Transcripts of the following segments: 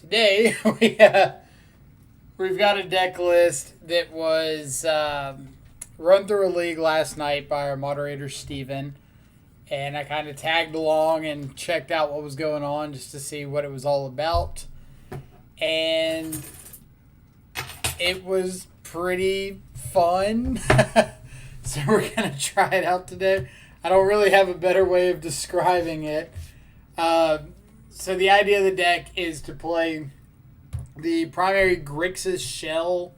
Today we've got a deck list that was run through a league last night by our moderator Steven, and I kind of tagged along and checked out what was going on just to see what it was all about, and it was pretty fun. So we're gonna try it out today. I don't really have a better way of describing it. So the idea of the deck is to play the primary Grixis shell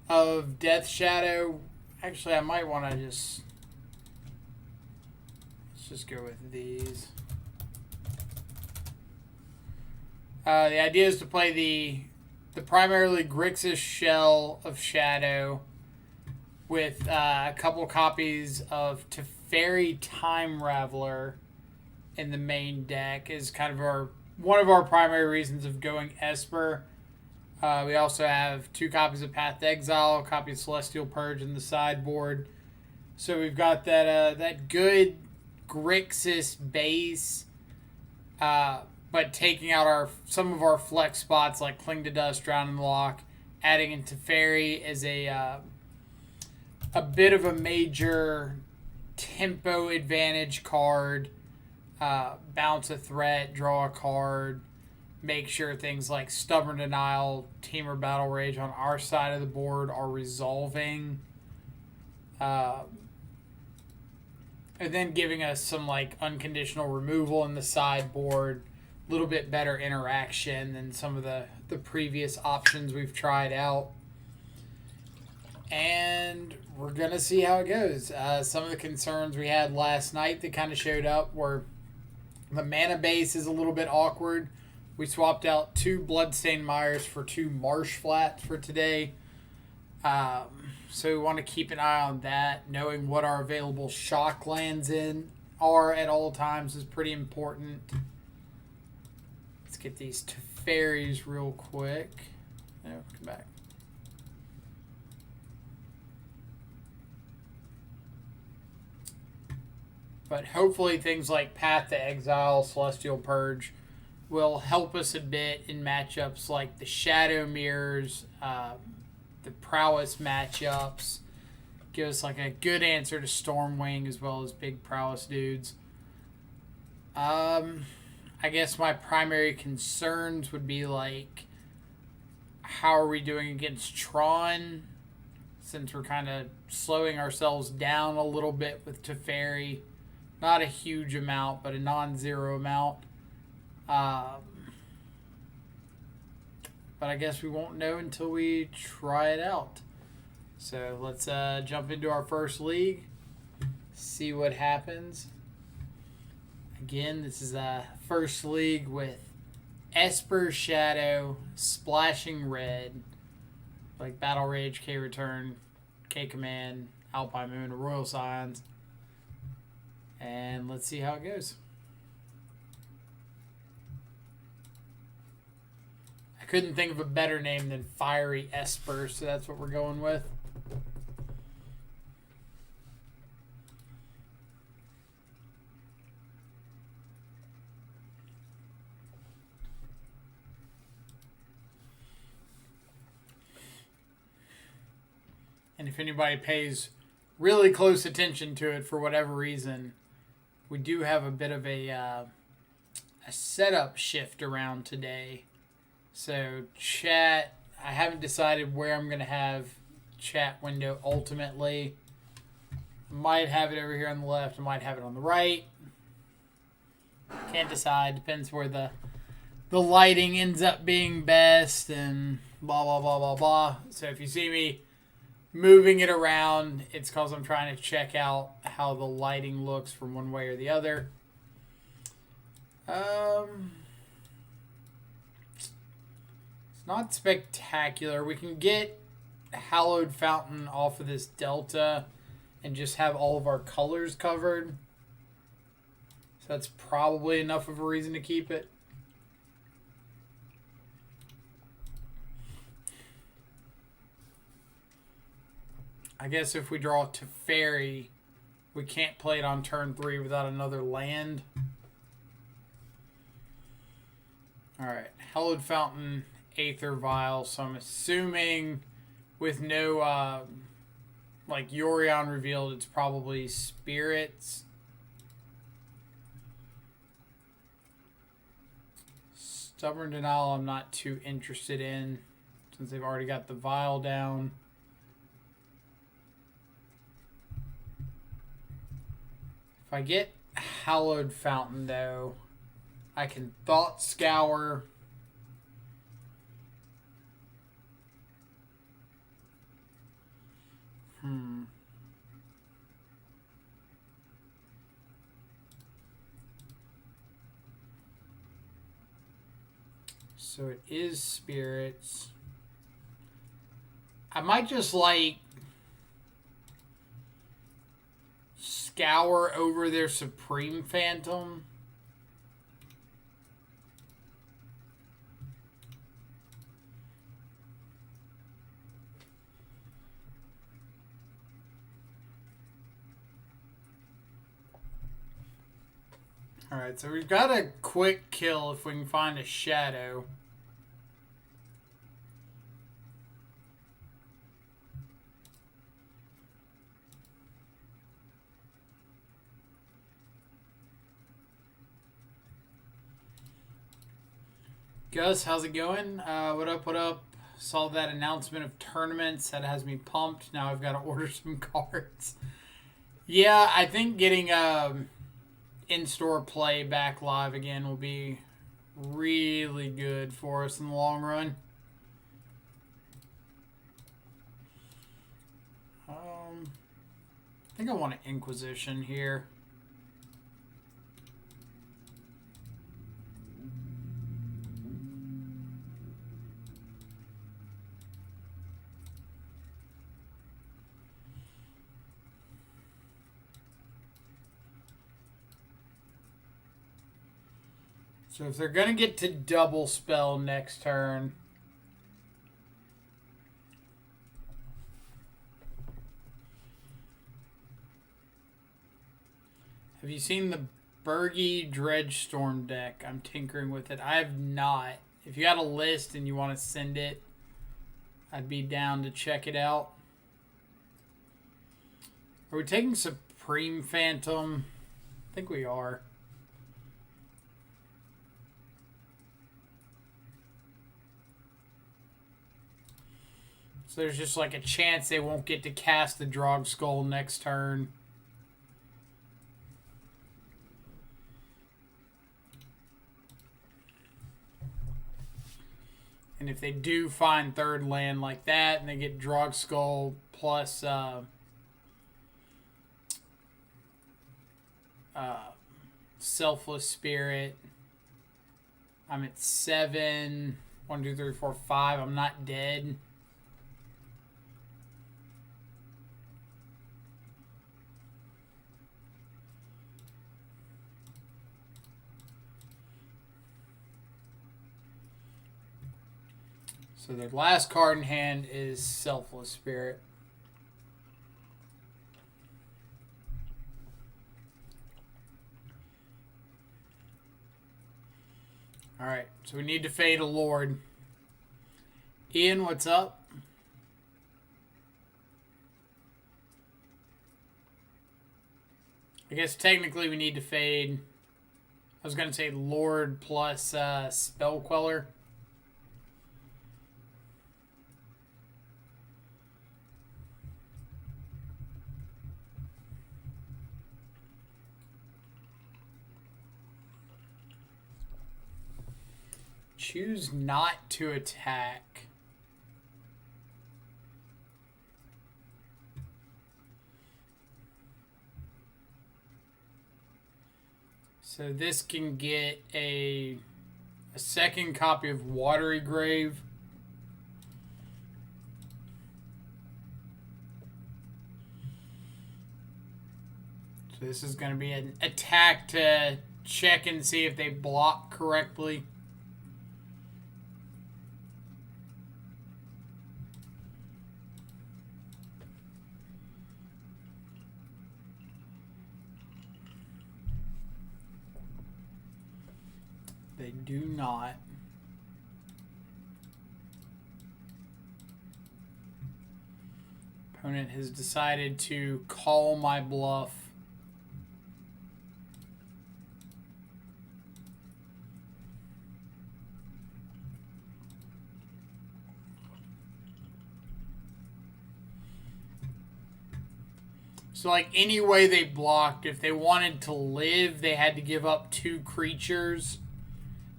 of Death Shadow. Actually, I might want to let's just go with these. The idea is to play the primarily Grixis shell of Shadow with a couple copies of Teferi Time Raveler in the main deck is kind of one of our primary reasons of going Esper. We also have 2 copies of Path to Exile, a copy of Celestial Purge in the sideboard. So we've got that good Grixis base, but taking out some of our flex spots like Cling to Dust, Drown in the Lock, adding in Teferi as a bit of a major tempo advantage card. Bounce a threat, draw a card, make sure things like Stubborn Denial, Team Battle Rage on our side of the board are resolving. And then giving us some like unconditional removal in the sideboard, a little bit better interaction than some of the previous options we've tried out. And we're going to see how it goes. Some of the concerns we had last night that kind of showed up were the mana base is a little bit awkward. We swapped out 2 Bloodstained Mires for 2 Marsh Flats for today. So we want to keep an eye on that. Knowing what our available shock lands are at all times is pretty important. Let's get these Teferis real quick. Oh, come back. But hopefully things like Path to Exile, Celestial Purge will help us a bit in matchups like the Shadow Mirrors, the Prowess matchups. Give us like a good answer to Stormwing as well as big Prowess dudes. I guess my primary concerns would be like, how are we doing against Tron? Since we're kind of slowing ourselves down a little bit with Teferi. Not a huge amount, but a non-zero amount. But I guess we won't know until we try it out. So let's jump into our first league. See what happens. Again, this is a first league with Esper Shadow, Splashing Red, like Battle Rage, K-Return, K-Command, Alpine Moon, or Royal Scions. And let's see how it goes. I couldn't think of a better name than Fiery Esper, so that's what we're going with. And if anybody pays really close attention to it for whatever reason, we do have a bit of a setup shift around today. So chat, I haven't decided where I'm going to have chat window ultimately. I might have it over here on the left. I might have it on the right. Can't decide. Depends where the lighting ends up being best and blah, blah, blah, blah, blah. So if you see me moving it around, it's because I'm trying to check out how the lighting looks from one way or the other. It's not spectacular. We can get Hallowed Fountain off of this Delta and just have all of our colors covered. So that's probably enough of a reason to keep it. I guess if we draw Teferi, we can't play it on turn 3 without another land. Alright, Hallowed Fountain, Aether Vial, so I'm assuming with no, like, Yorion revealed, it's probably Spirits. Stubborn Denial I'm not too interested in, since they've already got the Vial down. If I get Hallowed Fountain, though, I can Thought Scour. So it is Spirits. I might just, like, scour over their Supreme Phantom. Alright, so we've got a quick kill if we can find a shadow. Gus, how's it going? What up, what up? Saw that announcement of tournaments. That has me pumped. Now I've got to order some cards. Yeah, I think getting in-store play back live again will be really good for us in the long run. I think I want an Inquisition here. So if they're going to get to double spell next turn, have you seen the Bergy Dredgestorm deck? I'm tinkering with it. I have not. If you got a list and you want to send it, I'd be down to check it out. Are we taking Supreme Phantom? I think we are. So there's just like a chance they won't get to cast the Drog Skull next turn. And if they do find third land like that and they get Drog Skull plus Selfless Spirit, I'm at 7. 1, 2, 3, 4, 5. I'm not dead. So their last card in hand is Selfless Spirit. Alright, so we need to fade a Lord. Ian, what's up? I guess technically we need to fade. I was going to say Lord plus Spell Queller. Choose not to attack. So this can get a second copy of Watery Grave. So this is going to be an attack to check and see if they block correctly. They do not. Opponent has decided to call my bluff. So, like, any way they blocked, if they wanted to live, they had to give up 2 creatures.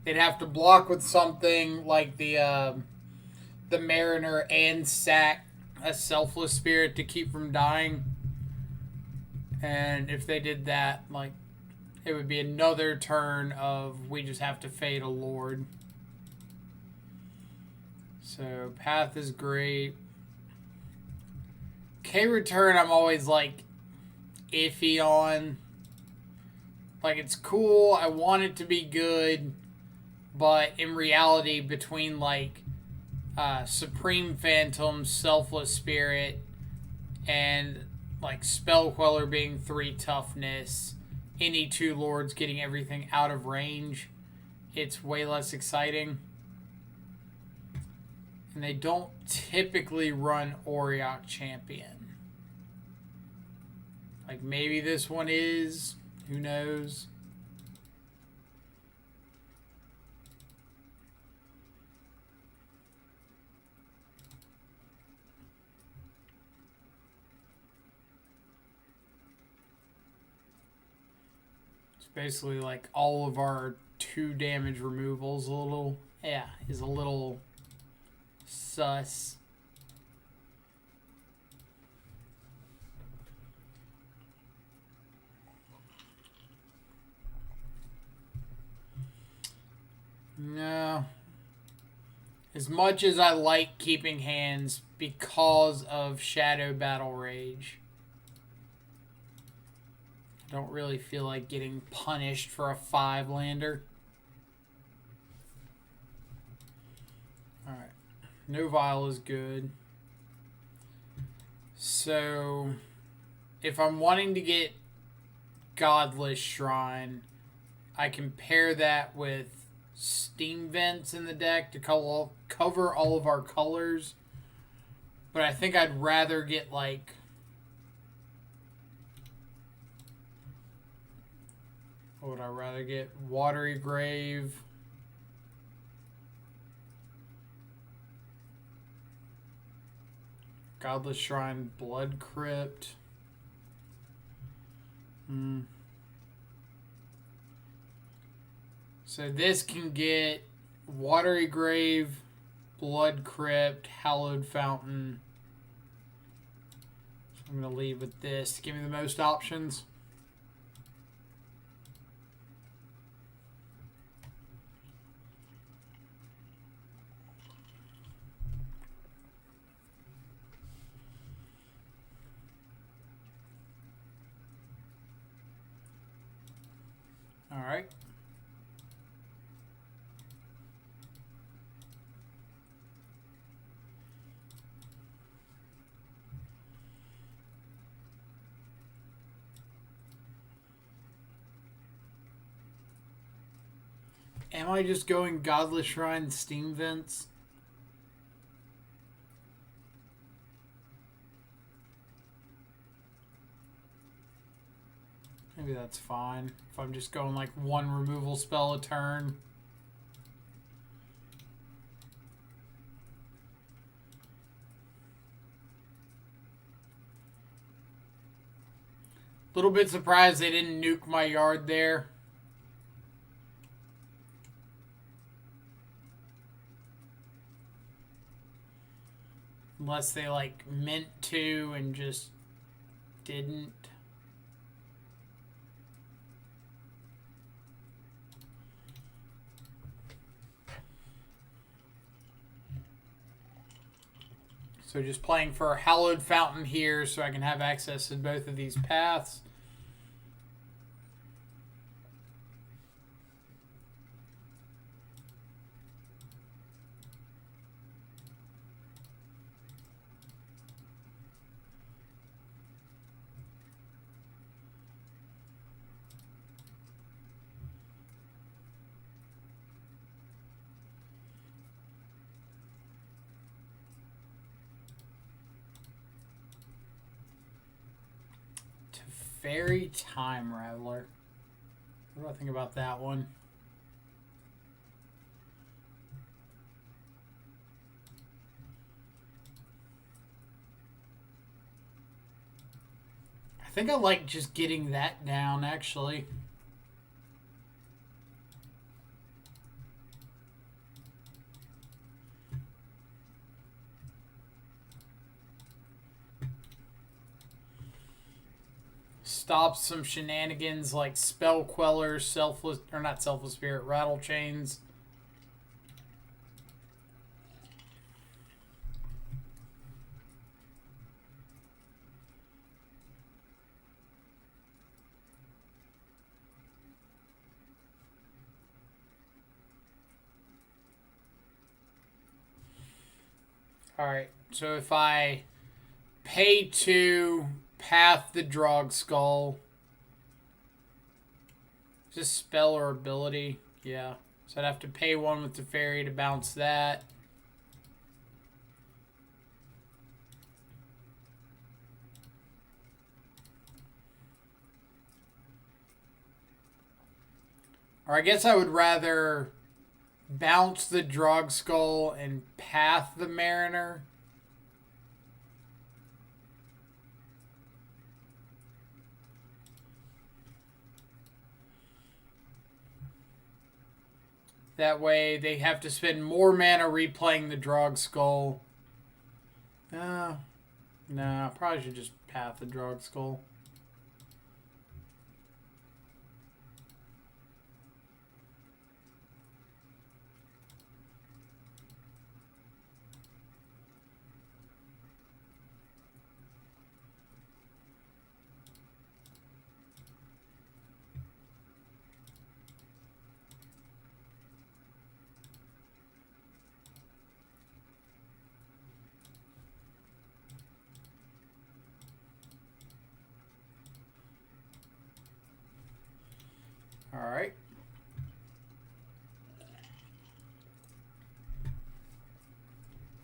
They'd have to block with something like the Mariner and sack a Selfless Spirit to keep from dying. And if they did that, like, it would be another turn of we just have to fade a Lord. So, Path is great. K-Return, I'm always, like, iffy on. Like, it's cool. I want it to be good. But in reality, between, like, Supreme Phantom, Selfless Spirit, and, like, Spell Queller being 3 toughness, any 2 Lords getting everything out of range, it's way less exciting. And they don't typically run Auriok Champion. Like, maybe this one is. Who knows? It's basically like all of our 2 damage removals is a little sus. No. As much as I like keeping hands because of Shadow Battle Rage, I don't really feel like getting punished for a 5-lander. Alright. Novile is good. So, if I'm wanting to get Godless Shrine, I can pair that with Steam Vents in the deck to cover all of our colors. But I think I'd rather get, like, what would I rather get? Watery Grave. Godless Shrine, Blood Crypt. So this can get Watery Grave, Blood Crypt, Hallowed Fountain. So I'm going to leave with this to give me the most options. All right. Am I just going Godless Shrine Steam Vents? Maybe that's fine. If I'm just going like 1 removal spell a turn. Little bit surprised they didn't nuke my yard there. Unless they, like, meant to and just didn't. So just playing for a Hallowed Fountain here so I can have access to both of these paths. Teferi Time Raveler. What do I think about that one? I think I like just getting that down, actually. Stop some shenanigans like Spell Queller, Selfless, or not Selfless Spirit, Rattle Chains. Alright, so if I pay 2, path the Drog Skull. Just spell or ability? Yeah. So I'd have to pay 1 with Teferi to bounce that. Or I guess I would rather bounce the Drog Skull and path the Mariner. That way they have to spend more mana replaying the Drog Skull. No, I probably should just path the Drog Skull. Alright.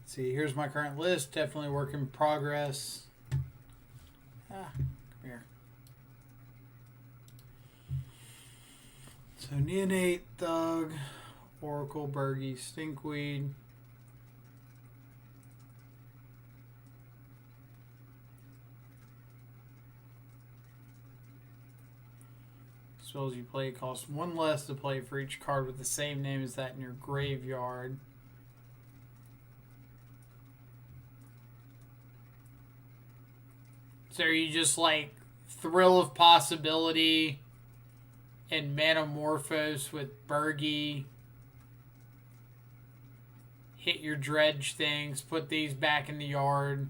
See, here's my current list. Definitely work in progress. Come here. So, Neonate, Thug, Oracle, Burgie, Stinkweed. Spells you play cost 1 less to play for each card with the same name as that in your graveyard. So are you just like Thrill of Possibility and Manamorphose with Burgie? Hit your dredge things, put these back in the yard.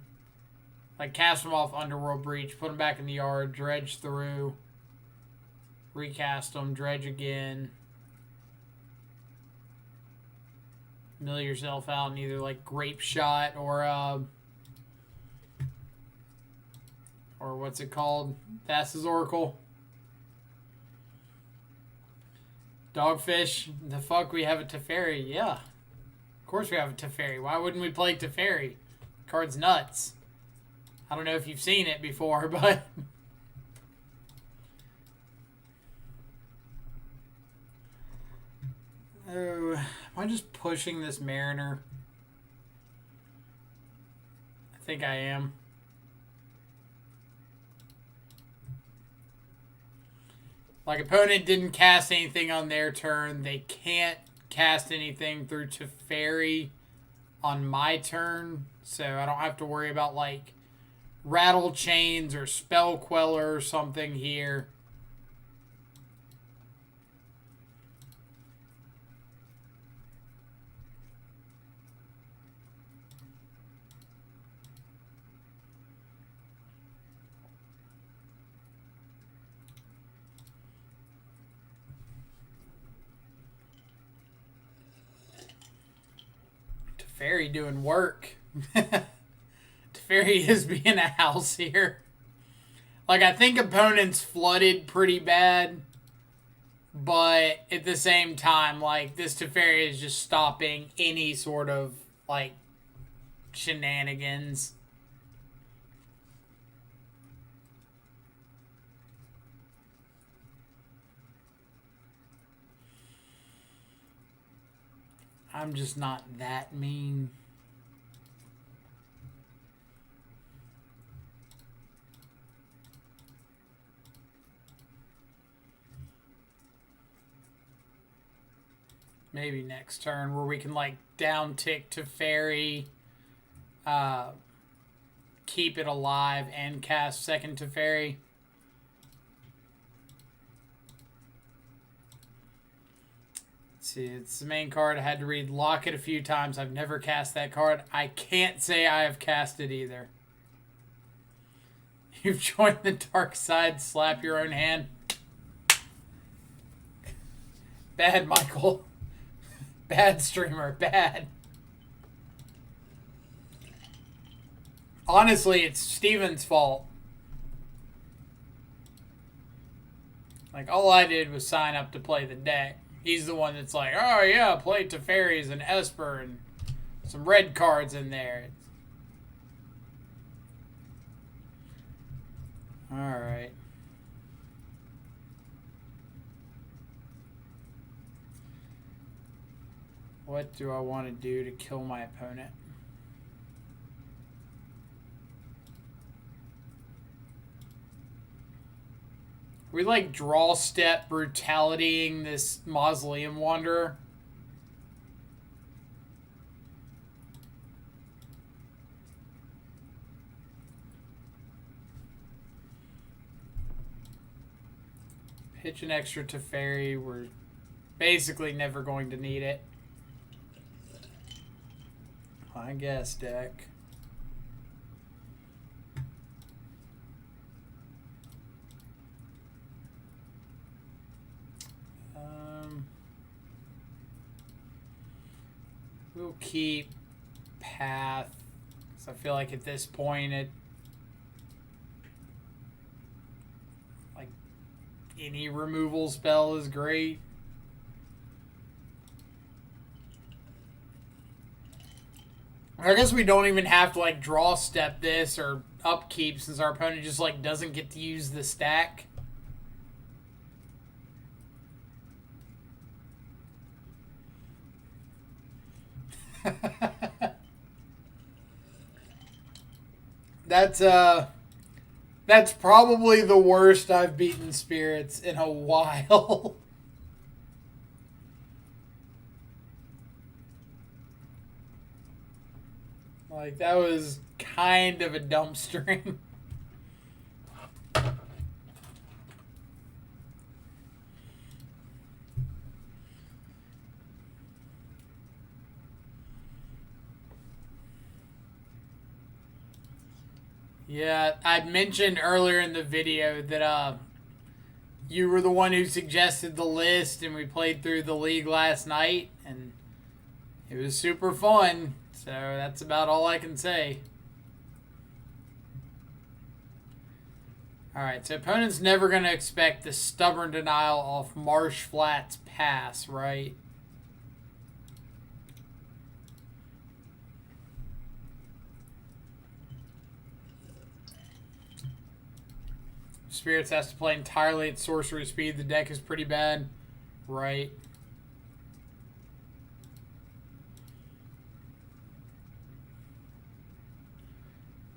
Like cast them off Underworld Breach, put them back in the yard, dredge through. Recast them, dredge again. Mill yourself out in either like Grape Shot or what's it called? Thassa's Oracle. Dogfish. The fuck, we have a Teferi. Yeah. Of course we have a Teferi. Why wouldn't we play Teferi? Card's nuts. I don't know if you've seen it before, but... Oh, am I just pushing this Mariner? I think I am. Like, opponent didn't cast anything on their turn. They can't cast anything through Teferi on my turn. So I don't have to worry about, like, Rattle Chains or Spell Queller or something here. Teferi doing work. Teferi is being a house here. Like, I think opponents flooded pretty bad. But at the same time, like, this Teferi is just stopping any sort of, like, shenanigans. I'm just not that mean. Maybe next turn where we can like down tick Teferi, keep it alive and cast second Teferi. Let's see, it's the main card. I had to read Locket a few times. I've never cast that card. I can't say I have cast it either. You've joined the dark side. Slap your own hand. Bad, Michael. Bad streamer. Bad. Honestly, it's Steven's fault. Like, all I did was sign up to play the deck. He's the one that's like, oh yeah, play Teferis and Esper and some red cards in there. Alright. What do I want to do to kill my opponent? We like draw step brutalitying this Mausoleum Wanderer. Pitch an extra Teferi. We're basically never going to need it. I guess, deck. We'll keep Path, because I feel like at this point it, like, any removal spell is great. I guess we don't even have to like draw step this or upkeep since our opponent just like doesn't get to use the stack. That's probably the worst I've beaten spirits in a while. Like, that was kind of a dumpstering. Yeah, I mentioned earlier in the video that you were the one who suggested the list, and we played through the league last night, and it was super fun. So that's about all I can say. Alright, so opponent's never going to expect the stubborn denial off Marsh Flats pass, right? Spirits has to play entirely at sorcery speed. The deck is pretty bad, right?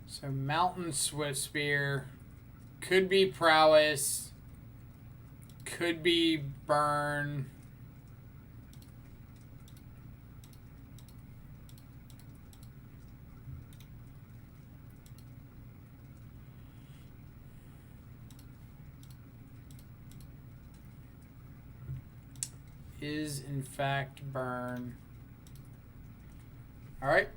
So Mountain Swift Spear could be prowess, could be burn. Is in fact burn. All right.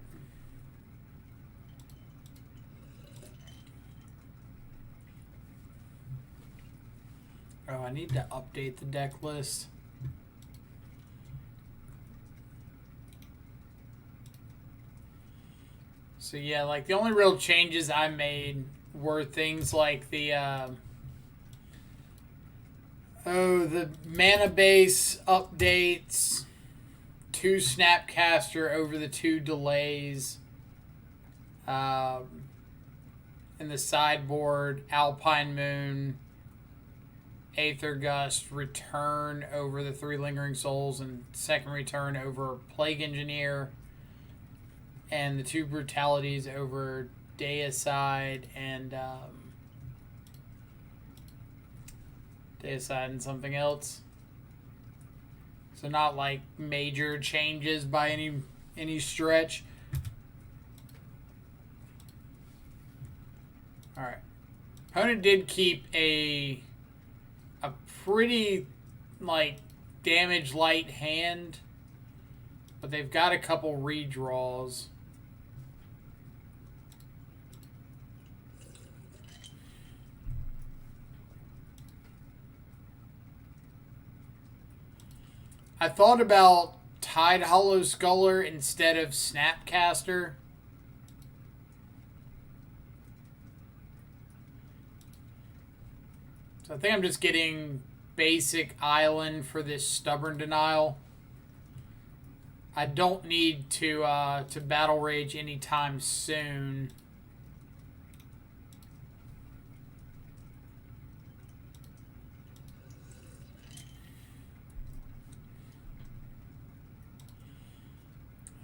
Oh, I need to update the deck list. So yeah, like the only real changes I made were things like the the mana base updates, 2 Snapcaster over the 2 delays, and the sideboard, Alpine Moon, Aether Gust return over the 3 Lingering Souls and second return over Plague Engineer, and the 2 Brutalities over Deicide and Deicide and something else. So not like major changes by any stretch. All right. Opponent did keep a pretty like damage light hand, but they've got a couple redraws. I thought about Tide Hollow Sculler instead of Snapcaster. So I think I'm just getting basic Island for this Stubborn Denial. I don't need to Battle Rage anytime soon.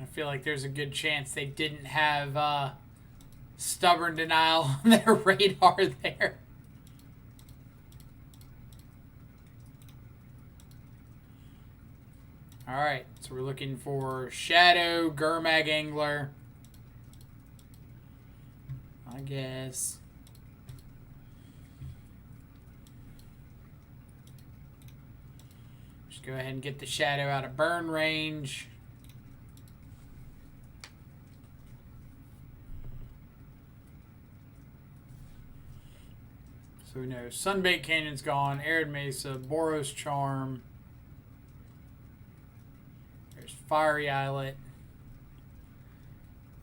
I feel like there's a good chance they didn't have Stubborn Denial on their radar there. Alright, so we're looking for Shadow, Gurmag Angler. I guess. Just go ahead and get the Shadow out of burn range. So we know Sunbait Canyon's gone, Arid Mesa, Boros Charm. There's Fiery Islet.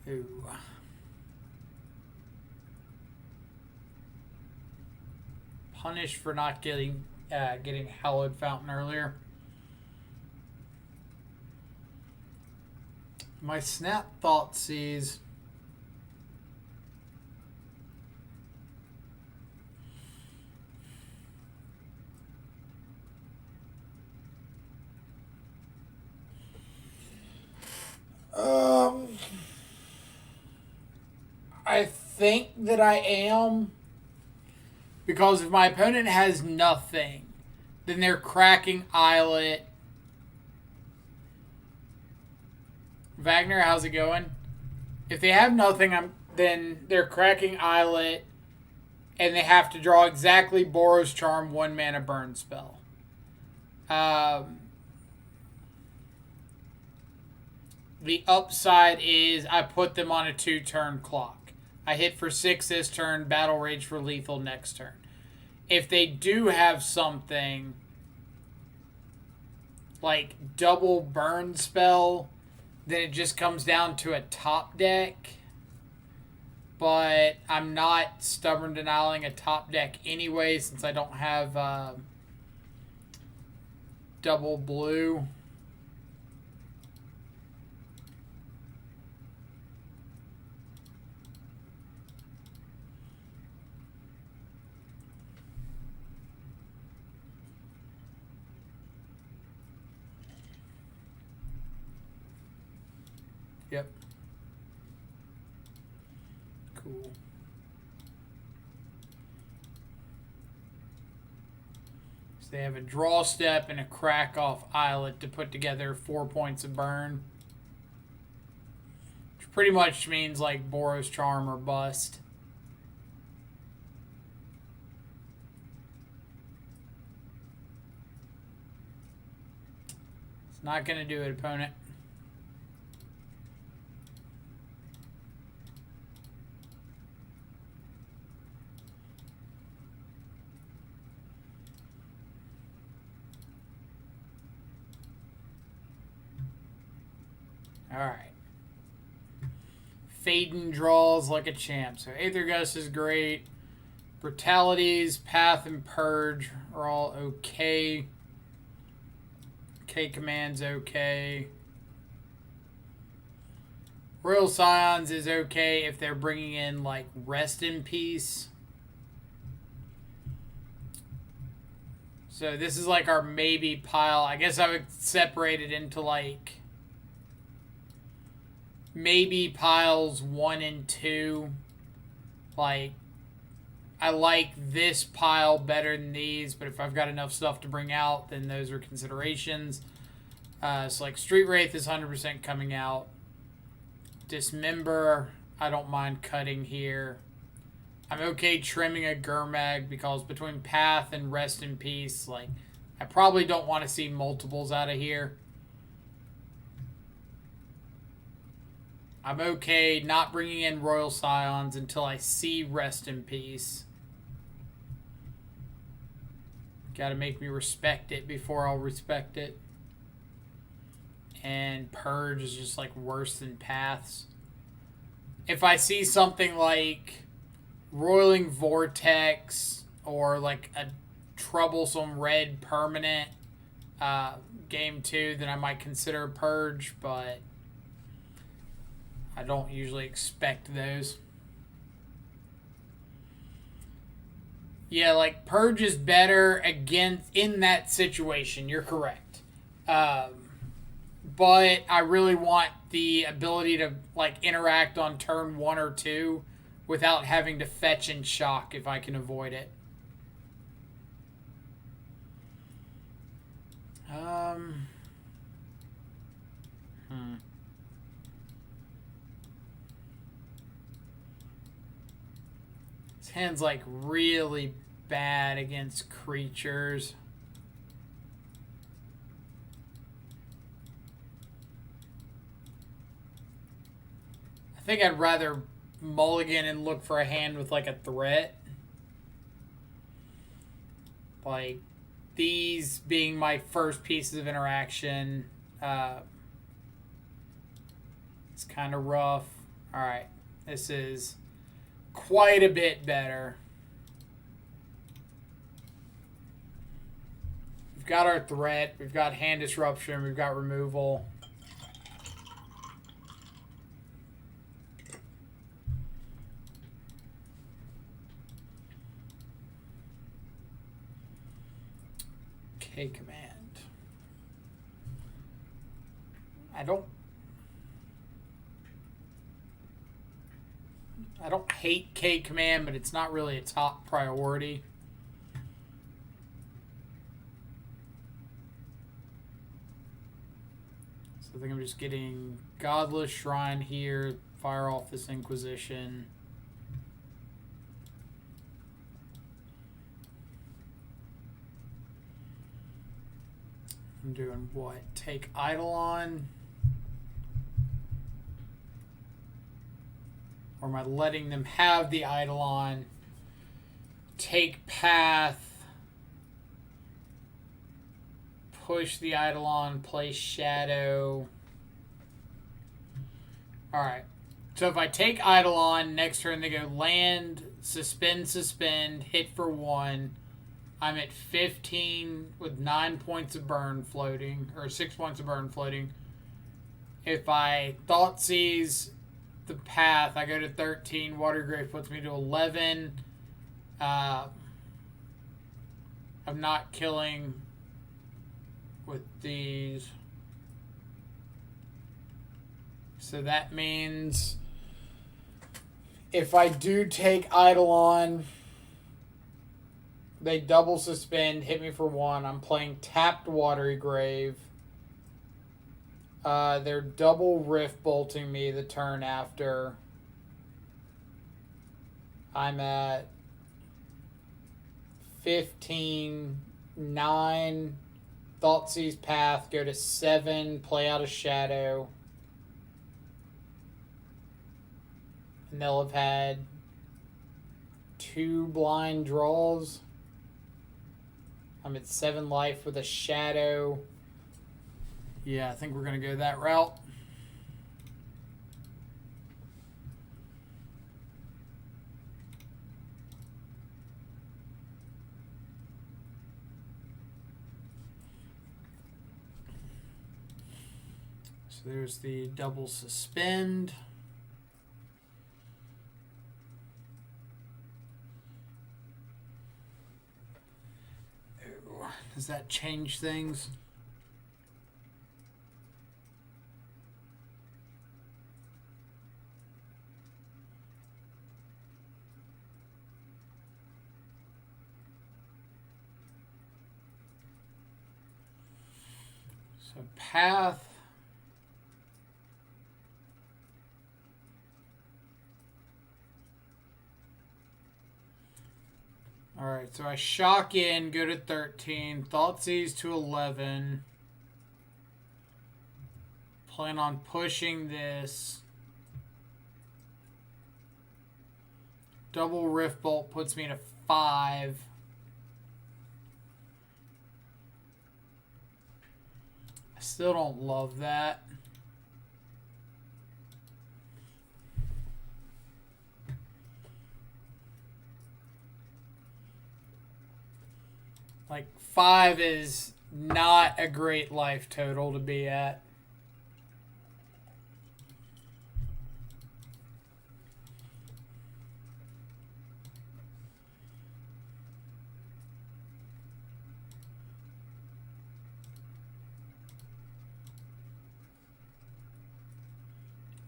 Ooh. Punished for not getting Hallowed Fountain earlier. My Snap Thoughtseize. I think that I am, because if my opponent has nothing, then they're cracking Islet. Wagner, how's it going? If they have nothing, then they're cracking Islet, and they have to draw exactly Boros Charm 1 mana burn spell. The upside is I put them on a 2-turn clock. I hit for 6 this turn, Battle Rage for lethal next turn. If they do have something like double burn spell, then it just comes down to a top deck. But I'm not Stubborn Denying a top deck anyway, since I don't have double blue. Yep. Cool. So they have a draw step and a crack off Islet to put together 4 points of burn. Which pretty much means like Boros Charm or bust. It's not going to do it, opponent. Alright. Faden draws like a champ. So Aether Gust is great. Brutalities, Path, and Purge are all okay. K-Command's okay. Royal Scions is okay if they're bringing in, like, Rest in Peace. So this is like our maybe pile. I guess I would separate it into like maybe piles 1 and 2. Like, I like this pile better than these, but if I've got enough stuff to bring out, then those are considerations. So like Street Wraith is 100% coming out. Dismember, I don't mind cutting here. I'm okay trimming a Gurmag because between Path and Rest in Peace, like, I probably don't want to see multiples out of here. I'm okay not bringing in Royal Scions until I see Rest in Peace. Gotta make me respect it before I'll respect it. And Purge is just like worse than Paths. If I see something like Roiling Vortex or like a troublesome red permanent game 2, then I might consider Purge, but I don't usually expect those. Yeah, like Purge is better against in that situation. You're correct. But I really want the ability to like interact on turn 1 or 2 without having to fetch and shock if I can avoid it. This hand's like really bad against creatures. I think I'd rather mulligan and look for a hand with like a threat. Like these being my first pieces of interaction. It's kind of rough. Alright, this is quite a bit better. We've got our threat, we've got hand disruption, we've got removal. K command. I don't hate K command, but it's not really a top priority. So I think I'm just getting Godless Shrine here, fire off this Inquisition. I'm doing what? Take Eidolon? Or am I letting them have the Eidolon? Take Path. Push the Eidolon, play Shadow. Alright. So if I take Eidolon, next turn they go land, suspend, hit for 1. I'm at 15 with 9 points of burn floating, or 6 points of burn floating. If I Thoughtseize the Path, I go to 13. Watergrave puts me to 11. I'm not killing with these. So that means if I do take Eidolon, they double suspend, hit me for 1. I'm playing tapped Watery Grave. They're double Rift bolting me the turn after. I'm at 15, 9, Thoughtseize Path, go to 7, play out a Shadow. And they'll have had 2 blind draws. I'm at 7 life with a Shadow. Yeah, I think we're going to go that route. So there's the double suspend. Does that change things? So path. Alright, so I shock in, go to 13, Thoughtseize to 11. Plan on pushing this. Double Rift Bolt puts me to 5. I still don't love that. Like, 5 is not a great life total to be at.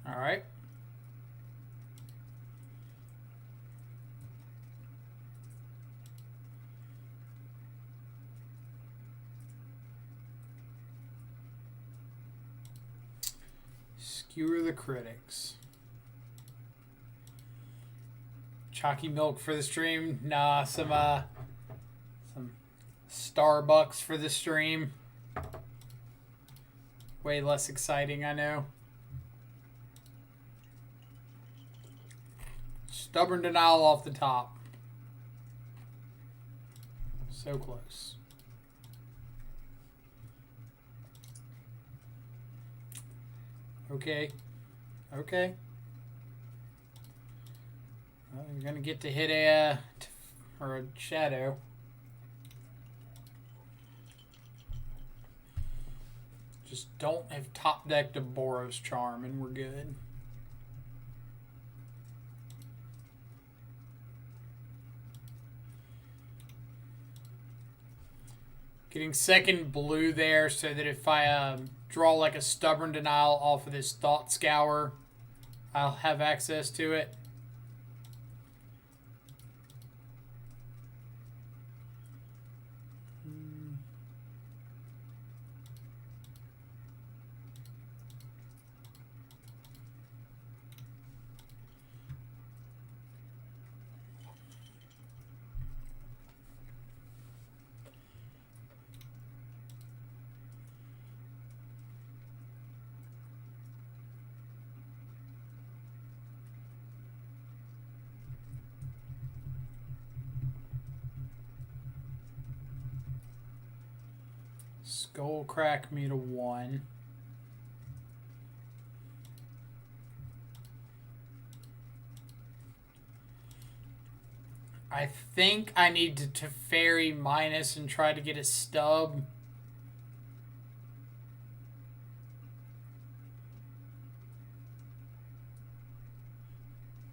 All right. Skewer the critics. Chalky milk for the stream. Nah, some Starbucks for the stream. Way less exciting, I know. Stubborn denial off the top. So close. Okay. Okay. Well, you're going to get to hit a shadow. Just don't have top decked a Boros Charm and we're good. Getting second blue there so that if I draw like a Stubborn Denial off of this Thought Scour, I'll have access to it. Skull crack me to 1. I think I need to Teferi minus and try to get a stub.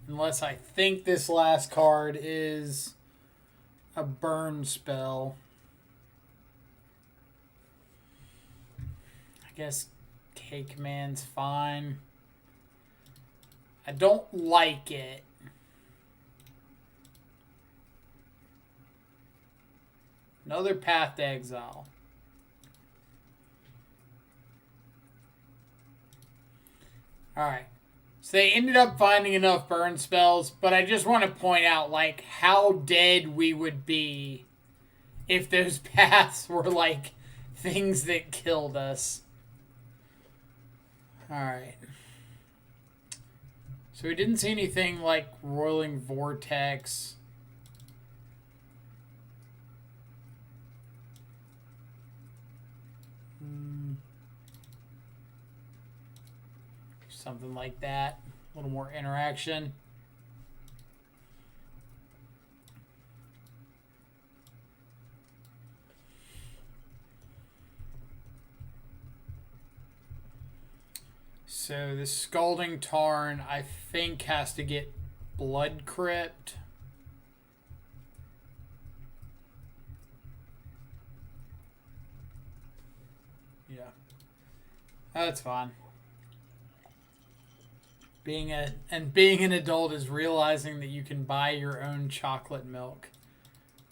Unless I think this last card is a burn spell. I guess Cake Man's fine. I don't like it. Another Path to Exile. Alright. So they ended up finding enough burn spells, but I just want to point out, like, how dead we would be if those paths were, like, things that killed us. Alright. So we didn't see anything like Roiling Vortex. Something like that. A little more interaction. So the Scalding Tarn, I think, has to get Blood Crypt. Oh, that's fine. Being an adult is realizing that you can buy your own chocolate milk.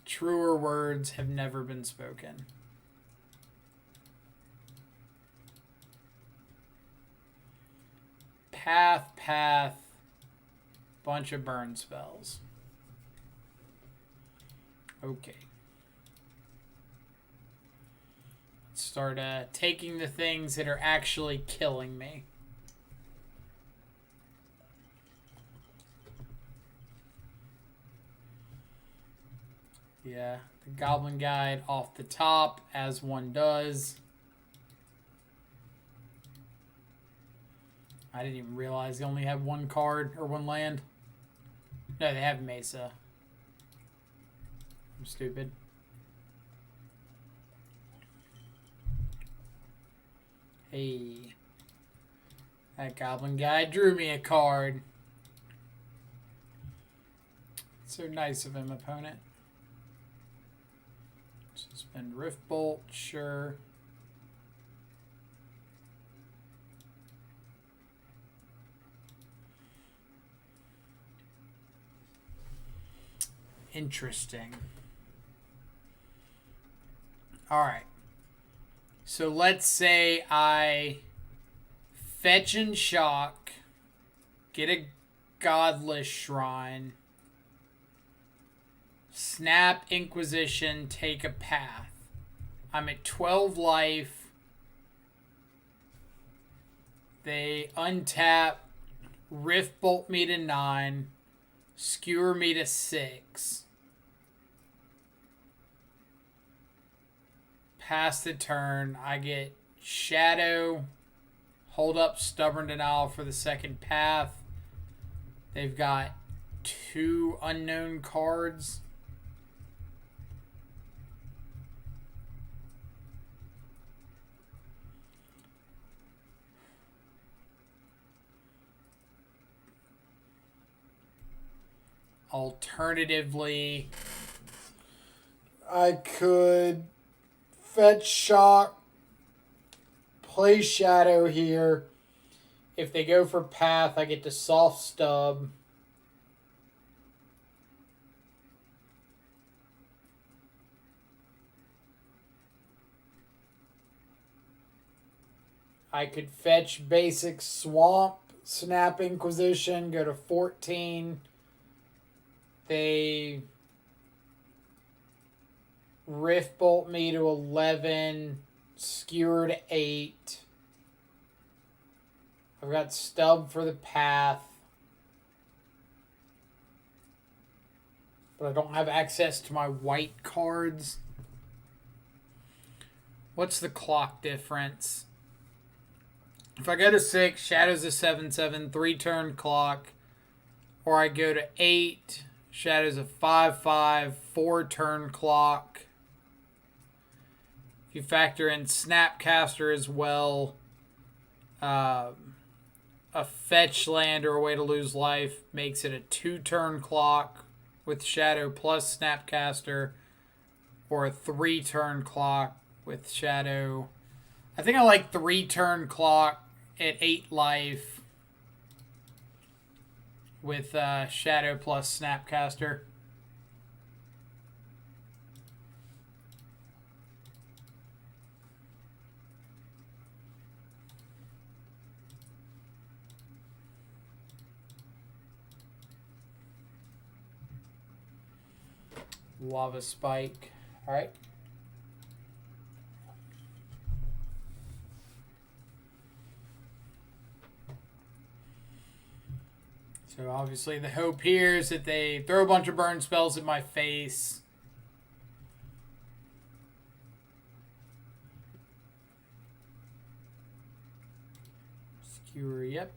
Truer words have never been spoken. Path, bunch of burn spells. Okay. Let's start taking the things that are actually killing me. Yeah, the Goblin Guide off the top, as one does. I didn't even realize they only have one card or one land. No, they have Mesa. I'm stupid. Hey. That Goblin Guide drew me a card. So nice of him, opponent. Suspend Riftbolt, sure. Interesting. Alright. So let's say I fetch and shock, get a Godless Shrine, snap Inquisition, take a path. I'm at 12 life. They untap, Riftbolt me to 9, skewer me to 6. Pass the turn, I get Shadow, hold up Stubborn Denial for the second path. They've got 2 unknown cards. Alternatively, I could fetch shock, play Shadow here. If they go for path, I get to soft stub. I could fetch basic swamp, snap Inquisition, go to 14. They Riftbolt me to 11, skewer to 8. I've got stub for the path. But I don't have access to my white cards. What's the clock difference? If I go to 6, Shadow's a 7/7, 3-turn clock. Or I go to 8, Shadow's a 5/5, 4-turn clock. If you factor in Snapcaster as well, a fetch land or a way to lose life makes it a 2-turn clock with Shadow plus Snapcaster, or a 3-turn clock with Shadow. I think I like 3-turn clock at 8 life with Shadow plus Snapcaster. Lava Spike. All right. So obviously the hope here is that they throw a bunch of burn spells at my face. Skewer, yep.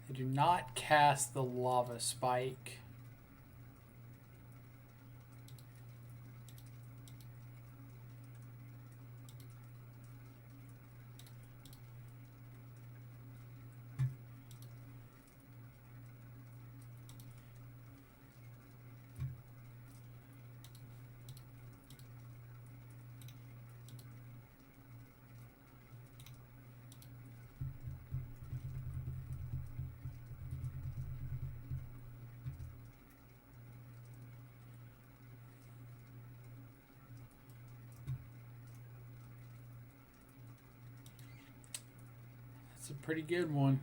I do not cast the Lava Spike. It's a pretty good one.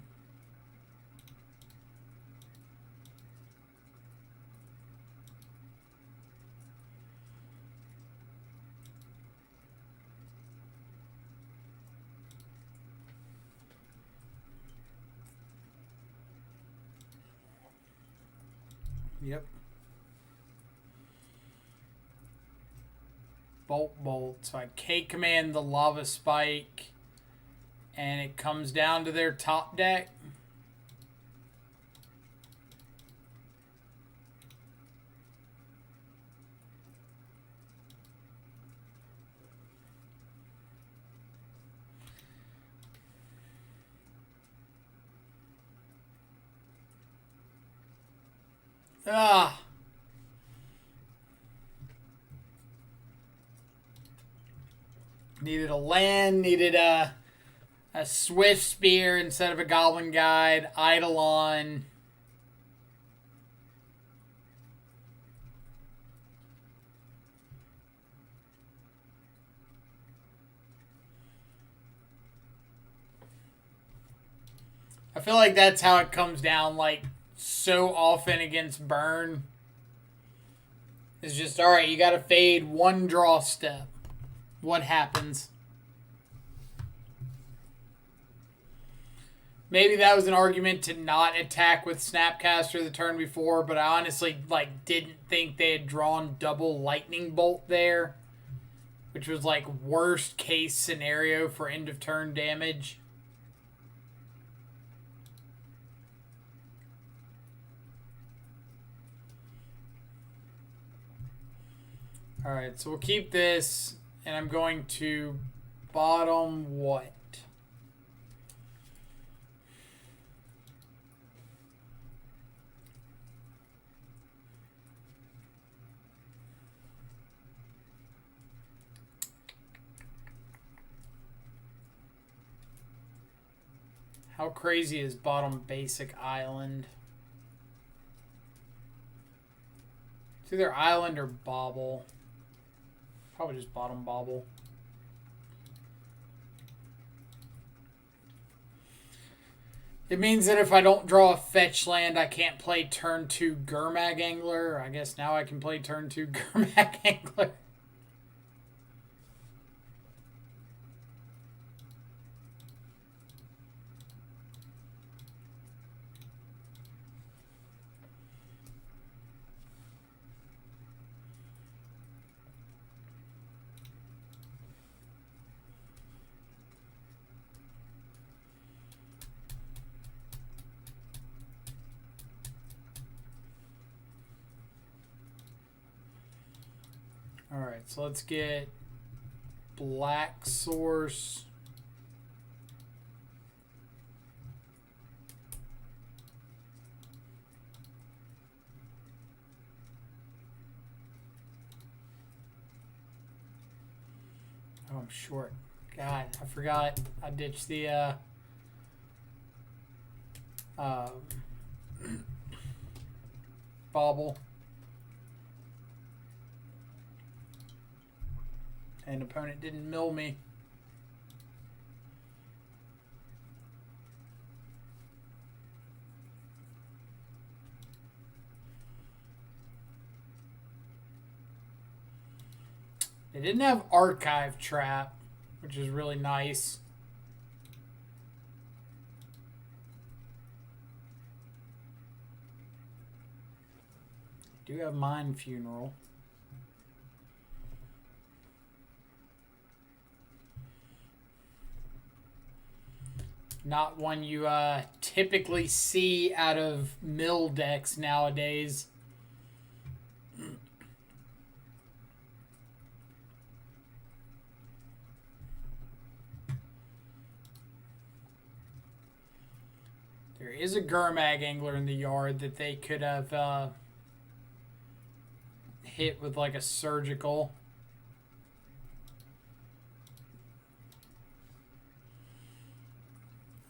Yep. Bolt. So I K-command the Lava Spike, and it comes down to their top deck. Ah. Needed a land, needed a Swift Spear instead of a Goblin Guide, Eidolon. I feel like that's how it comes down, like, so often against Burn. It's just, alright, you gotta fade one draw step. What happens? Maybe that was an argument to not attack with Snapcaster the turn before, but I honestly didn't think they had drawn double Lightning Bolt there, which was like worst case scenario for end of turn damage. Alright, so we'll keep this, and I'm going to bottom what? How crazy is bottom basic island? It's either island or bobble. Probably just bottom bobble. It means that if I don't draw a fetch land, I can't play turn 2 Gurmag Angler. I guess now I can play turn 2 Gurmag Angler. Alright, so let's get Black Source. Oh, I'm short. God, I forgot. I ditched the bobble. And opponent didn't mill me. They didn't have Archive Trap, which is really nice. They do have Mind Funeral. Not one you typically see out of mill decks nowadays. There is a Gurmag Angler in the yard that they could have hit with like a surgical.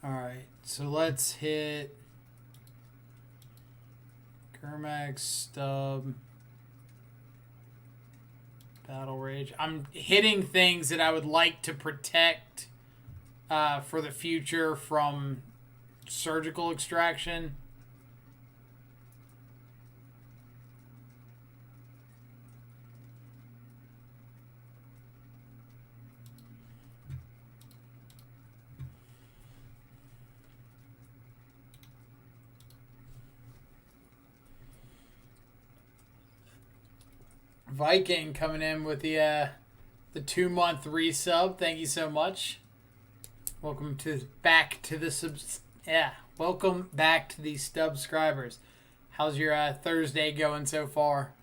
Alright, so let's hit Gurmag Stub, Battle Rage. I'm hitting things that I would like to protect for the future from surgical extraction. Viking coming in with the 2-month resub. Thank you so much. Welcome back to the welcome back to the subscribers. How's your Thursday going so far?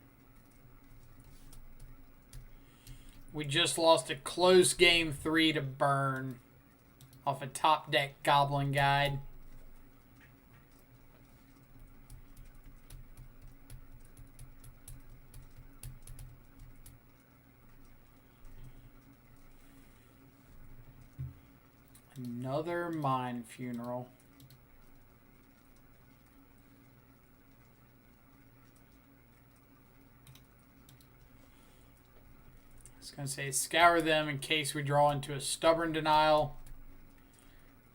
We just lost a close game 3 to Burn off a top deck Goblin Guide. Another Mind Funeral. I was going to say scour them in case we draw into a Stubborn Denial,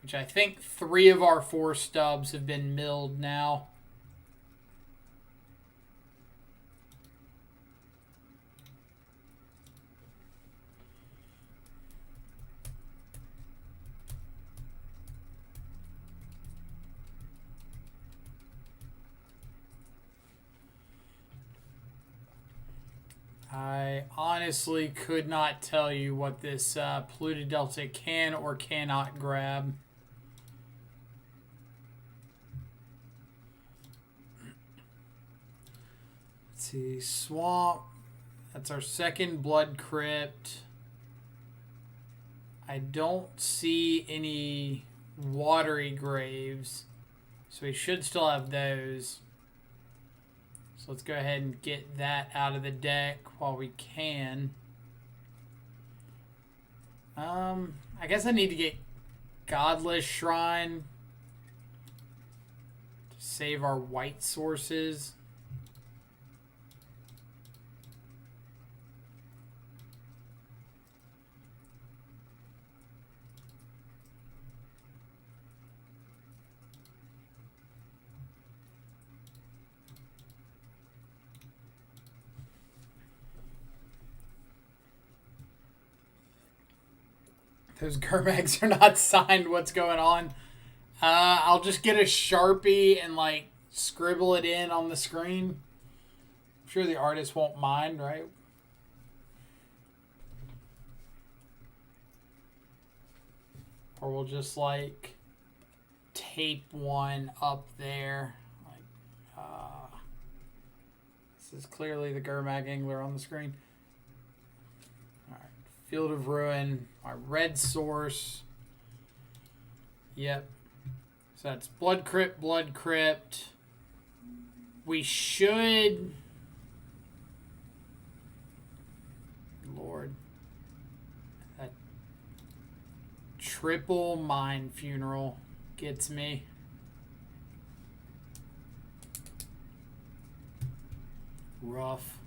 which I think 3 of our 4 stubs have been milled now. I honestly could not tell you what this Polluted Delta can or cannot grab. Let's see, Swamp. That's our second Blood Crypt. I don't see any Watery Graves, so we should still have those. So let's go ahead and get that out of the deck while we can. I guess I need to get Godless Shrine to save our white sources. Those Gurmags are not signed. What's going on? I'll just get a Sharpie and like scribble it in on the screen. I'm sure the artist won't mind, right? Or we'll just like tape one up there. Like, this is clearly the Gurmag Angler on the screen. Field of Ruin, our red source. Yep. So that's Blood Crypt, Blood Crypt. We should... Lord. That triple Mind Funeral gets me. Rough.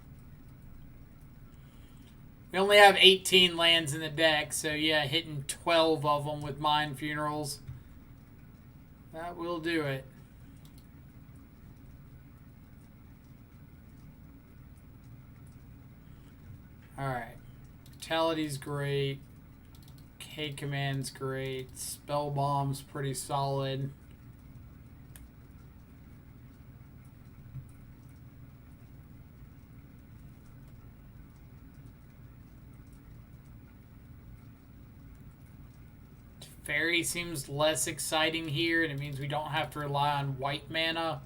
We only have 18 lands in the deck, so yeah, hitting 12 of them with Mind Funerals. That will do it. Alright. Vitality's great. K-Command's great. Spell Bomb's pretty solid. Teferi seems less exciting here, and it means we don't have to rely on white mana.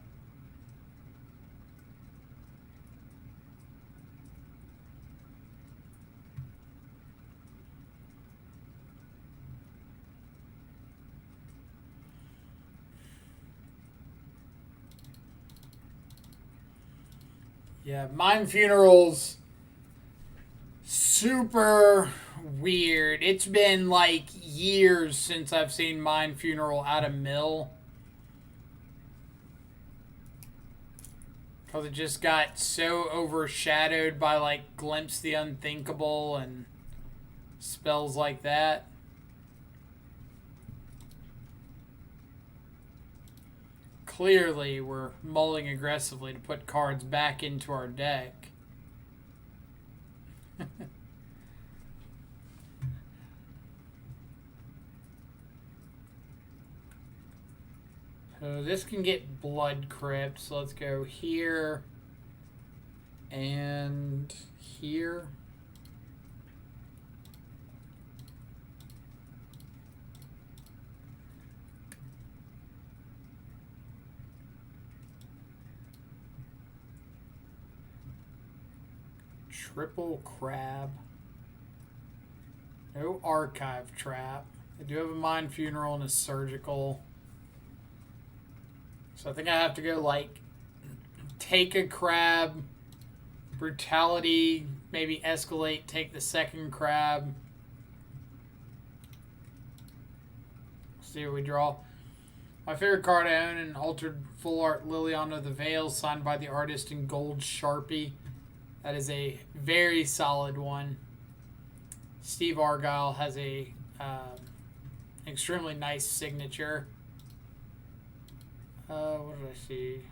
Yeah, Mind Funerals, super weird. It's been like years since I've seen Mind Funeral out of mill. Because it just got so overshadowed by like Glimpse the Unthinkable and spells like that. clearly we're mulling aggressively to put cards back into our deck. So this can get Blood Crypt, so let's go here and here. Triple Crab. No Archive Trap. I do have a Mind Funeral and a Surgical. So I think I have to go like take a crab, Brutality, maybe escalate, take the second crab. See what we draw. My favorite card I own, an altered full art Liliana of the Veil, signed by the artist in gold Sharpie. That is a very solid one. Steve Argyle has a extremely nice signature. What did I see?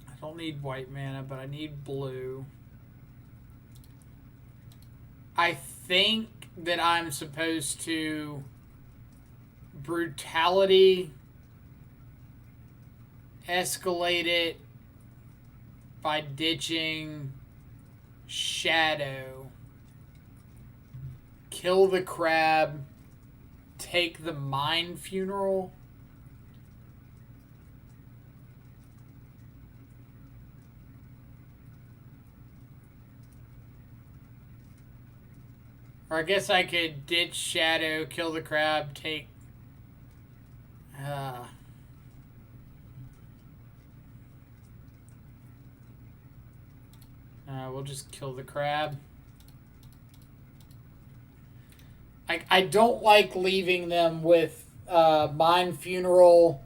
I don't need white mana, but I need blue. I think that I'm supposed to Brutality, escalate it by ditching Shadow, kill the crab, take the Mind Funeral. Or I guess I could ditch Shadow, kill the crab, take... we'll just kill the crab. I don't like leaving them with Mind Funeral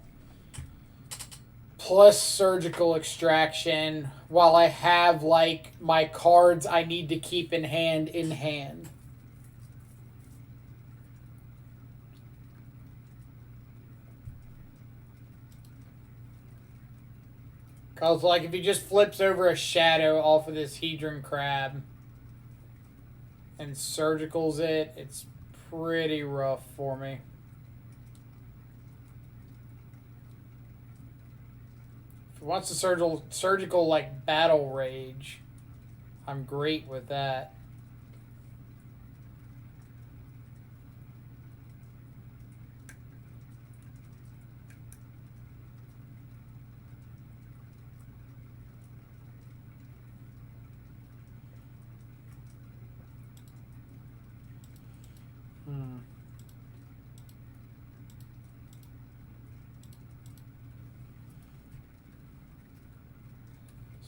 plus Surgical Extraction while I have like my cards I need to keep in hand in hand. Because, like, if he just flips over a Shadow off of this Hedron Crab and Surgicals it, it's pretty rough for me. If he wants to surgical like, Battle Rage, I'm great with that.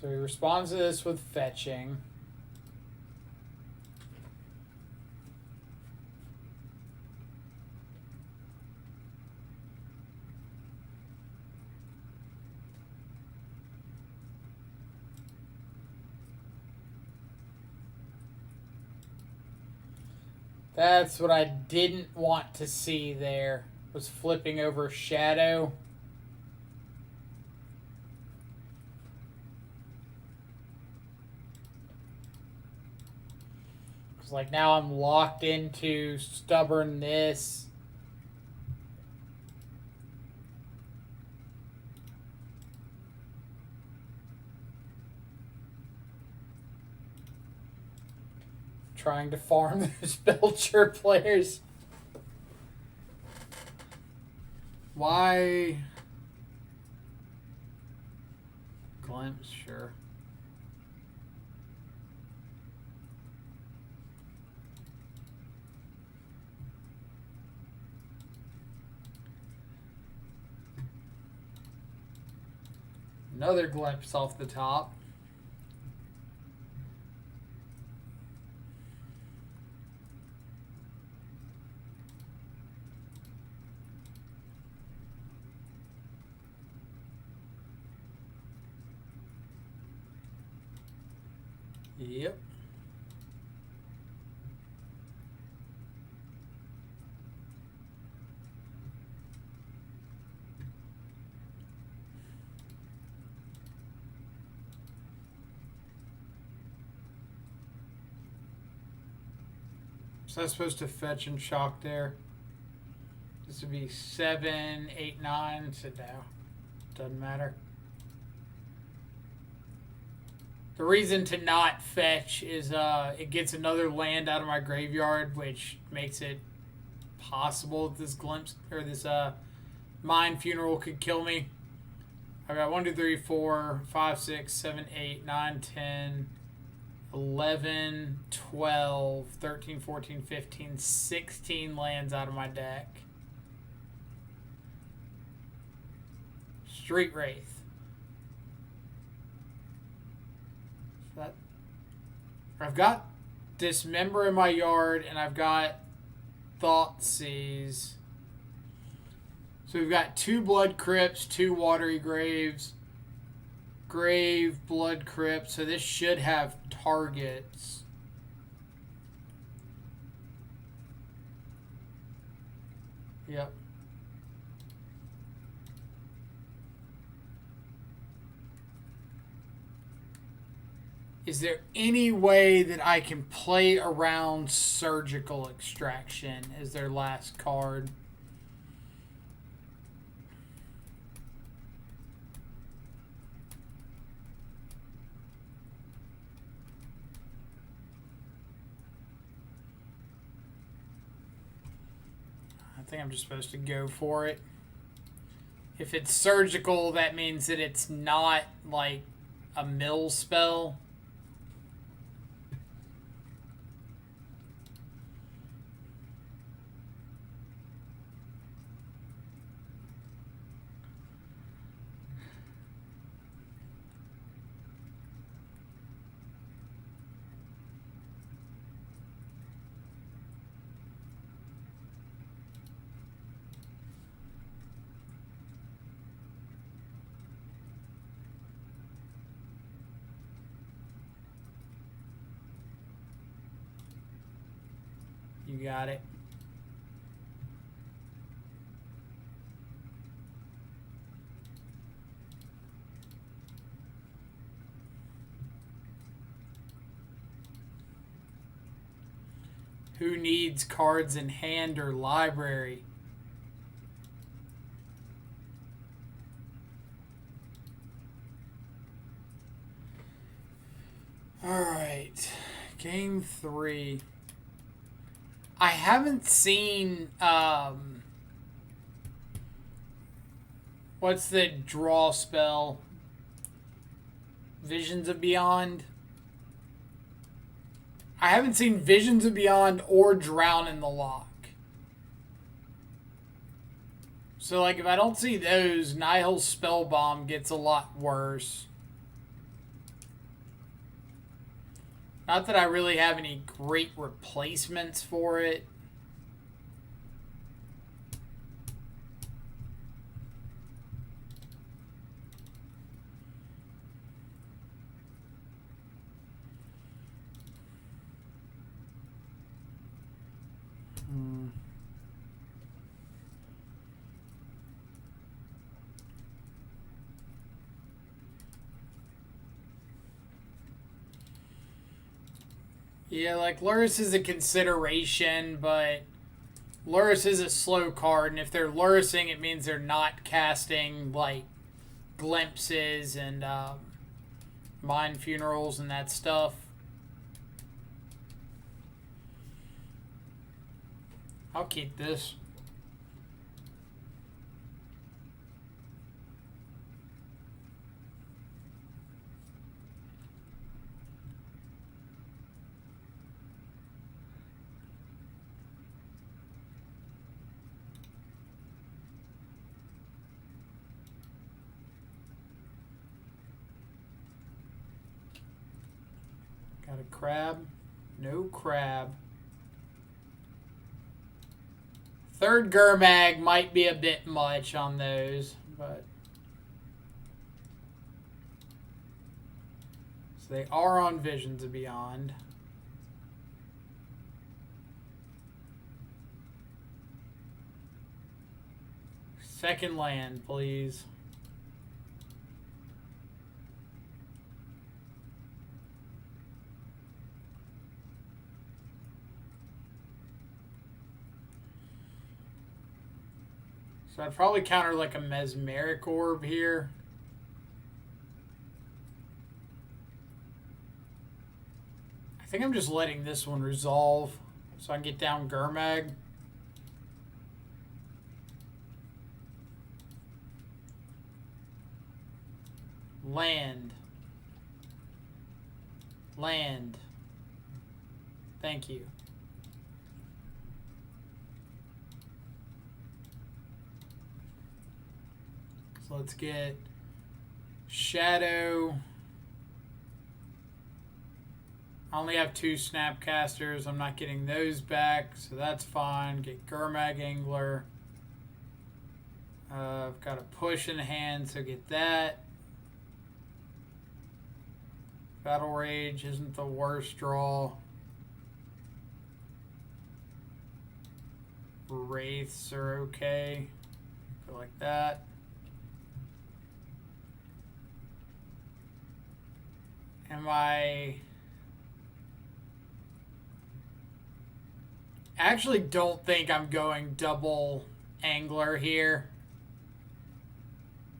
So he responds to this with fetching. That's what I didn't want to see there, was flipping over Shadow. Like now I'm locked into Stubborn this. Trying to farm those Belcher players. Why? Glimpse, sure. Another glimpse off the top. Yep. So that's supposed to fetch and shock there. This would be 7, 8, 9. So no, doesn't matter. The reason to not fetch is it gets another land out of my graveyard, which makes it possible that this glimpse or this Mind Funeral could kill me. I got 1, 2, 3, 4, 5, 6, 7, 8, 9, 10, 11, 12, 13, 14, 15, 16 lands out of my deck. Street Wraith. That I've got Dismember in my yard, and I've got Thoughtseize. So we've got 2 Blood Crypts, 2 Watery Graves, Grave, Blood Crypt. So this should have targets. Yep. Is there any way that I can play around Surgical Extraction as their last card? I think I'm just supposed to go for it. If it's Surgical, that means that it's not like a mill spell. You got it. Who needs cards in hand or library? All right. Game 3. I haven't seen, what's the draw spell? Visions of Beyond? I haven't seen Visions of Beyond or Drown in the Lock. So, like, if I don't see those, Nihil's Spellbomb gets a lot worse. Not that I really have any great replacements for it. Yeah, like, Lurrus is a consideration, but Lurrus is a slow card, and if they're Lurrusing, it means they're not casting, like, Glimpses and Mind Funerals and that stuff. I'll keep this. Got a crab? No crab. Third Gurmag might be a bit much on those, but So they are on Visions of Beyond. Second land, please. So I'd probably counter like a Mesmeric Orb here. I think I'm just letting this one resolve so I can get down Gurmag. Land. Land. Thank you. So let's get Shadow. I only have 2 Snapcasters. I'm not getting those back, so that's fine. Get Gurmag Angler. I've got a push in hand, so get that. Battle Rage isn't the worst draw. Wraiths are okay. Go like that. I actually don't think I'm going double Angler here.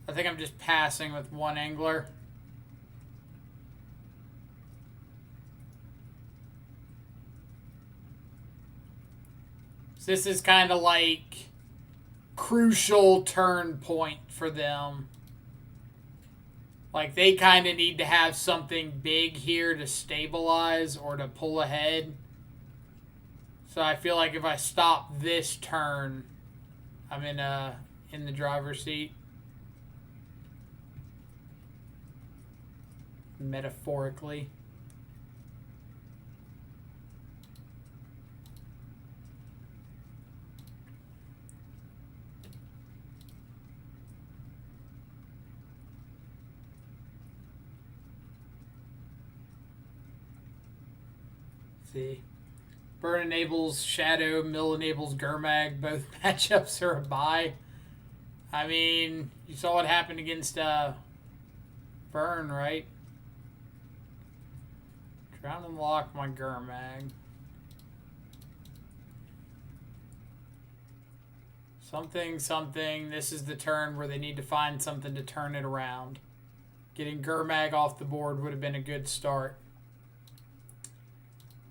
I think I'm just passing with 1 Angler. So this is kind of like crucial turn point for them. Like, they kind of need to have something big here to stabilize or to pull ahead. So I feel like if I stop this turn, I'm in the driver's seat. Metaphorically. See. Burn enables Shadow, Mill enables Gurmag. Both matchups are a bye. I mean, you saw what happened against Burn, right? Drown and lock my Gurmag. Something. This is the turn where they need to find something to turn it around. Getting Gurmag off the board would have been a good start.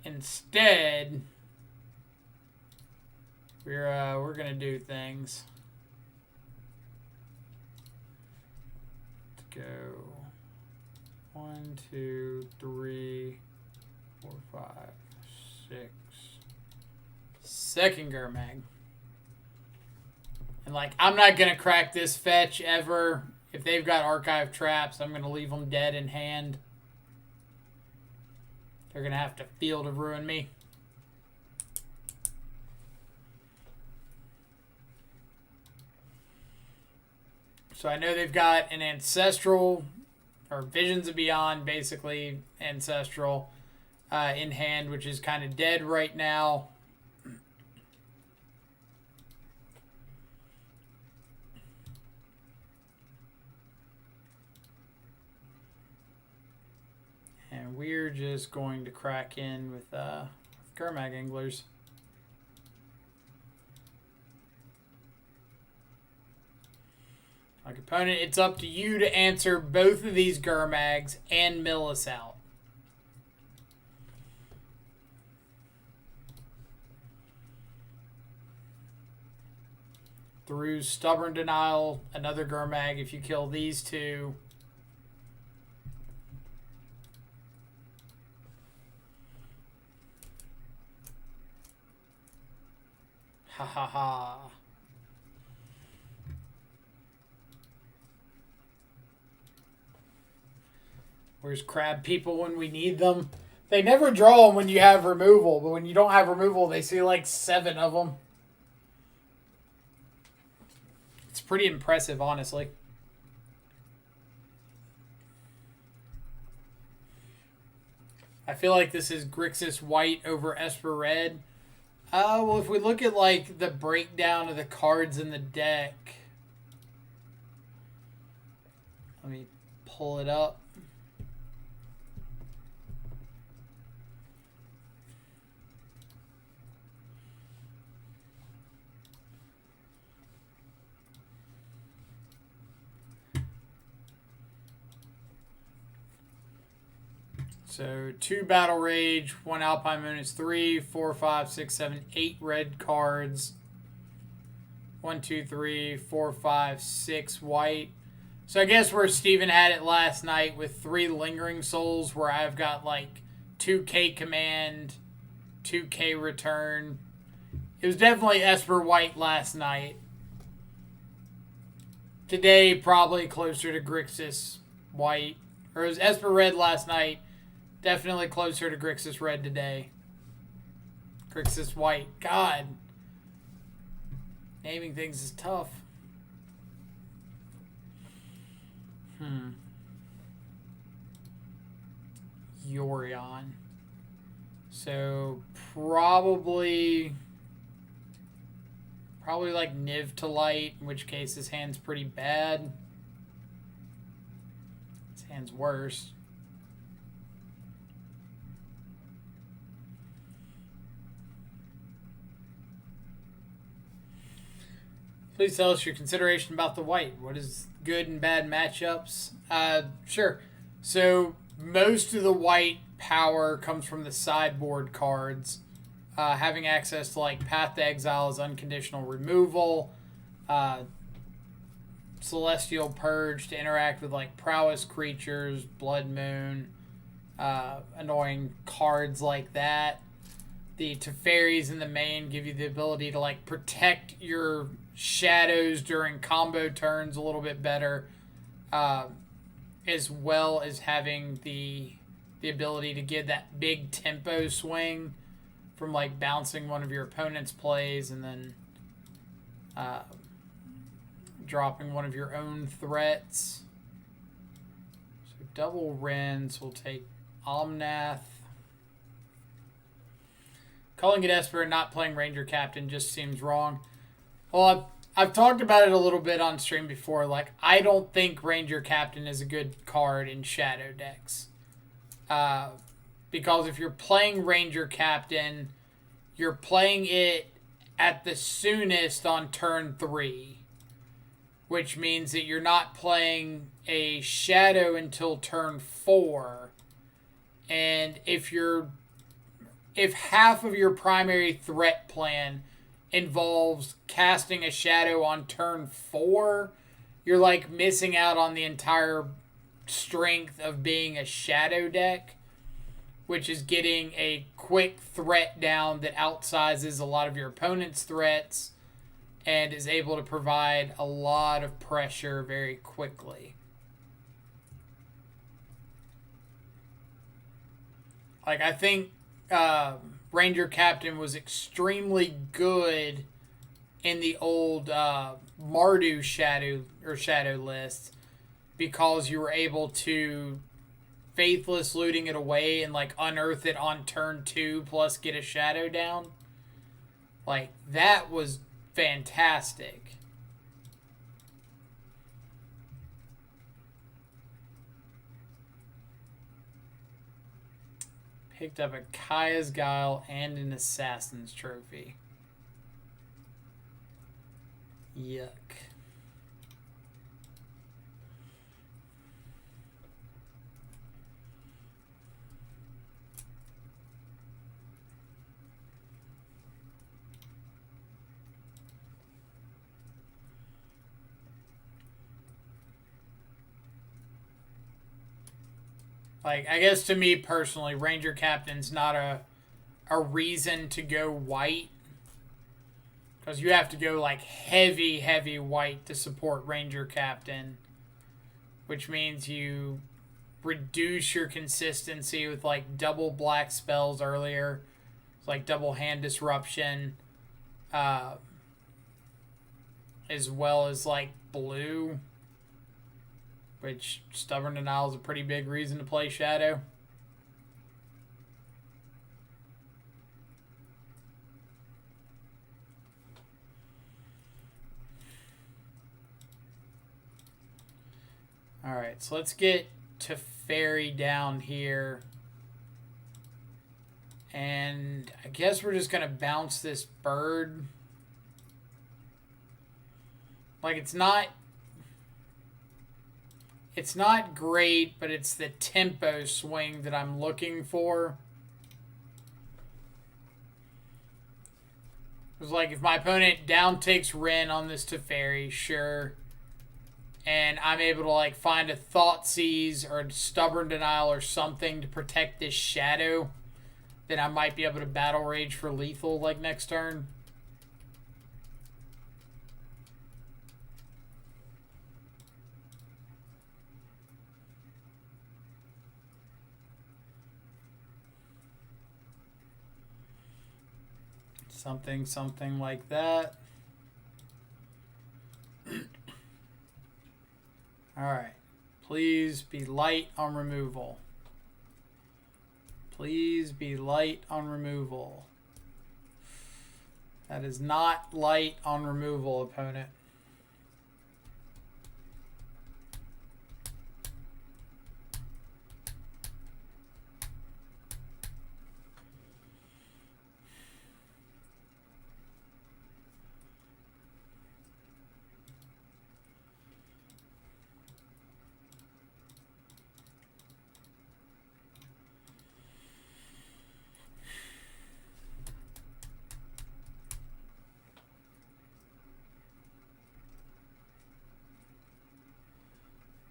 Instead, we're gonna do things. Let's go 1, 2, 3, 4, 5, 6. Second Gurmag. And like, I'm not gonna crack this fetch ever. If they've got archive traps, I'm gonna leave them dead in hand. They're going to have to feel to ruin me. So I know they've got an Ancestral, or Visions of Beyond, basically Ancestral, in hand, which is kind of dead right now. And we're just going to crack in with Gurmag Anglers. Like opponent, it's up to you to answer both of these Gurmags and mill us out. Through Stubborn Denial, another Gurmag if you kill these 2. Ha ha ha. Where's crab people when we need them? They never draw them when you have removal, but when you don't have removal, they see like 7 of them. It's pretty impressive, honestly. I feel like this is Grixis white over Esper red. Well, if we look at like the breakdown of the cards in the deck, let me pull it up. So 2 Battle Rage, 1 Alpine Moon is 3, 4, 5, 6, 7, 8 red cards. 1, 2, 3, 4, 5, 6 white. So I guess where Steven had it last night with 3 Lingering Souls, where I've got like 2k command, 2k return. It was definitely Esper white last night. Today, probably closer to Grixis white. Or it was Esper red last night. Definitely closer to Grixis red today. Grixis white. God. Naming things is tough. Yorion. So probably like Niv to light, in which case his hand's pretty bad. His hand's worse. Please tell us your consideration about the white. What is good and bad matchups? Sure. So most of the white power comes from the sideboard cards. Having access to like Path to Exile is unconditional removal. Celestial Purge to interact with like prowess creatures, Blood Moon, annoying cards like that. The Teferis in the main give you the ability to like protect your shadows during combo turns a little bit better, as well as having the ability to give that big tempo swing from like bouncing one of your opponent's plays and then dropping one of your own threats. So double Rens will take Omnath. Calling it Esper and not playing Ranger Captain just seems wrong. Well, I've talked about it a little bit on stream before. Like, I don't think Ranger Captain is a good card in Shadow decks. Because if you're playing Ranger Captain, you're playing it at the soonest on turn 3. Which means that you're not playing a Shadow until turn 4. And if half of your primary threat plan involves casting a shadow on turn 4, you're like missing out on the entire strength of being a shadow deck, which is getting a quick threat down that outsizes a lot of your opponent's threats and is able to provide a lot of pressure very quickly. Like, I think Ranger Captain was extremely good in the old Mardu shadow list because you were able to faithless looting it away and like unearth it on turn 2 plus get a shadow down. Like, that was fantastic. Picked up a Kaya's Guile and an Assassin's Trophy. Yuck. Like, I guess to me personally, Ranger Captain's not a reason to go white. Because you have to go, like, heavy, heavy white to support Ranger Captain. Which means you reduce your consistency with, like, double black spells earlier. Like, double Hand Disruption. As well as, like, blue. Which, Stubborn Denial is a pretty big reason to play Shadow. Alright, so let's get Teferi down here. And I guess we're just going to bounce this bird. Like, it's not great, but it's the tempo swing that I'm looking for. It's like if my opponent down takes Ren on this Teferi, sure. And I'm able to like find a Thoughtseize or a Stubborn Denial or something to protect this shadow, then I might be able to Battle Rage for lethal like next turn. Something like that. Alright. Please be light on removal. Please be light on removal. That is not light on removal, opponent.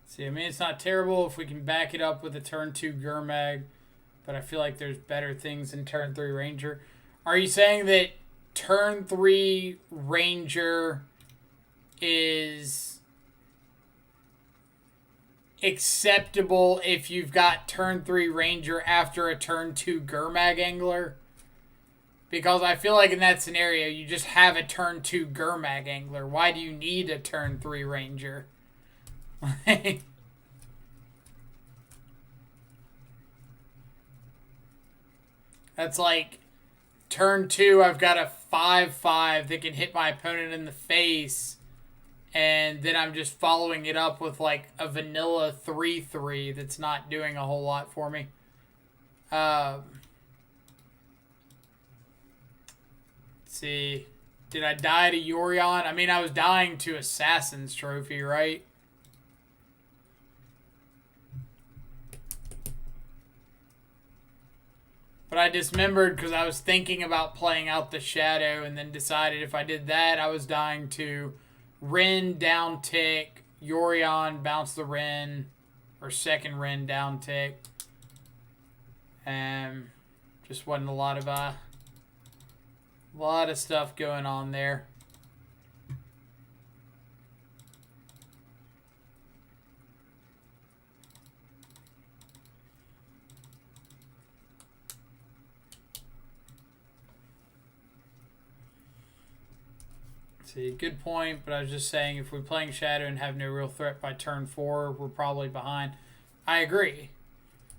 See, I mean, it's not terrible if we can back it up with a turn 2 Gurmag, but I feel like there's better things in turn 3 Ranger. Are you saying that turn 3 Ranger is acceptable if you've got turn 3 Ranger after a turn 2 Gurmag Angler? Because I feel like in that scenario, you just have a turn 2 Gurmag Angler. Why do you need a turn 3 Ranger? That's like turn 2, I've got a 5/5 that can hit my opponent in the face, and then I'm just following it up with like a vanilla 3/3 that's not doing a whole lot for me. Let's see. Did I die to Yorion? I mean, I was dying to Assassin's Trophy, right? But I dismembered because I was thinking about playing out the Shadow and then decided if I did that, I was dying to Ren down tick, Yorion bounce the Ren, or second Ren down tick. Just wasn't a lot of stuff going on there. See, good point, but I was just saying if we're playing Shadow and have no real threat by turn 4, we're probably behind. I agree.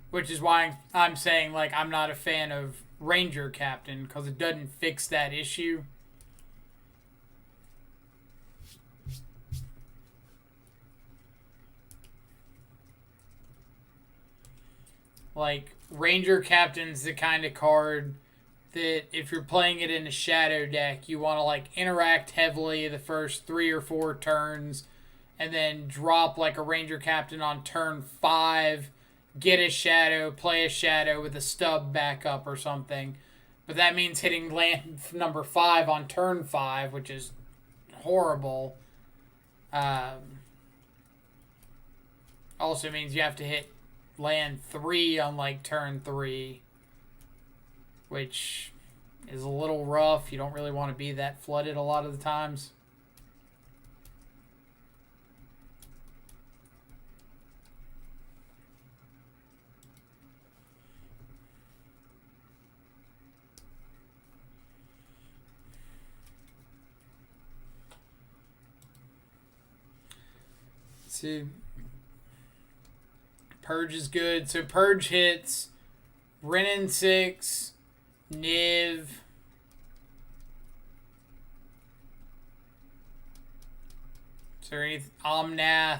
Which is why I'm saying, like, I'm not a fan of Ranger Captain, because it doesn't fix that issue. Like, Ranger Captain's the kind of card that if you're playing it in a Shadow deck, you want to like interact heavily the first 3 or 4 turns and then drop like a Ranger Captain on turn 5, get a Shadow, play a Shadow with a stub backup or something. But that means hitting land number 5 on turn 5, which is horrible. Also means you have to hit land 3 on like turn 3. Which is a little rough. You don't really want to be that flooded a lot of the times. Let's see. Purge is good. So Purge hits Renin 6, Niv, is there any Omnath,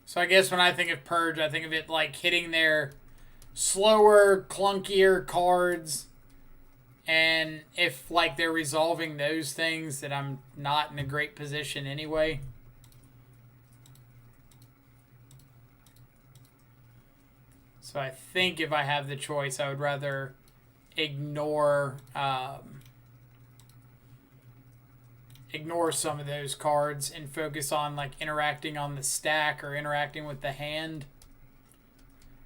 So I guess when I think of Purge, I think of it like hitting their slower, clunkier cards. And if like they're resolving those things, that I'm not in a great position anyway. So I think if I have the choice, I would rather ignore ignore some of those cards and focus on like interacting on the stack or interacting with the hand.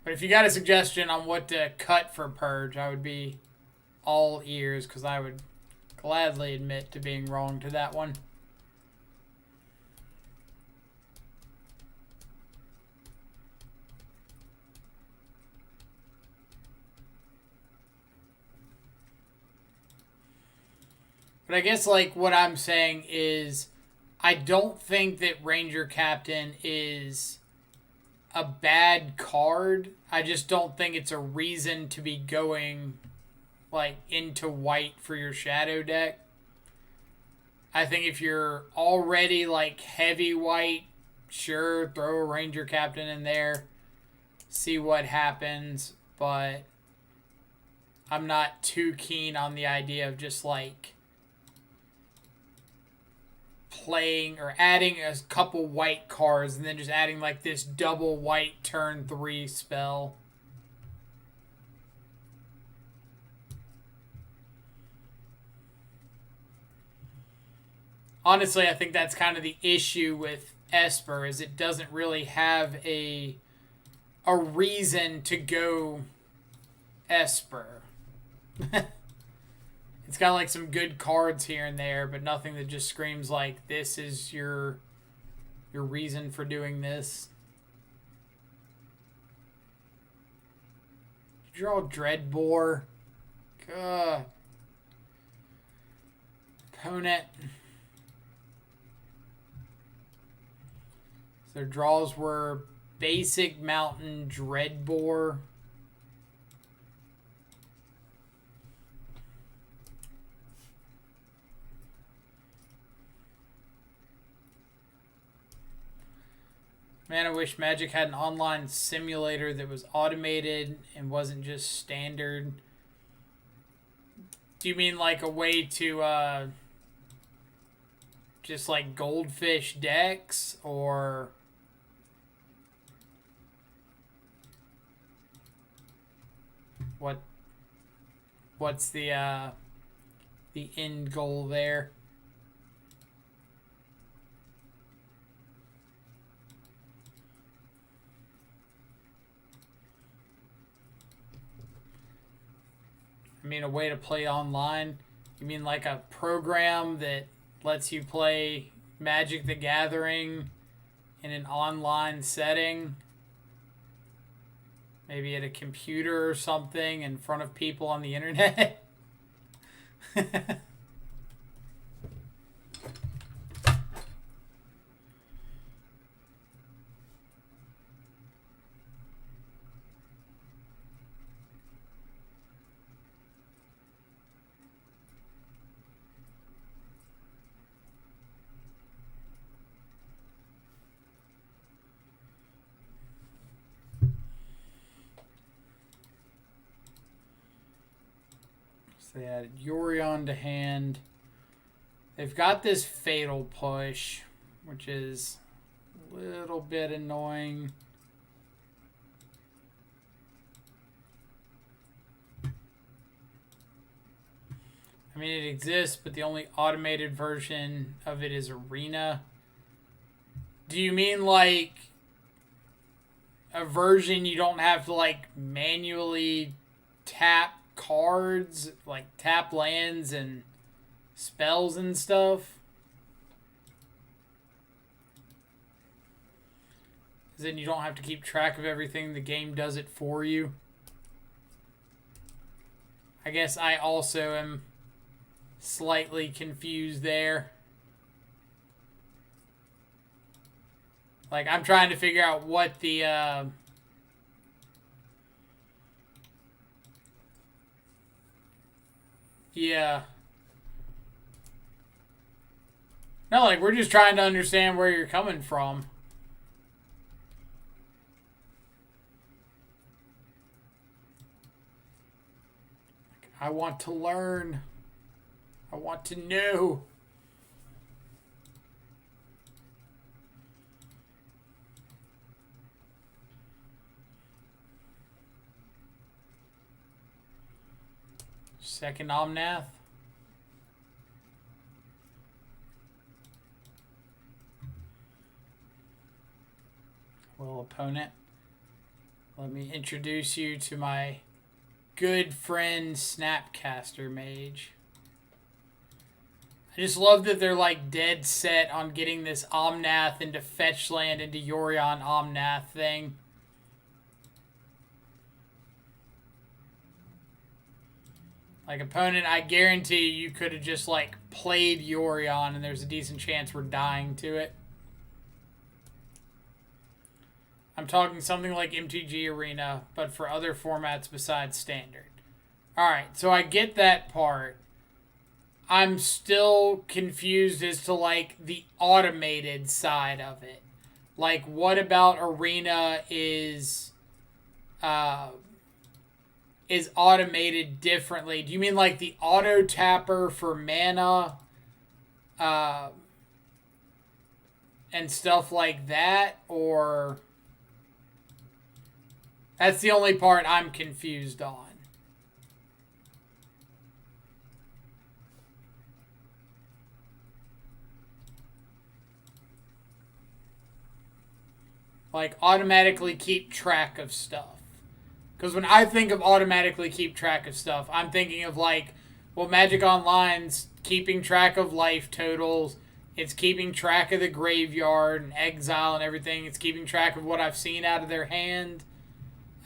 But if you got a suggestion on what to cut for Purge, I would be all ears, because I would gladly admit to being wrong to that one. But I guess like what I'm saying is I don't think that Ranger Captain is a bad card. I just don't think it's a reason to be going like into white for your shadow deck. I think if you're already like heavy white, sure, throw a Ranger Captain in there, see what happens, but I'm not too keen on the idea of just like playing or adding a couple white cards and then just adding like this double white turn 3 spell. Honestly, I think that's kind of the issue with Esper, is it doesn't really have a reason to go Esper. It's got like some good cards here and there, but nothing that just screams like this is your reason for doing this. Did you draw Dreadbore? God. Opponent. So their draws were Basic Mountain Dreadbore. Man, I wish Magic had an online simulator that was automated and wasn't just standard. Do you mean like a way to just like goldfish decks, or what's the end goal there? I mean, a way to play online? You mean like a program that lets you play Magic the Gathering in an online setting? Maybe at a computer or something in front of people on the internet? They added Yorion to hand. They've got this Fatal Push, which is a little bit annoying. I mean, it exists, but the only automated version of it is Arena. Do you mean like a version you don't have to like manually tap cards, like tap lands and spells and stuff? Then you don't have to keep track of everything. The game does it for you. I guess I also am slightly confused there. Like, I'm trying to figure out what the yeah. No, like, we're just trying to understand where you're coming from. I want to learn. I want to know. Second Omnath. Well, opponent, let me introduce you to my good friend Snapcaster Mage. I just love that they're like dead set on getting this Omnath into fetch land into Yorion Omnath thing. Like, opponent, I guarantee you could have just like played Yorion and there's a decent chance we're dying to it. I'm talking something like MTG Arena, but for other formats besides Standard. Alright, so I get that part. I'm still confused as to, like, the automated side of it. Like, what about Arena is automated differently? Do you mean, like, the auto tapper for mana and stuff like that? Or... That's the only part I'm confused on. Like, automatically keep track of stuff. Because when I think of automatically keep track of stuff, I'm thinking of, like, well, Magic Online's keeping track of life totals. It's keeping track of the graveyard and Exile and everything. It's keeping track of what I've seen out of their hand.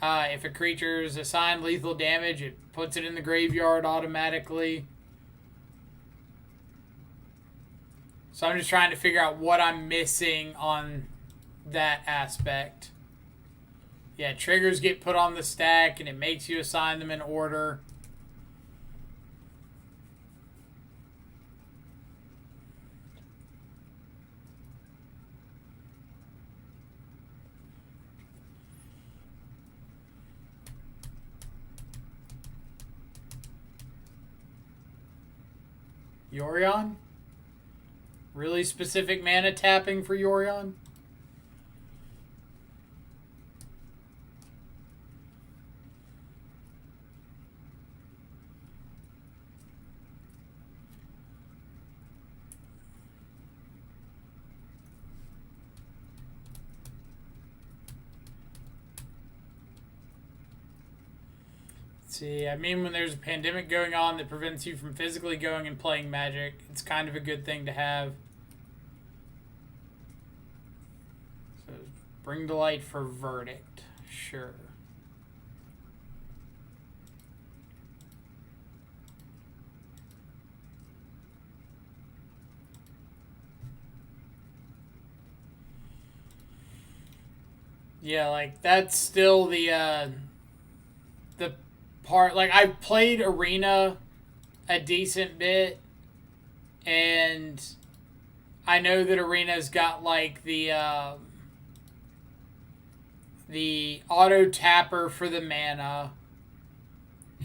If a creature is assigned lethal damage, it puts it in the graveyard automatically. So I'm just trying to figure out what I'm missing on that aspect. Yeah, triggers get put on the stack and it makes you assign them in order. Yorion? Really specific mana tapping for Yorion? See, I mean, when there's a pandemic going on that prevents you from physically going and playing Magic, it's kind of a good thing to have. So, bring to light for Verdict. Sure. Yeah, like, that's still the part. Like, I've played Arena a decent bit, and I know that Arena's got, like, the auto tapper for the mana,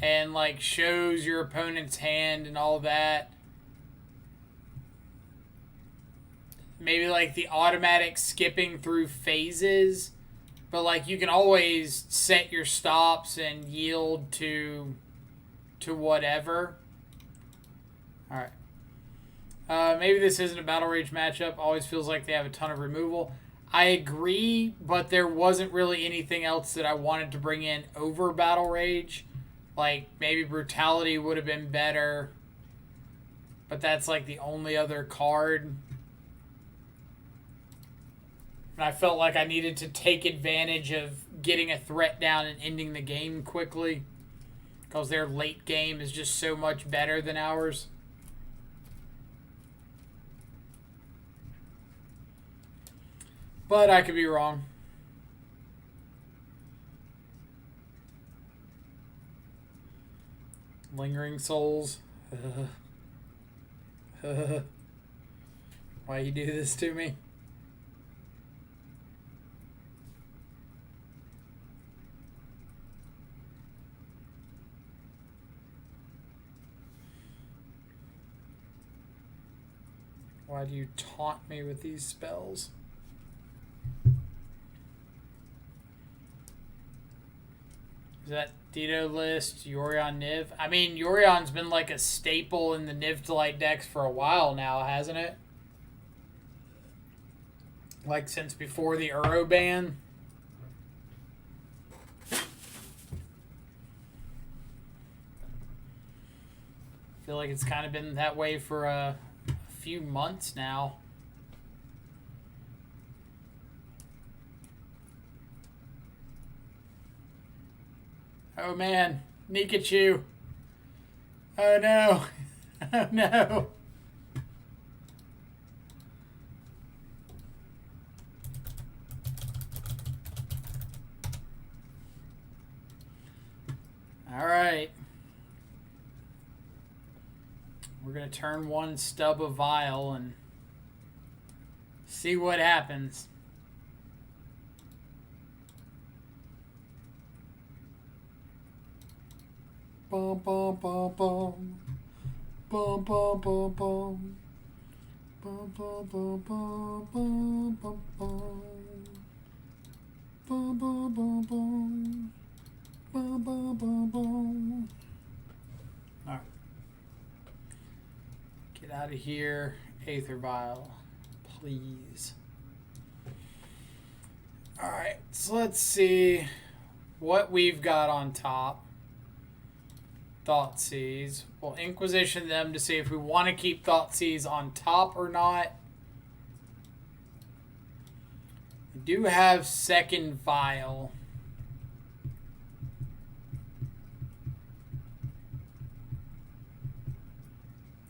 and, like, shows your opponent's hand and all that. Maybe, like, the automatic skipping through phases. But, like, you can always set your stops and yield to whatever. Alright. Maybe this isn't a Battle Rage matchup. Always feels like they have a ton of removal. I agree, but there wasn't really anything else that I wanted to bring in over Battle Rage. Like, maybe Brutality would have been better. But that's, like, the only other card. And I felt like I needed to take advantage of getting a threat down and ending the game quickly. Because their late game is just so much better than ours. But I could be wrong. Lingering Souls. Why you do this to me? Why do you taunt me with these spells? Is that Dito list, Yorion Niv? I mean, Yorion's been like a staple in the Niv to Light decks for a while now, hasn't it? Like since before the Uro ban. I feel like it's kind of been that way for a few months now. Oh man, Nikachu. Oh no. Oh no. All right. We're going to turn one stub of Vial and see what happens. Bum, bum, bum, bum. Bum, bum, bum, bum. Bum, bum, bum, bum, bum, bum, bum. Bum, bum, bum, bum. Bum, bum, bum, bum. All right. Get out of here, Aether Vial, please. All right, so let's see what we've got on top. Thoughtseize. We'll Inquisition them to see if we want to keep Thoughtseize on top or not. We do have second Vial.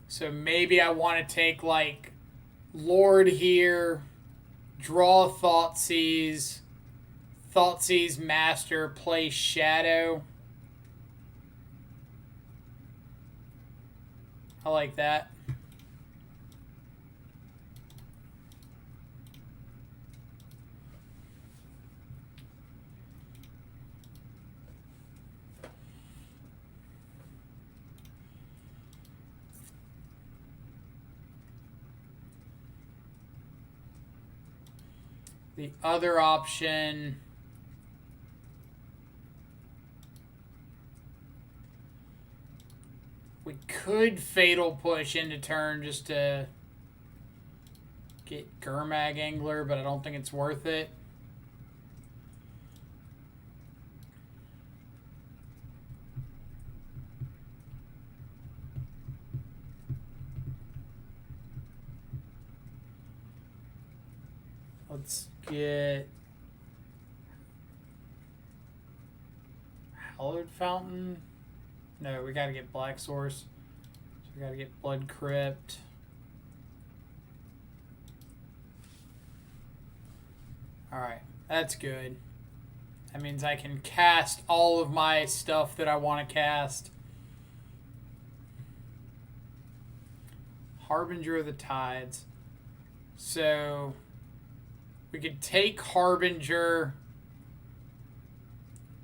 So maybe I want to take like Lord here, draw Thoughtseize, Thoughtseize Master, play Shadow. I like that. The other option, we could Fatal Push into turn just to get Gurmag Angler, but I don't think it's worth it. Let's get Hallowed Fountain. No, we gotta get Black Source. So we gotta get Blood Crypt. Alright, that's good. That means I can cast all of my stuff that I want to cast. Harbinger of the Tides. So we could take Harbinger,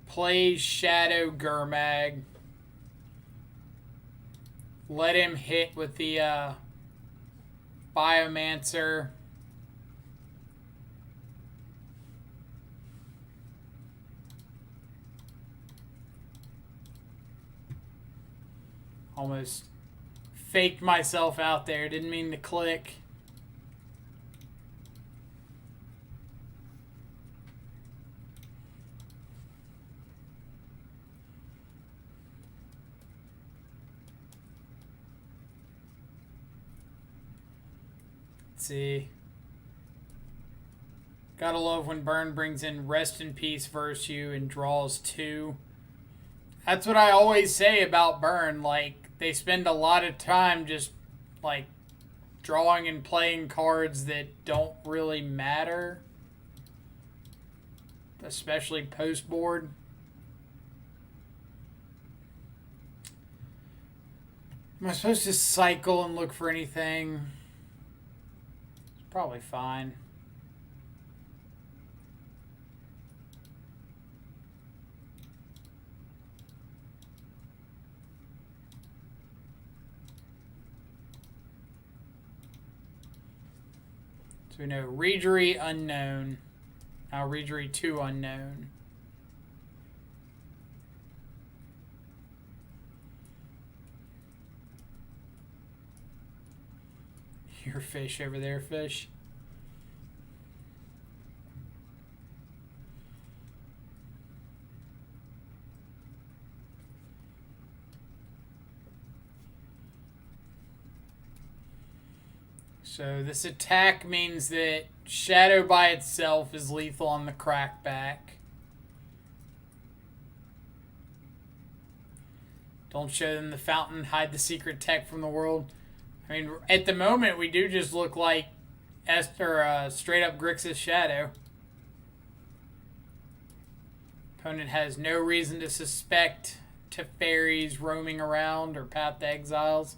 play Shadow Gurmag, let him hit with the Biomancer. Almost faked myself out there. Didn't mean to click. Let's see. Gotta love when Burn brings in Rest in Peace versus you and draws 2. That's what I always say about Burn. Like, they spend a lot of time just, like, drawing and playing cards that don't really matter. Especially post-board. Am I supposed to cycle and look for anything? It's probably fine. So we know Regery unknown. Now Regery 2 unknown. Your fish over there, fish. So this attack means that Shadow by itself is lethal on the crackback. Don't show them the fountain, hide the secret tech from the world. I mean, at the moment, we do just look like Esther, straight up Grixis Shadow. Opponent has no reason to suspect Teferi's roaming around or Path to Exiles.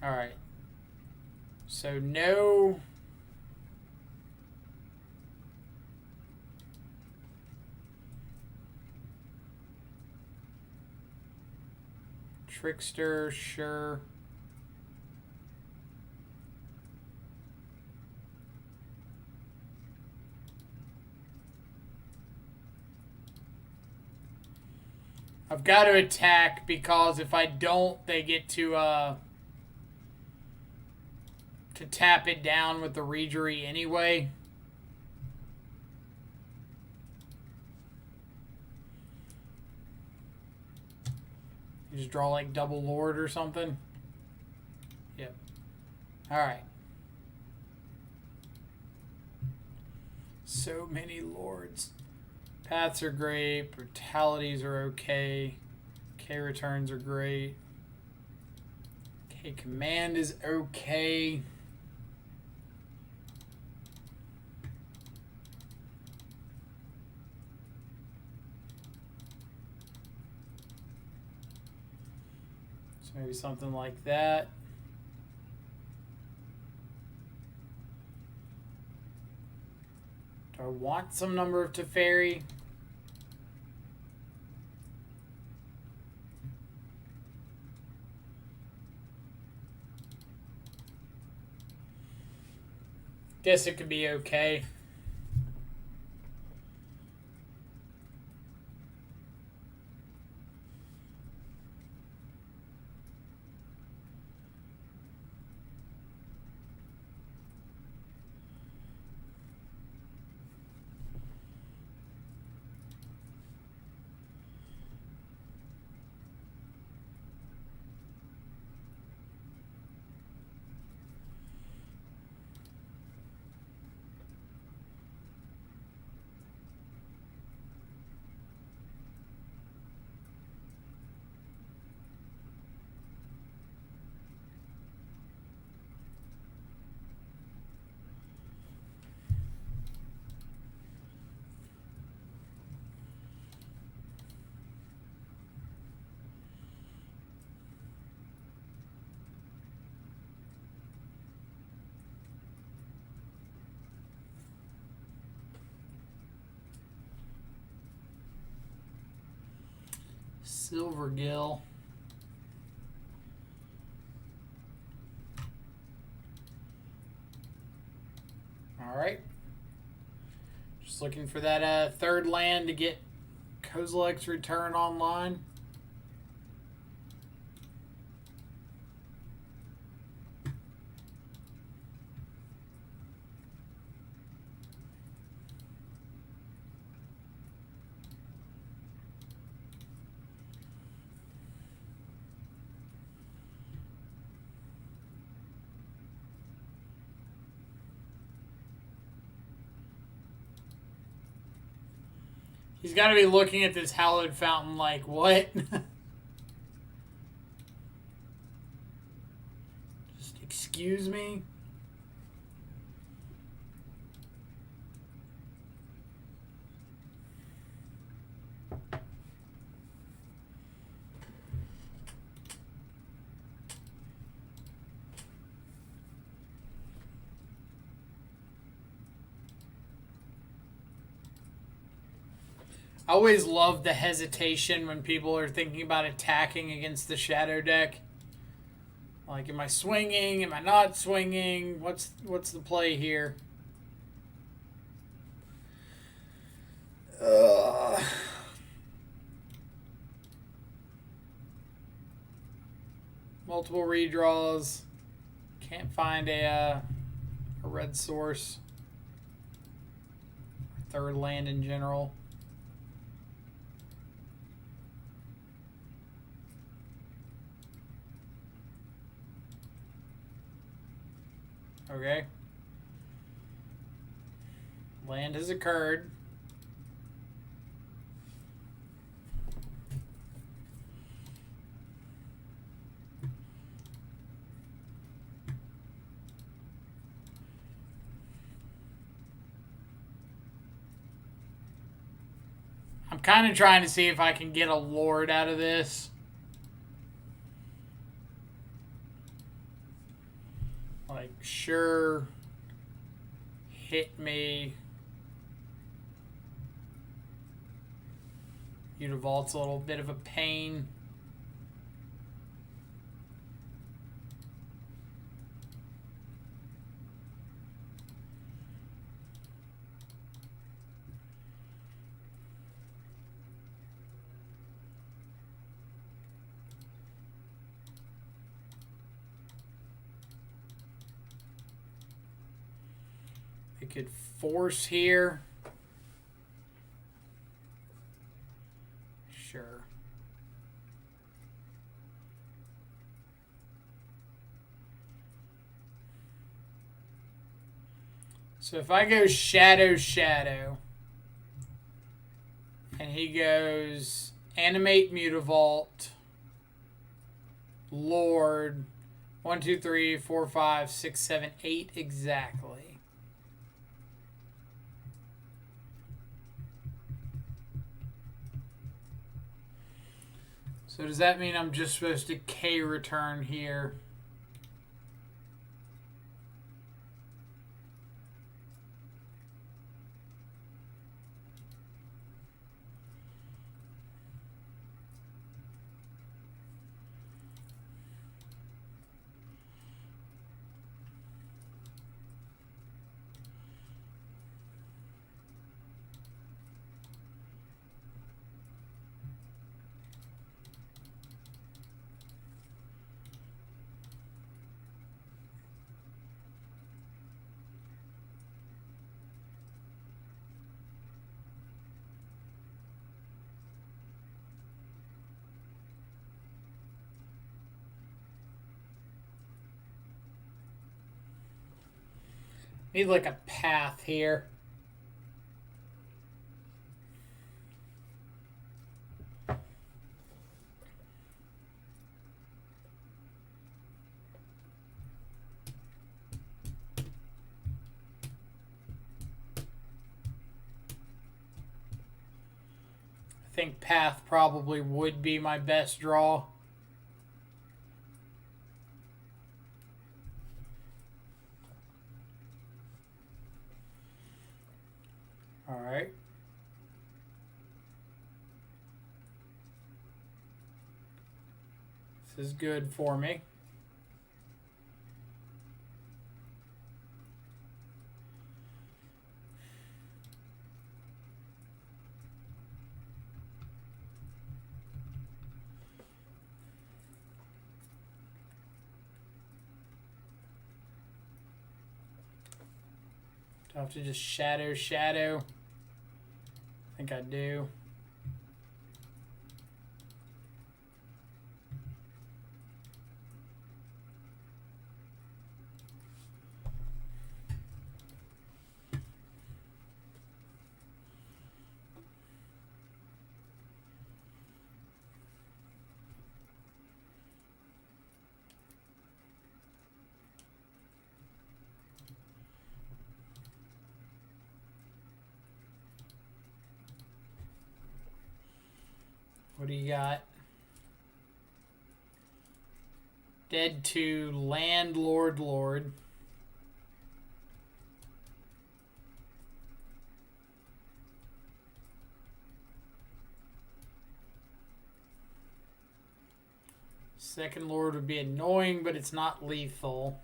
Alright. So no... Trickster, sure. I've got to attack because if I don't, they get to tap it down with the Regery anyway. You just draw like double Lord or something. Yep. Alright. So many Lords. Paths are great. Brutalities are okay. K returns are great. K command is okay. Maybe something like that. Do I want some number of Teferi? Guess it could be okay. Silvergill. Alright. Just looking for that third land to get Kozilek's Return online. He's got to be looking at this hallowed fountain like, what? Just excuse me? I always love the hesitation when people are thinking about attacking against the shadow deck. Like, am I swinging? Am I not swinging? What's the play here? Multiple redraws. Can't find a red source. Third land in general. Okay. Land has occurred. I'm kind of trying to see if I can get a Lord out of this. Like, sure, hit me. Univault's a little bit of a pain. I could force here. Sure. So if I go shadow, shadow, and he goes animate Mutavault, Lord, 1, 2, 3, 4, 5, 6, 7, 8 exactly. So does that mean I'm just supposed to K return here? Need like a path here. I think path probably would be my best draw. All right. This is good for me. Do I have to just shadow, shadow? I think I do. What do you got? Dead to Landlord Lord. Second Lord would be annoying, but it's not lethal.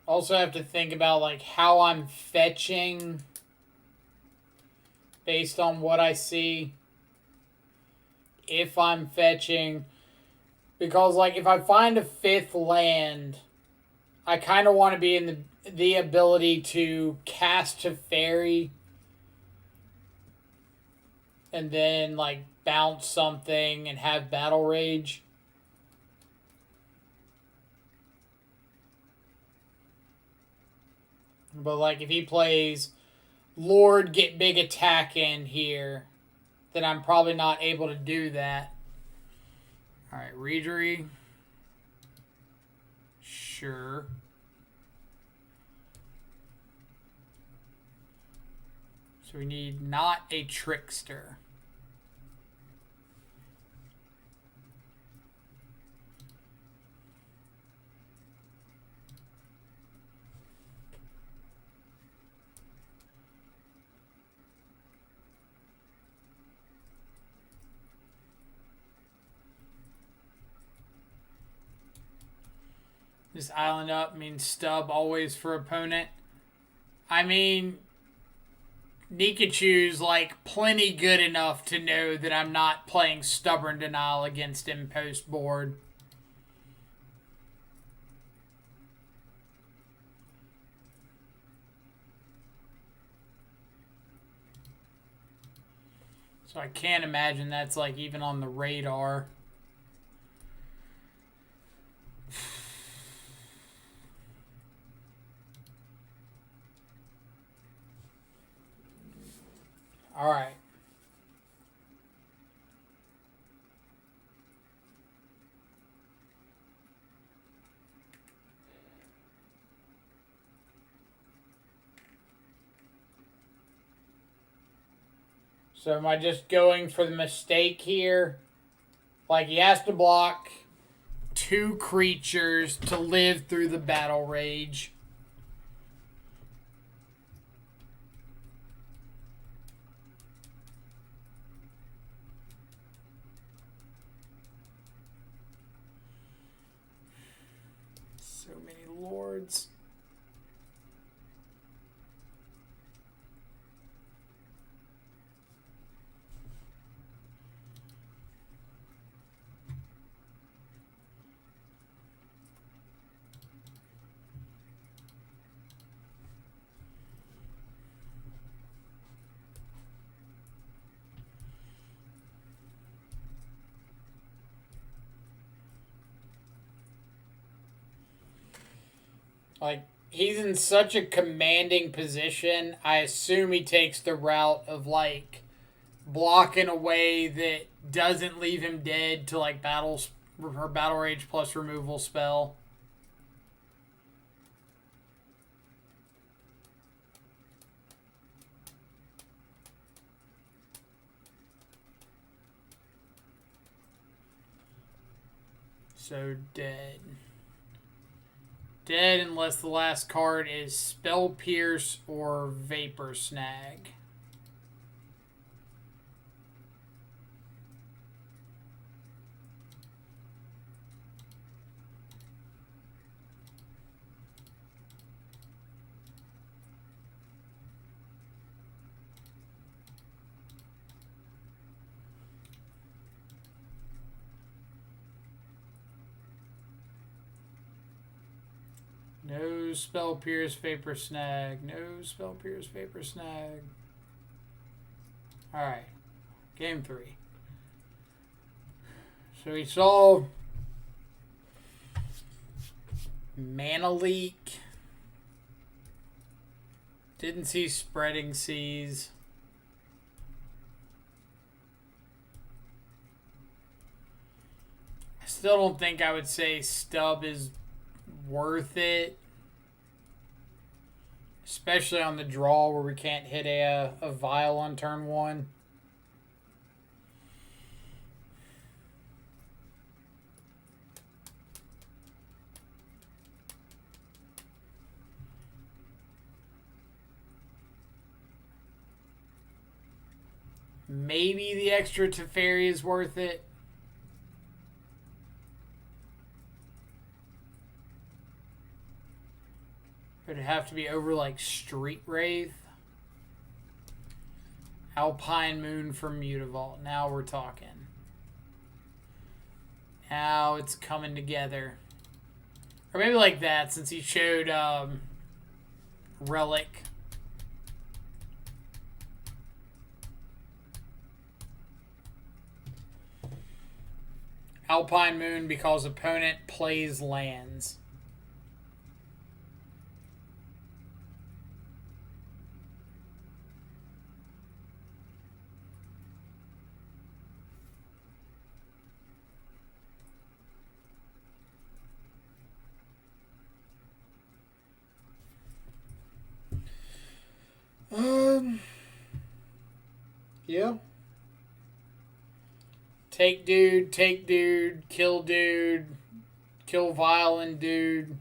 Also have to think about like how I'm fetching based on what I see. If I'm fetching, because like if I find a 5th land, I kind of want to be in the ability to cast Teferi and then like bounce something and have Battle Rage. But like if he plays Lord get big attack in here, then I'm probably not able to do that. Alright, Readery. Sure. So we need not a Trickster. This island up means stub always for opponent. I mean, Nikachu's like plenty good enough to know that I'm not playing Stubborn Denial against him post board. So I can't imagine that's like even on the radar. All right. So am I just going for the mistake here? Like he has to block 2 creatures to live through the Battle Rage. So many lords. Like, he's in such a commanding position, I assume he takes the route of, like, blocking a way that doesn't leave him dead to, like, Battle Rage plus removal spell. So dead. Dead unless the last card is Spell Pierce or Vapor Snag. No Spell Pierce, Vapor Snag. No Spell Pierce, Vapor Snag. Alright. Game 3. So we saw Mana Leak. Didn't see Spreading Seas. Still don't think I would say Stub is worth it. Especially on the draw where we can't hit a Vial on turn 1. Maybe the extra Teferi is worth it. But it'd have to be over like Street Wraith. Alpine Moon for Mutavault. Now we're talking. Now it's coming together. Or maybe like that, since he showed Relic. Alpine Moon because opponent plays lands. Yeah. Take dude, kill violent dude.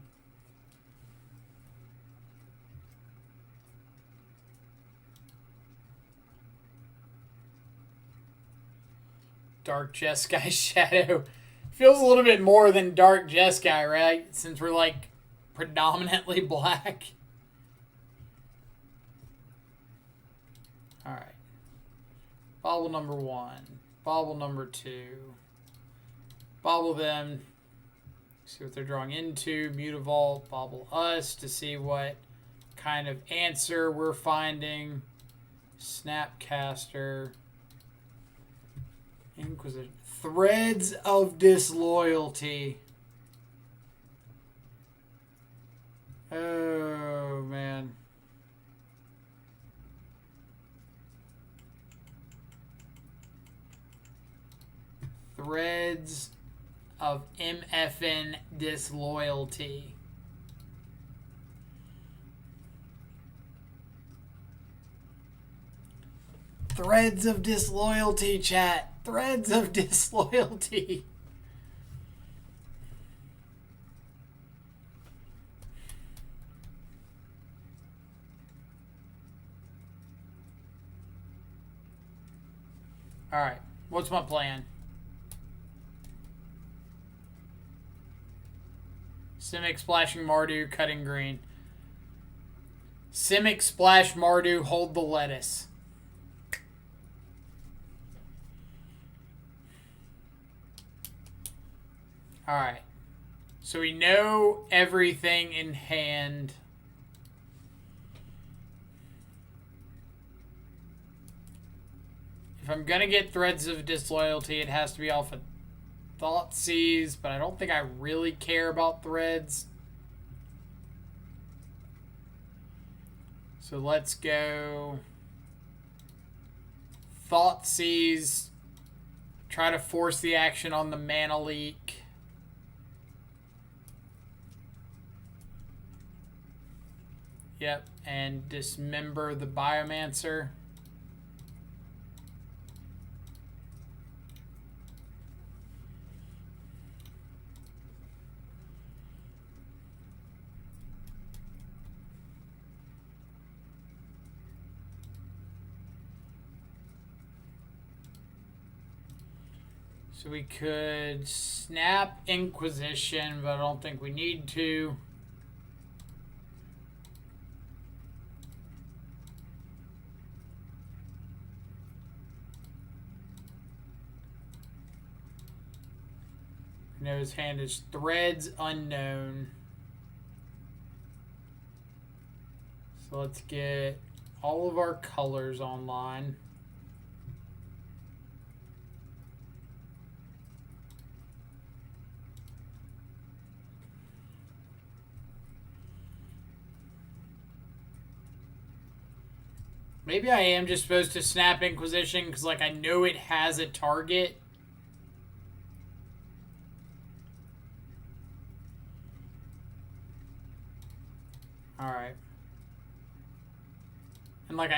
Dark Jeskai Shadow. Feels a little bit more than Dark Jeskai, right? Since we're like predominantly black. Alright. Bobble number 1. Bobble number 2. Bobble them. See what they're drawing into. Mutavault. Bobble us to see what kind of answer we're finding. Snapcaster. Inquisition. Threads of Disloyalty. Oh, man. Threads of MFN Disloyalty. Threads of Disloyalty, chat. Threads of Disloyalty. Alright, what's my plan? Simic Splashing Mardu, cutting green. Simic Splash Mardu, hold the lettuce. Alright. So we know everything in hand. If I'm going to get Threads of Disloyalty, it has to be off of Thoughtseize, but I don't think I really care about Threads. So let's go Thoughtseize. Try to force the action on the Mana Leak. Yep, and Dismember the Biomancer. So we could snap Inquisition, but I don't think we need to. I know his hand is Threads Unknown. So let's get all of our colors online. Maybe I am just supposed to snap Inquisition because, like, I know it has a target. Alright. And like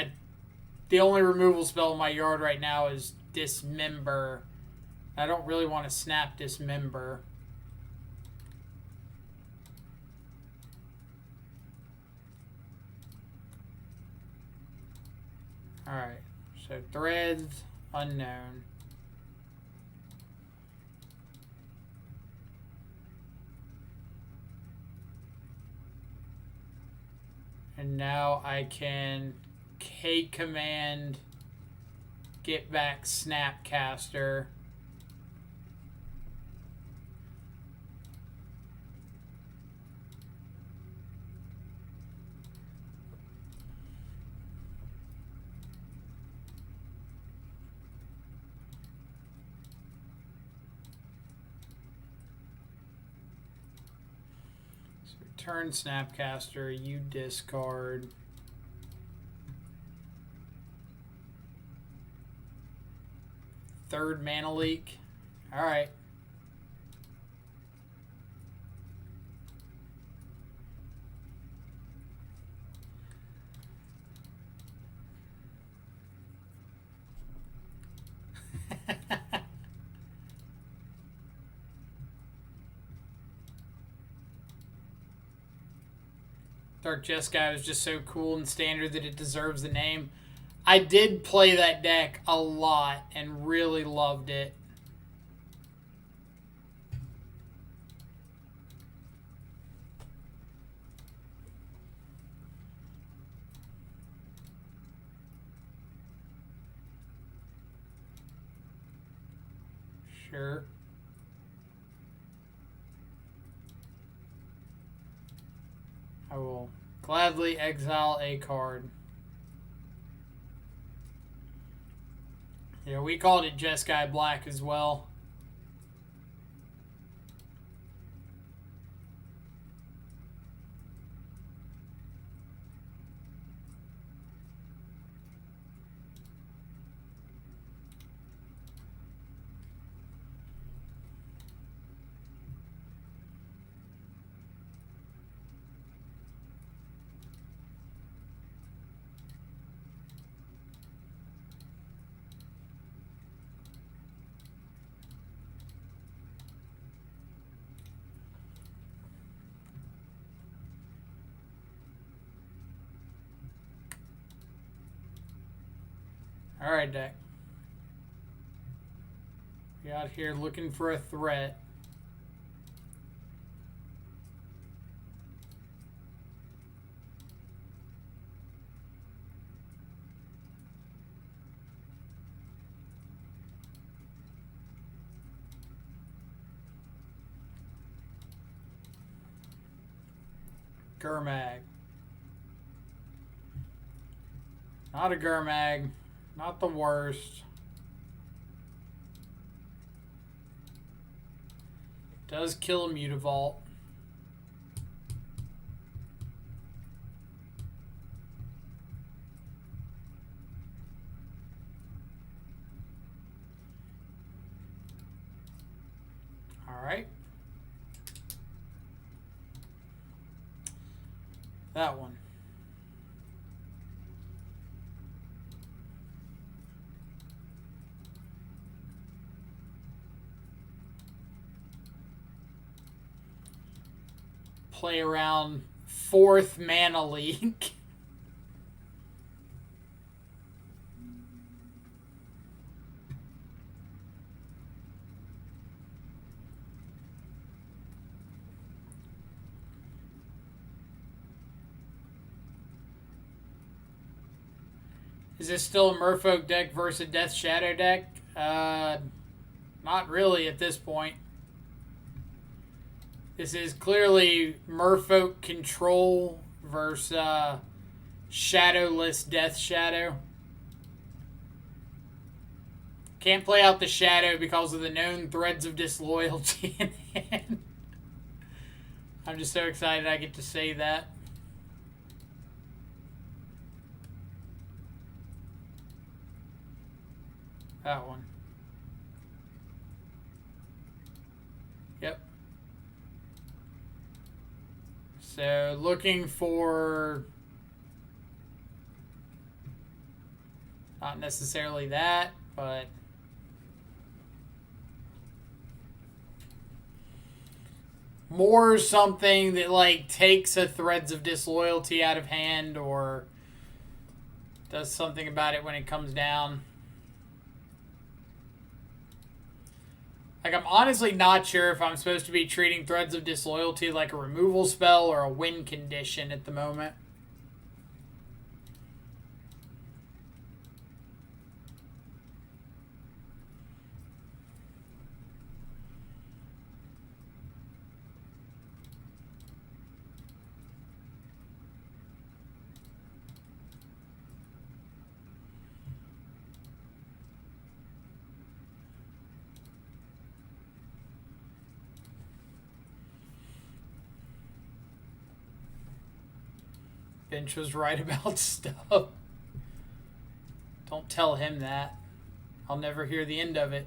the only removal spell in my yard right now is Dismember. I don't really want to snap Dismember. Alright. So Threads, unknown. And now I can K-command, get back Snapcaster. So return Snapcaster, you discard. Third mana leak. All right. Dark Jeskai was just so cool and standard that it deserves the name. I did play that deck a lot and really loved it. Sure. I will gladly exile a card. Yeah, we called it Jeskai Black as well. Alright, deck. We out here looking for a threat. Gurmag. Not a Gurmag. Not the worst. Does kill a Mutavault. Alright. That one. Play around 4th mana leak. Is this still a Merfolk deck versus a Death Shadow deck? Not really at this point. This is clearly Merfolk control versus Shadowless Death Shadow. Can't play out the Shadow because of the known threads of disloyalty in hand. I'm just so excited I get to say that. That one. Yep. So looking for not necessarily that, but more something that like takes a Threads of Disloyalty out of hand or does something about it when it comes down. Like, I'm honestly not sure if I'm supposed to be treating Threads of Disloyalty like a removal spell or a win condition at the moment. Bench was right about stuff. Don't tell him that. I'll never hear the end of it.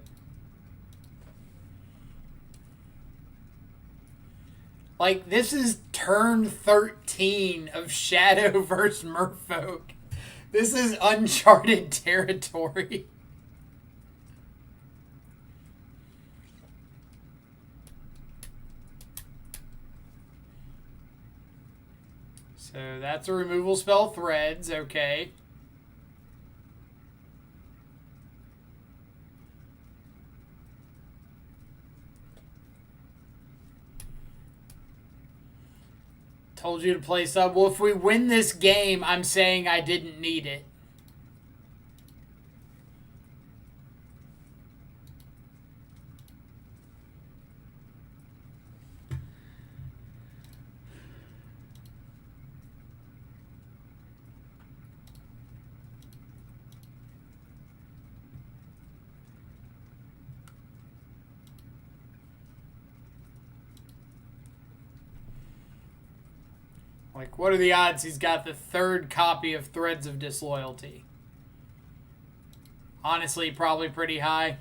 Like, this is turn 13 of Shadow versus Merfolk. This is uncharted territory. So that's a removal spell, Threads, okay. Told you to play sub. Well, if we win this game, I'm saying I didn't need it. Like, what are the odds he's got the third copy of Threads of Disloyalty? Honestly, probably pretty high.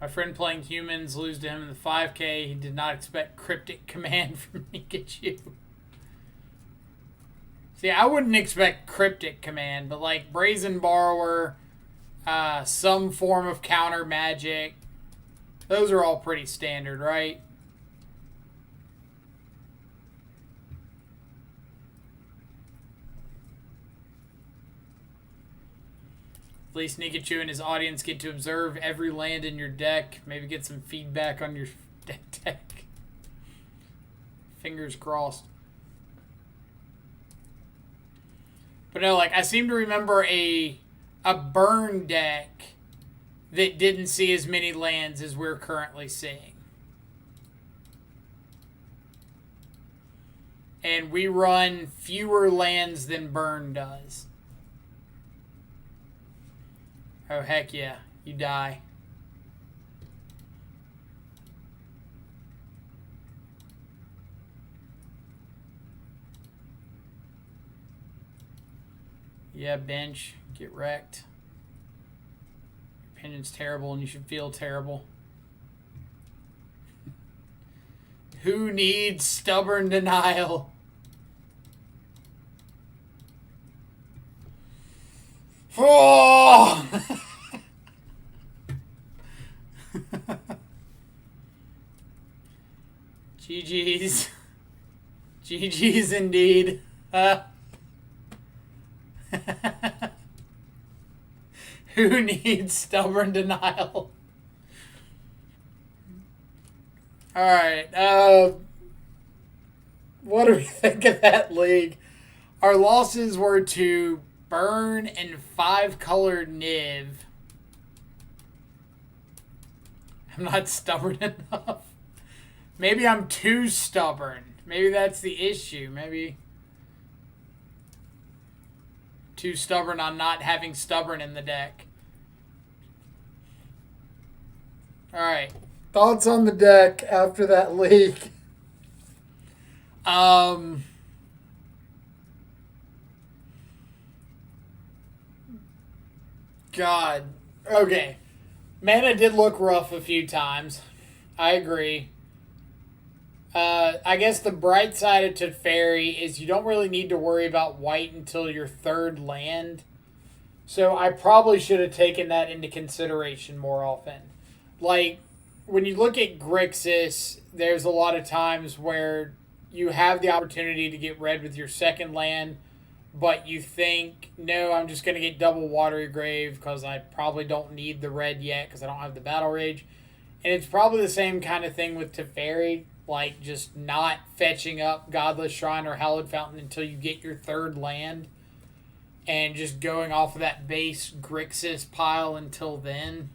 My friend playing humans, lose to him in the 5K. He did not expect Cryptic Command from Pikachu. See, I wouldn't expect Cryptic Command, but like Brazen Borrower, some form of counter magic, those are all pretty standard, right? At least Nikachu and his audience get to observe every land in your deck. Maybe get some feedback on your deck. Fingers crossed. But no, like, I seem to remember a burn deck that didn't see as many lands as we're currently seeing. And we run fewer lands than burn does. Oh, heck yeah. You die. Yeah, bench. Get wrecked. Your opinion's terrible and you should feel terrible. Who needs stubborn denial? Oh! GG's. GG's indeed. Who needs stubborn denial? Alright, what do we think of that league? Our losses were to Burn and 5-color Niv. I'm not stubborn enough. Maybe I'm too stubborn. Maybe that's the issue. Maybe too stubborn on not having stubborn in the deck. Alright. Thoughts on the deck after that leak? God. Okay. Mana did look rough a few times. I agree. I guess the bright side of Teferi is you don't really need to worry about white until your third land. So I probably should have taken that into consideration more often. Like, when you look at Grixis, there's a lot of times where you have the opportunity to get red with your second land, but you think, no, I'm just going to get double Watery Grave because I probably don't need the red yet because I don't have the Battle Rage. And it's probably the same kind of thing with Teferi, like just not fetching up Godless Shrine or Hallowed Fountain until you get your third land and just going off of that base Grixis pile until then.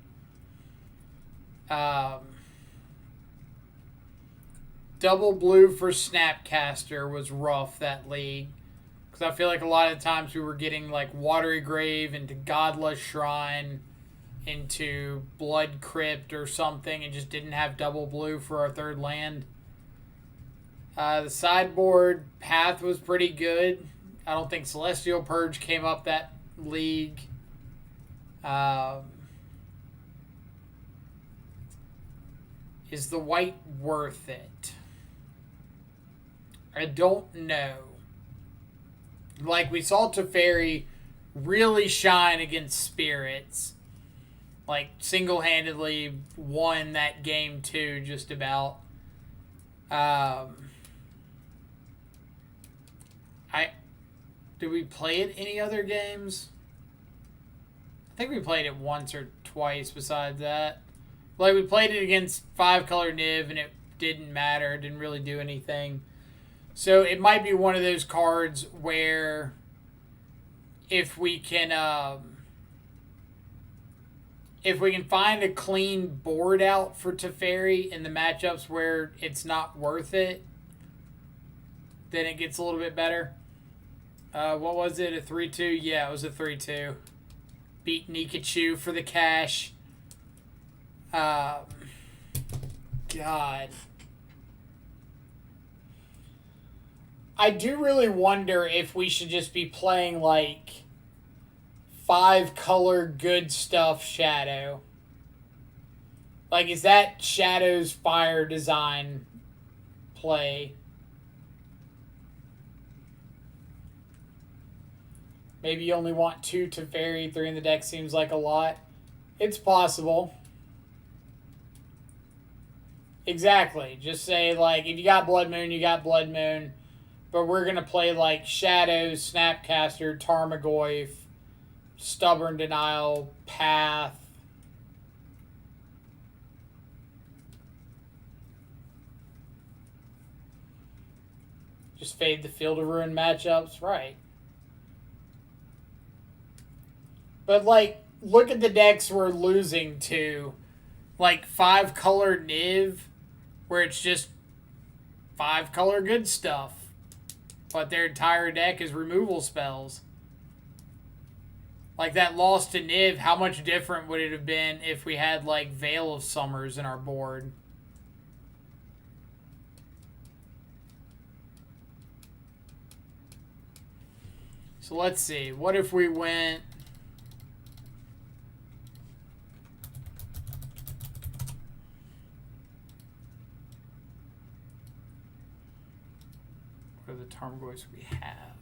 Double blue for Snapcaster was rough that league. Because I feel like a lot of times we were getting like Watery Grave into Godless Shrine into Blood Crypt or something and just didn't have double blue for our third land. The sideboard path was pretty good. I don't think Celestial Purge came up that league. Is the white worth it? I don't know. Like, we saw Teferi really shine against Spirits. Like, single-handedly won that game, too, just about. Did we play it any other games? I think we played it once or twice besides that. Like, we played it against 5-color Niv, and it didn't matter. It didn't really do anything. So, it might be one of those cards where if we can find a clean board out for Teferi in the matchups where it's not worth it, then it gets a little bit better. What was it? A 3-2? Yeah, it was a 3-2. Beat Nikachu for the cash. God. I do really wonder if we should just be playing, like, 5-color good stuff Shadow. Like, is that Shadow's Fire design play? Maybe you only want 2 Teferi, 3 in the deck seems like a lot. It's possible. Exactly. Just say, like, if you got Blood Moon, you got Blood Moon. But we're going to play, like, Shadow, Snapcaster, Tarmogoyf, Stubborn Denial, Path. Just fade the Field of Ruin matchups. Right. But, like, look at the decks we're losing to. Like, 5-color Niv, where it's just 5-color good stuff. But their entire deck is removal spells. Like, that loss to Niv, how much different would it have been if we had, like, Veil of Summers in our board? So let's see. What if we went... What are the Tarmogoyfs we have?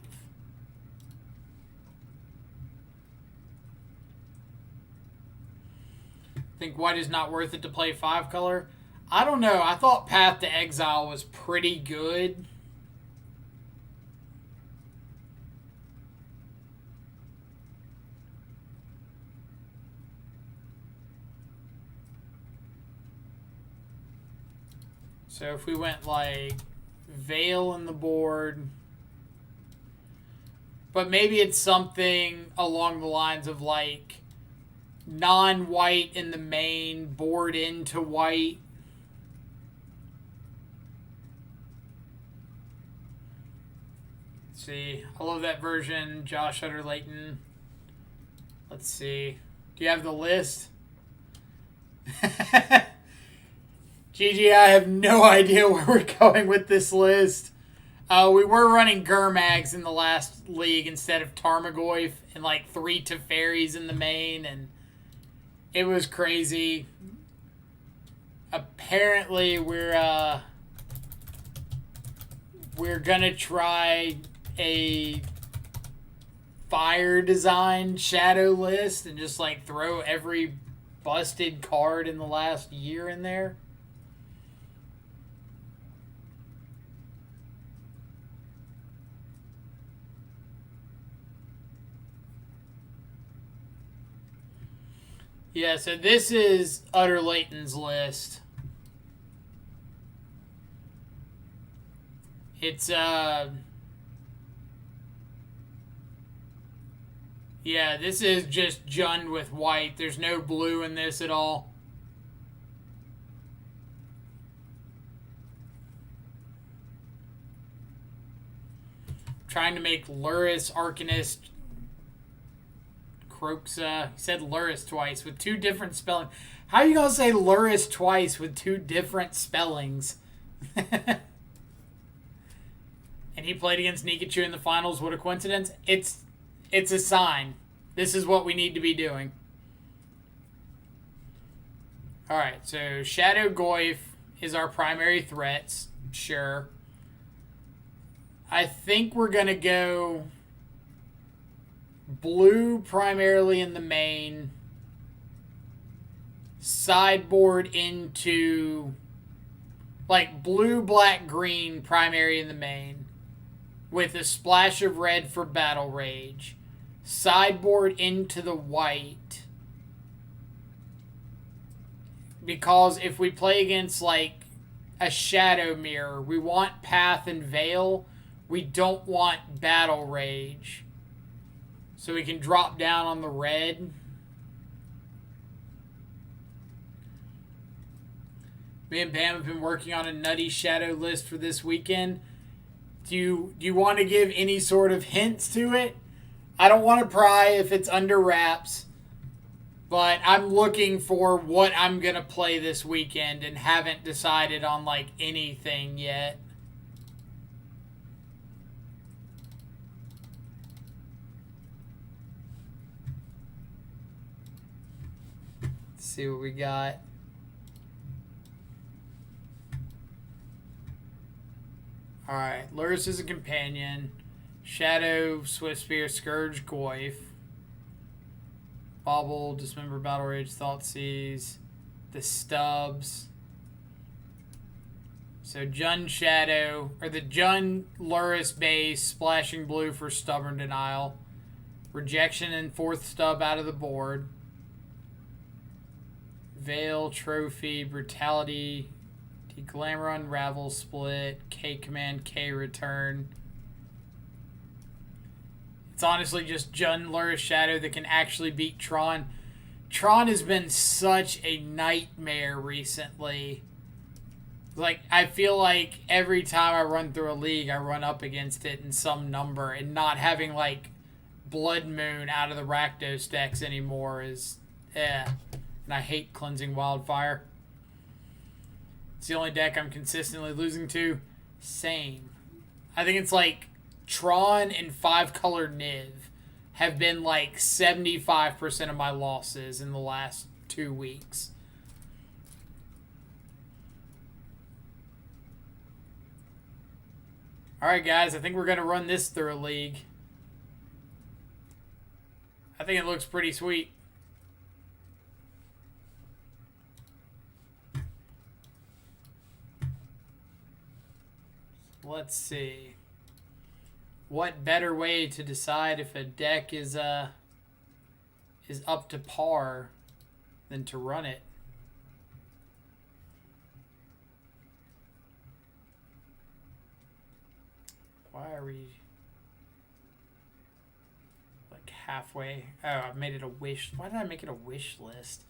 Think white is not worth it to play 5-color? I don't know. I thought Path to Exile was pretty good. So if we went like Veil in the board, but maybe it's something along the lines of like non-white in the main, board into white. Let's see. I love that version, Josh Hutter Layton. Let's see. Do you have the list? GG, I have no idea where we're going with this list. We were running Gurmags in the last league instead of Tarmogoyf and like 3 Teferis in the main, and it was crazy. Apparently, we're we're gonna try a fire design shadow list and just like throw every busted card in the last year in there. Yeah, so this is Utter Layton's list. It's, yeah, this is just Jund with white. There's no blue in this at all. Trying to make Lurrus, Arcanist, Croxa. He said Lurrus twice with two different spellings. How are you going to say Lurrus twice with two different spellings? And he played against Nikachu in the finals. What a coincidence. It's a sign. This is what we need to be doing. Alright, so Shadow Goyf is our primary threats. Sure. I think we're going to go blue primarily in the main. Sideboard into like blue, black, green primary in the main. With a splash of red for Battle Rage. Sideboard into the white. Because if we play against like a Shadow Mirror, we want Path and Veil. We don't want Battle Rage. So we can drop down on the red. Me and Bam have been working on a nutty shadow list for this weekend. Do you want to give any sort of hints to it? I don't want to pry if it's under wraps. But I'm looking for what I'm going to play this weekend and haven't decided on like anything yet. Let's see what we got. Alright, Lurrus is a companion. Shadow, Swift Spear, Scourge, Goyf. Bobble, Dismember, Battle Rage, Thoughtseize. The Stubbs. So Jund Shadow, or the Jund Lurrus base, Splashing Blue for Stubborn Denial. Rejection and fourth stub out of the board. Veil, Trophy, Brutality, Glamour, Unravel, Split, K Command, K Return. It's honestly just Jund Lurrus Shadow that can actually beat Tron. Tron has been such a nightmare recently. Like, I feel like every time I run through a league, I run up against it in some number, and not having, like, Blood Moon out of the Rakdos decks anymore is, And I hate Cleansing Wildfire. It's the only deck I'm consistently losing to. Same. I think it's like Tron and 5-color Niv have been like 75% of my losses in the last 2 weeks. Alright guys, I think we're going to run this through a league. I think it looks pretty sweet. Let's see. What better way to decide if a deck is up to par than to run it? Why are we like halfway? Oh, I've made it a wish. Why did I make it a wish list?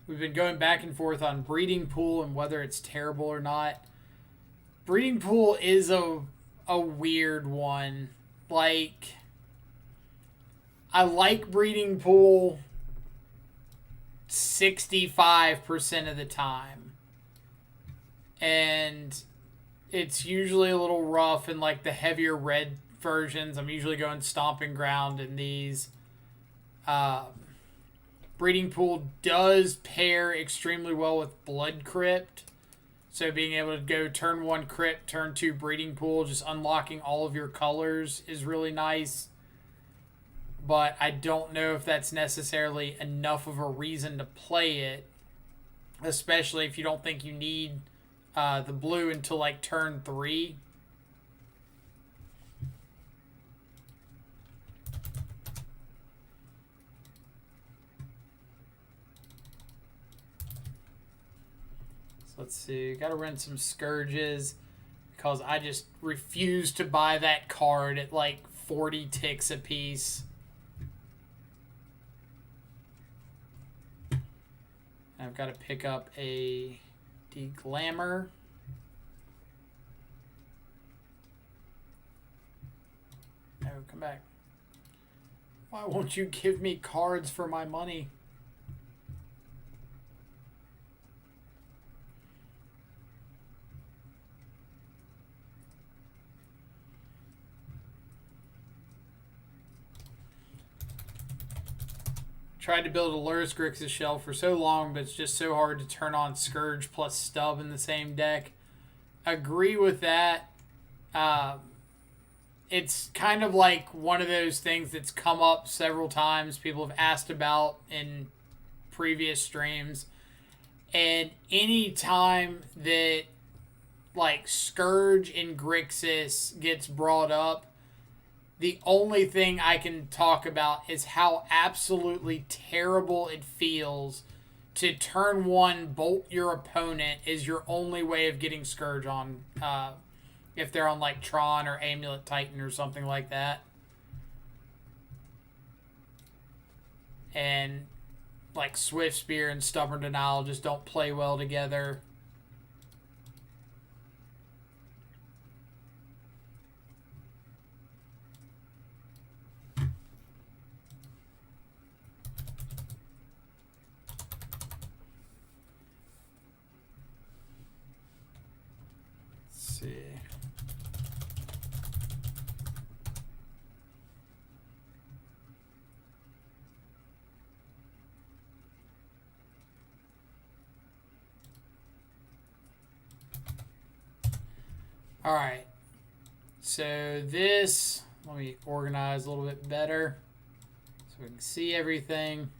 We've been going back and forth on Breeding Pool and whether it's terrible or not. Breeding Pool is a weird one. Like, I like Breeding Pool 65% of the time. And it's usually a little rough in like the heavier red versions. I'm usually going Stomping Ground in these. Breeding Pool does pair extremely well with Blood Crypt. So being able to go turn 1 crypt, turn 2 breeding pool, just unlocking all of your colors is really nice. But I don't know if that's necessarily enough of a reason to play it, especially if you don't think you need the blue until like turn 3. Let's see, gotta run some Scourges because I just refuse to buy that card at like 40 ticks a piece. I've got to pick up a Deglamor. No, come back. Why won't you give me cards for my money? Tried to build a Lurrus Grixis shell for so long, but it's just so hard to turn on Scourge plus Stub in the same deck. Agree with that. It's kind of like one of those things that's come up several times. People have asked about in previous streams. And any time that like Scourge and Grixis gets brought up, the only thing I can talk about is how absolutely terrible it feels to turn 1 bolt your opponent is your only way of getting Scourge on, if they're on like Tron or Amulet Titan or something like that. And like Swift Spear and Stubborn Denial just don't play well together. See. All right. So this, let me organize a little bit better so we can see everything.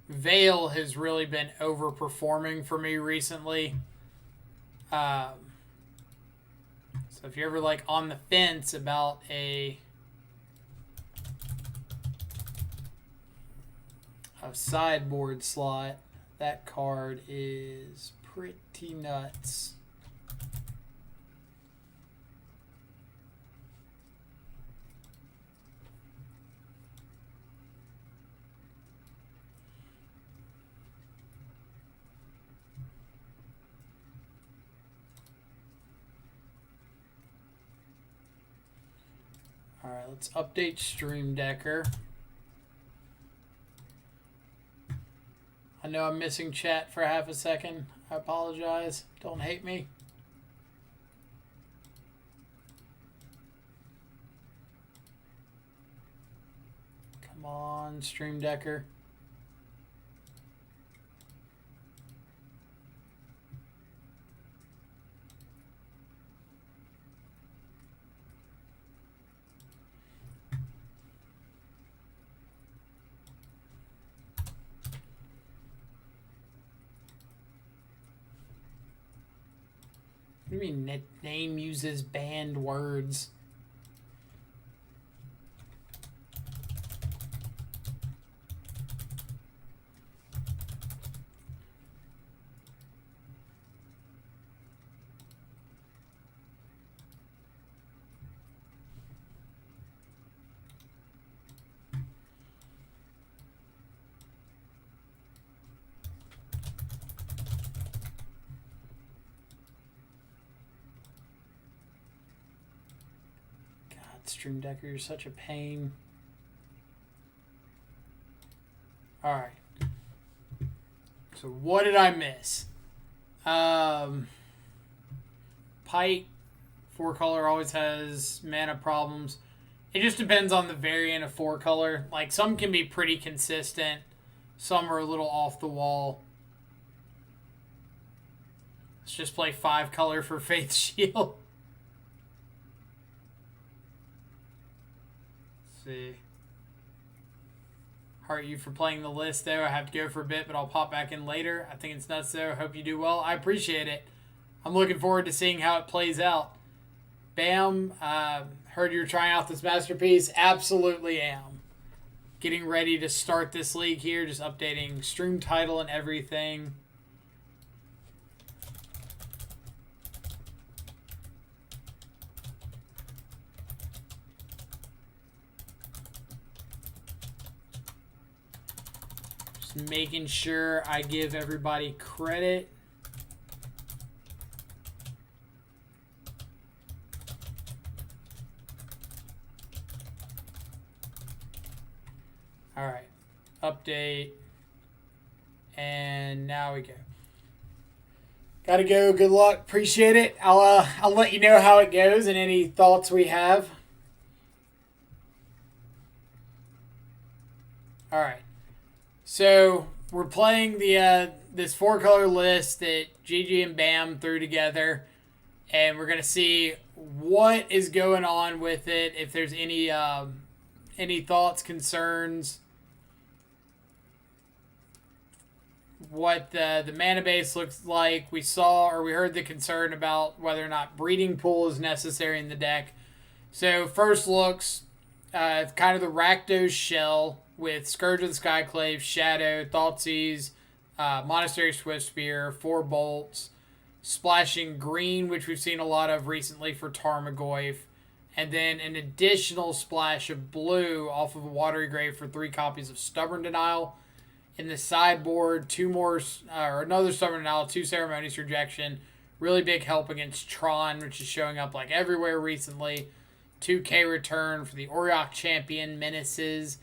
Veil has really been overperforming for me recently. So if you're ever like on the fence about a sideboard slot, that card is pretty nuts. All right, let's update Stream Decker. I know I'm missing chat for half a second. I apologize. Don't hate me. Come on, Stream Decker. What do you mean name uses banned words? Stream Decker, you're such a pain. Alright. So what did I miss? Pike, 4-color, always has mana problems. It just depends on the variant of 4-color. Like, some can be pretty consistent. Some are a little off the wall. Let's just play 5 color for Faith Shield. Let's see. Heart you for playing the list, though. I have to go for a bit, but I'll pop back in later. I think it's nuts, though. Hope you do well. I appreciate it. I'm looking forward to seeing how it plays out. Bam, heard you're trying out this masterpiece. Absolutely am. Getting ready to start this league here. Just updating stream title and everything. Just making sure I give everybody credit. All right, update, and now we go. Gotta go. Good luck. Appreciate it. I'll let you know how it goes and any thoughts we have. All right. So we're playing the this 4-color list that GG and Bam threw together, and we're gonna see what is going on with it. If there's any thoughts, concerns, what the mana base looks like. We saw or we heard the concern about whether or not breeding pool is necessary in the deck. So first looks, kind of the Rakdos shell with Scourge of the Skyclave, Shadow, Thoughtseize, Monastery Swiftspear, 4 bolts, splashing green, which we've seen a lot of recently for Tarmogoyf, and then an additional splash of blue off of a Watery Grave for 3 copies of Stubborn Denial. In the sideboard, 2 more, or another Stubborn Denial, 2 Ceremonious Rejection. Really big help against Tron, which is showing up like everywhere recently. 2K return for the Auriok Champion, Menaces,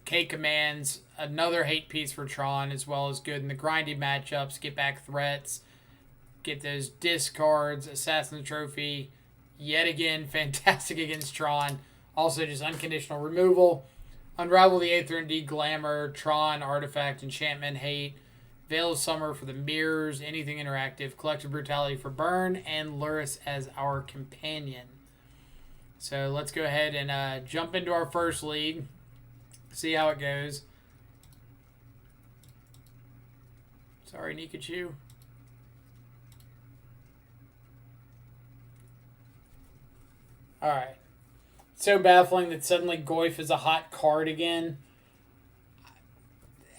K Commands, another hate piece for Tron, as well as good in the grindy matchups. Get back threats, get those discards, Assassin Trophy, yet again, fantastic against Tron. Also just unconditional removal. Unravel the Aether and D Glamour, Tron, Artifact, Enchantment, Hate, Veil of Summer for the Mirrors, anything interactive, Collective Brutality for Burn, and Lurrus as our companion. So let's go ahead and jump into our first league, see how it goes. Sorry, Nikachu. Alright. So baffling that suddenly Goyf is a hot card again.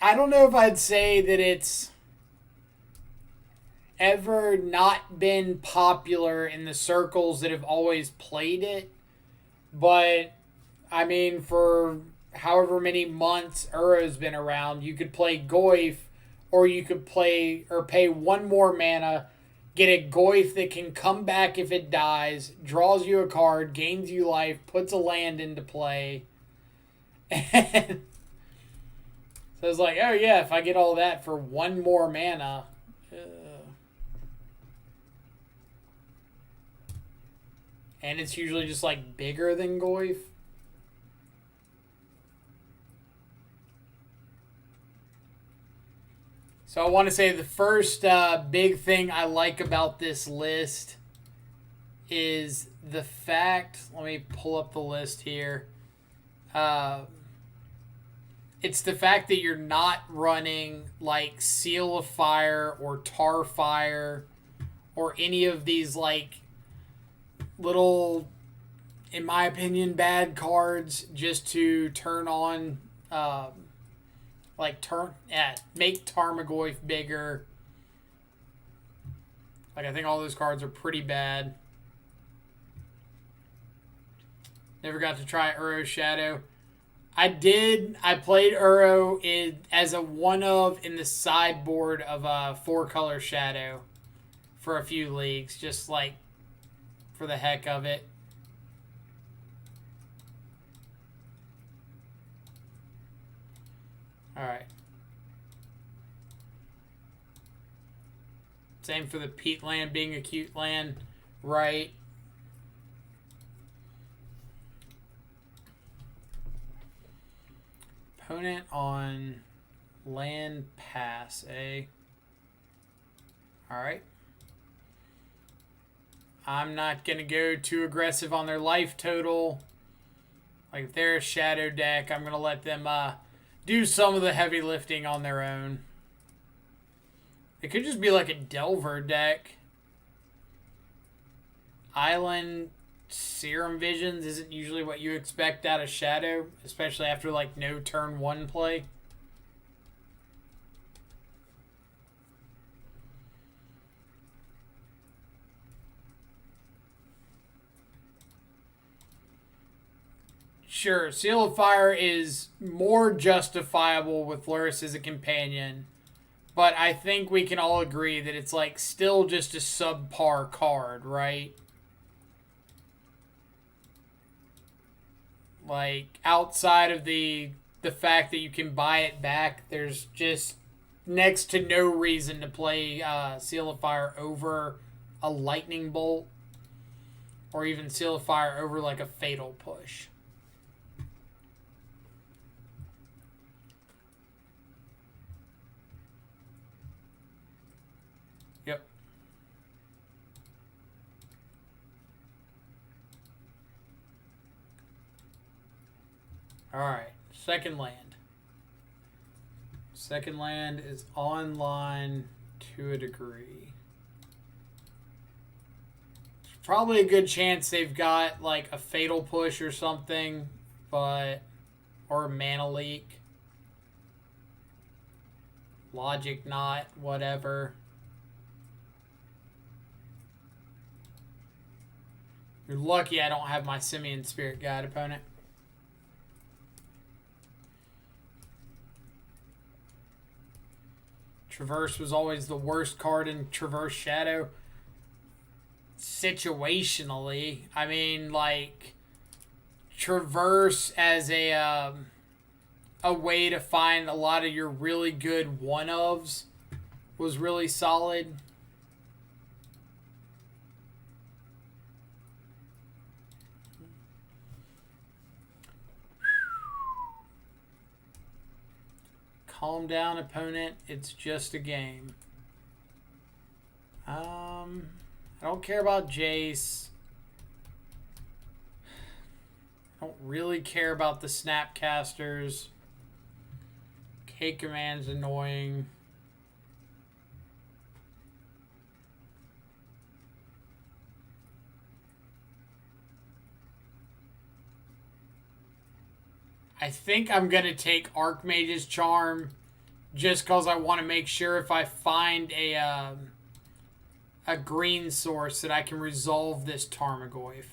I don't know if I'd say that it's ever not been popular in the circles that have always played it. But, I mean, for however many months Urza's been around, you could play Goyf, or you could play or pay 1 more mana, get a Goyf that can come back if it dies, draws you a card, gains you life, puts a land into play. And so it's like, oh yeah, if I get all that for 1 more mana. And it's usually just like bigger than Goyf. So I want to say the first big thing I like about this list is the fact, let me pull up the list here. It's the fact that you're not running like Seal of Fire or Tar Fire or any of these like little, in my opinion, bad cards just to turn on make Tarmogoyf bigger. Like, I think all those cards are pretty bad. Never got to try Uro Shadow. I played Uro as a one-of in the sideboard of a 4-color Shadow for a few leagues, just like for the heck of it. Alright. Same for the Peat land being a cute land, right? Opponent on land pass, eh? Alright. I'm not going to go too aggressive on their life total. Like, if they're a shadow deck, I'm going to let them do some of the heavy lifting on their own. It could just be like a Delver deck. Island Serum Visions isn't usually what you expect out of Shadow, especially after, like, no turn 1 play. Sure, Seal of Fire is more justifiable with Lurrus as a companion, but I think we can all agree that it's, like, still just a subpar card, right? Like, outside of the fact that you can buy it back, there's just next to no reason to play Seal of Fire over a Lightning Bolt, or even Seal of Fire over, like, a Fatal Push. Yep. Alright, second land. Second land is online to a degree. There's probably a good chance they've got like a Fatal Push or something, or a Mana Leak. Logic Knot, whatever. You're lucky I don't have my Simian Spirit Guide, opponent. Traverse was always the worst card in Traverse Shadow. Situationally. I mean, like, Traverse as a way to find a lot of your really good one-ofs was really solid. Calm down, opponent. It's just a game. I don't care about Jace. I don't really care about the Snapcasters. K-Command's annoying. I think I'm going to take Archmage's Charm just because I want to make sure if I find a green source that I can resolve this Tarmogoyf.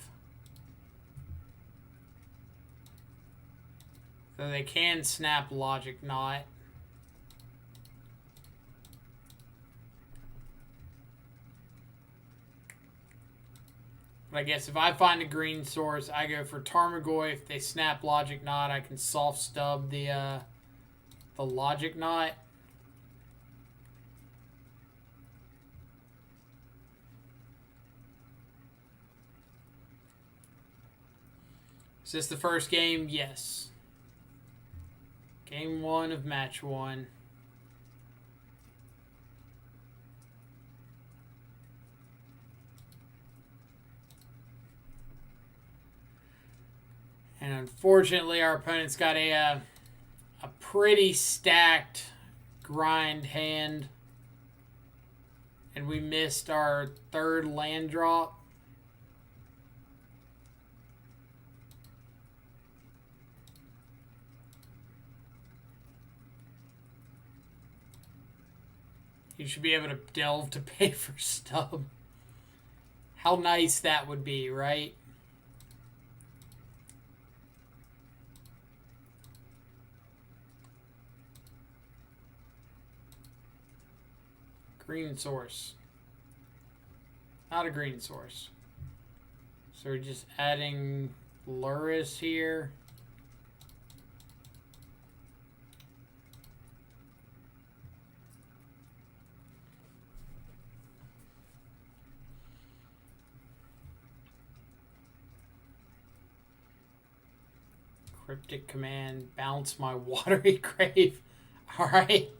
So they can snap Logic Knot. But I guess if I find a green source, I go for Tarmogoyf. If they snap Logic Knot, I can soft stub the Logic Knot. Is this the first game? Yes. Game 1 of match 1. And unfortunately, our opponent's got a pretty stacked grind hand. And we missed our third land drop. You should be able to delve to pay for stub. How nice that would be, right? Green source. Not a green source. So we're just adding Lurrus here. Cryptic Command, bounce my Watery Grave. Alright.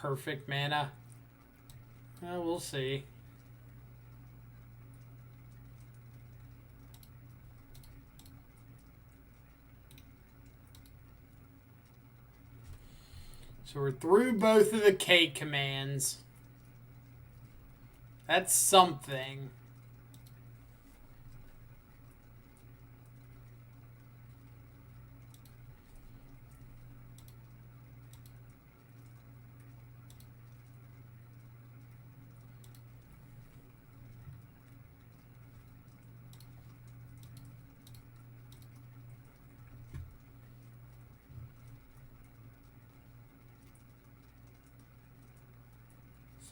perfect mana. Well, we'll see. So we're through both of the K commands. That's something.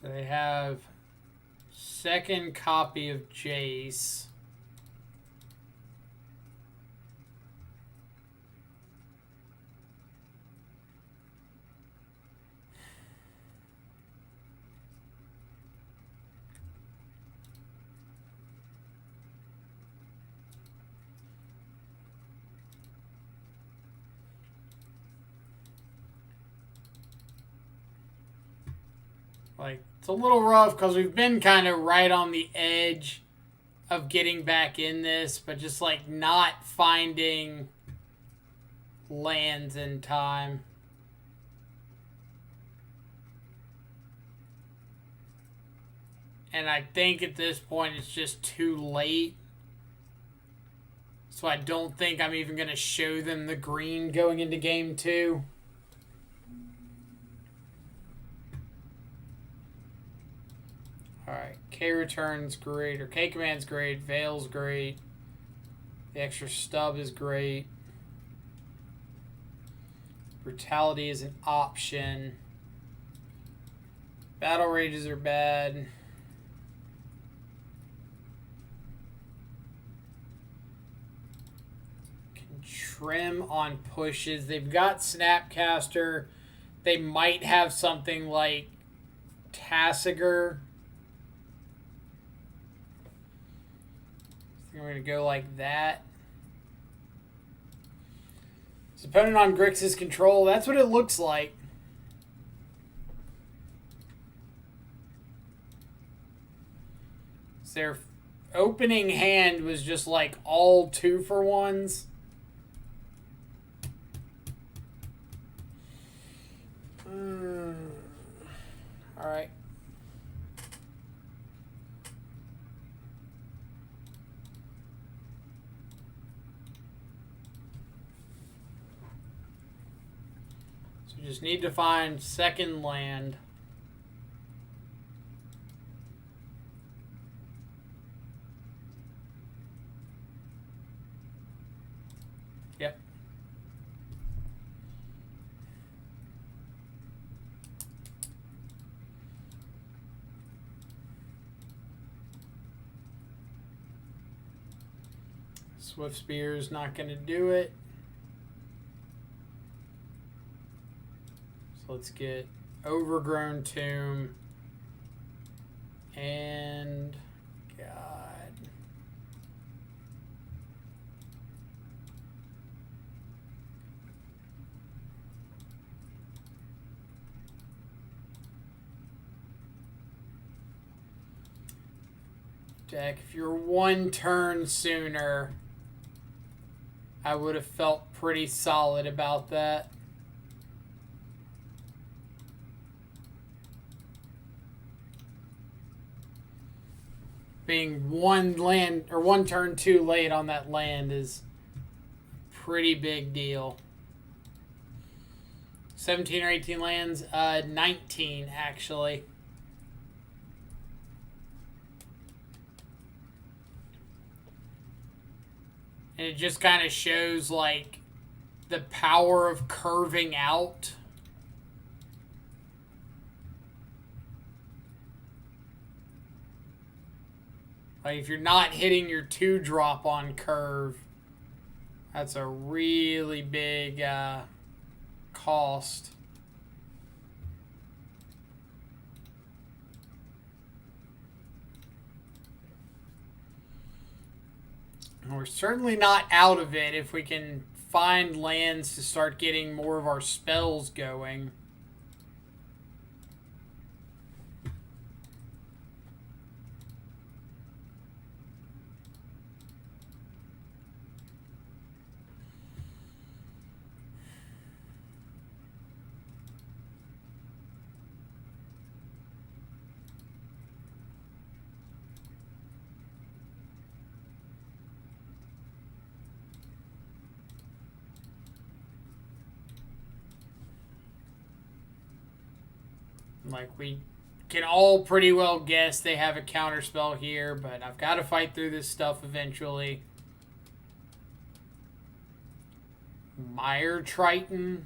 So they have second copy of Jace. Like, it's a little rough because we've been kind of right on the edge of getting back in this, but just like not finding lands in time. And I think at this point it's just too late. So I don't think I'm even going to show them the green going into game 2. Alright, K return's great, or K command's great, Veil's great, the extra stub is great, Brutality is an option, Battle Rages are bad, can trim on pushes, they've got Snapcaster, they might have something like Tasigur. We're going to go like that. So depending on Grixis control, that's what it looks like. So their opening hand was just like all 2-for-1s. All right. You just need to find second land. Yep. Swift Spear's not going to do it. Let's get Overgrown Tomb and God. Jack, if you're one turn sooner, I would have felt pretty solid about that. Being one turn too late on that land is a pretty big deal. 17 or 18 lands? 19 actually. And it just kind of shows like the power of curving out. Like, if you're not hitting your 2-drop on curve, that's a really big cost. And we're certainly not out of it if we can find lands to start getting more of our spells going. Like, we can all pretty well guess they have a counterspell here, but I've got to fight through this stuff eventually. Mire Triton.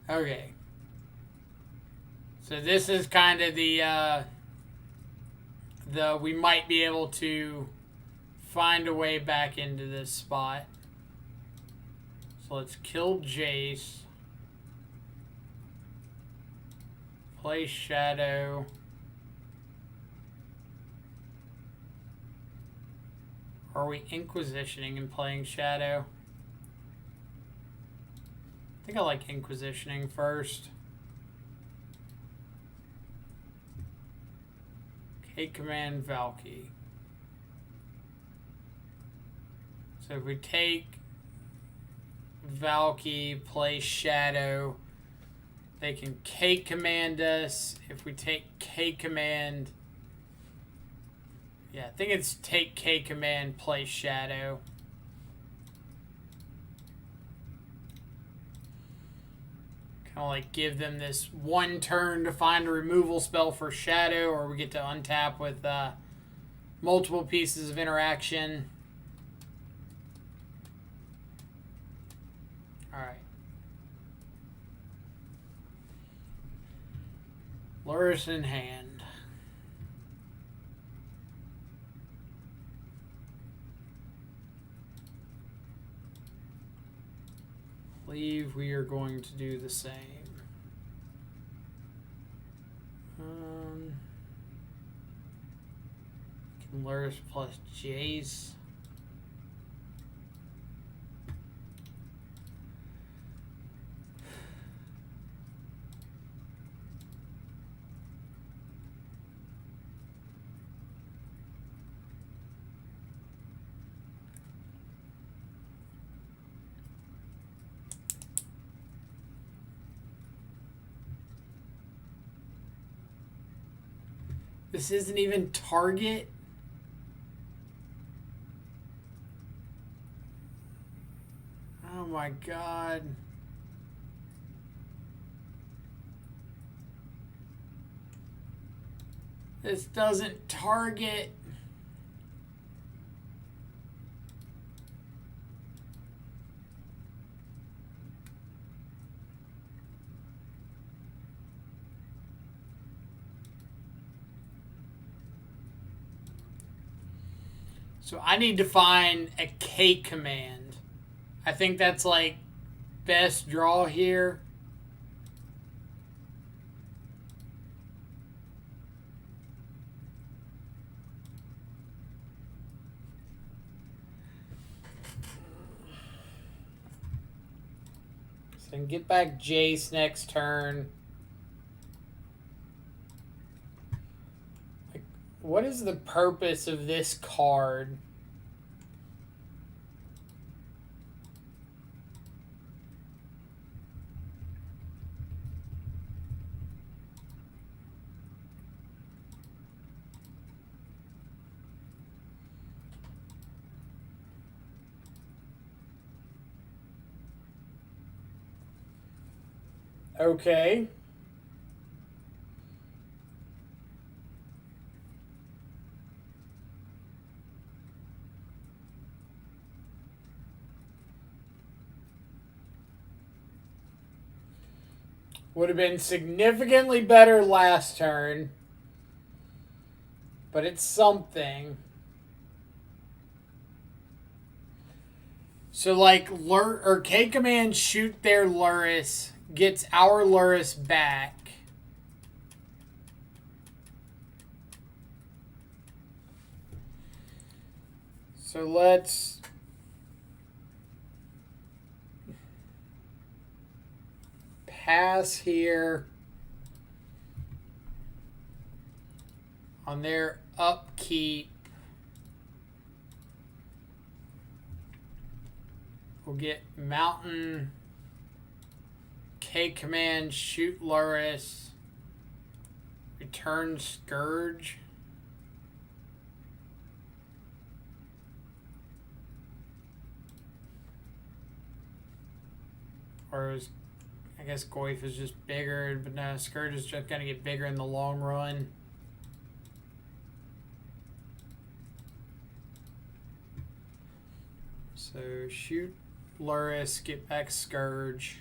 Okay. So this is kind of the we might be able to find a way back into this spot. So let's kill Jace. Play Shadow. Are we Inquisitioning and playing Shadow? I think I like Inquisitioning first. K-Command Valky. So if we take Valky, play Shadow, they can K-Command us. If we take K-Command... Yeah, I think it's take K-Command, play Shadow. Kind of like give them this one turn to find a removal spell for Shadow, or we get to untap with multiple pieces of interaction. Alright. Lurrus in hand. I believe we are going to do the same. Lurrus plus Jace. This isn't even target. Oh my god. This doesn't target. So I need to find a K command. I think that's like best draw here. So I can get back Jace next turn. What is the purpose of this card? Okay. Would have been significantly better last turn. But it's something. So like K-Command shoot their Lurrus, gets our Lurrus back. So let's pass here on their upkeep. We'll get Mountain, K-Command, shoot Lurrus, return Scourge. Or is, I guess Goyf is just bigger, but no, Scourge is just going to get bigger in the long run. So shoot Lurrus, get back Scourge.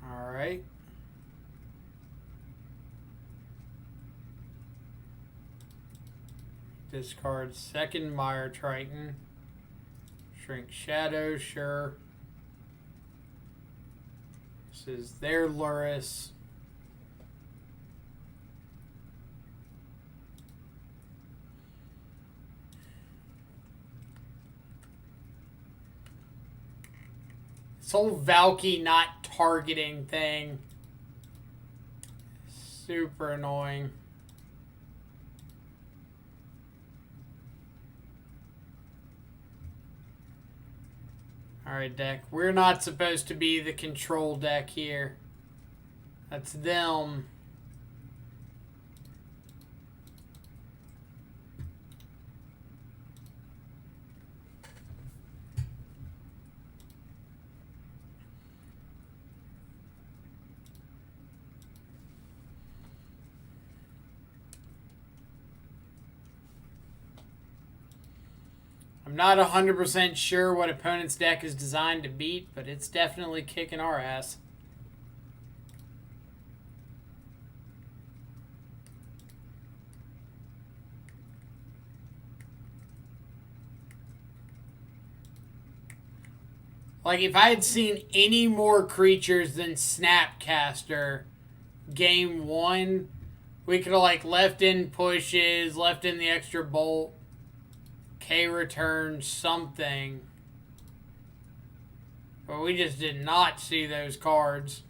Alright. Discard second Mire Triton. Shrink Shadow, sure. This is their Lurrus. This whole Valky not targeting thing. Super annoying. Alright, deck. We're not supposed to be the control deck here. That's them. I'm not 100% sure what opponent's deck is designed to beat, but it's definitely kicking our ass. Like, if I had seen any more creatures than Snapcaster game one, we could have, like, left in pushes, left in the extra bolt. K-return something. But we just did not see those cards.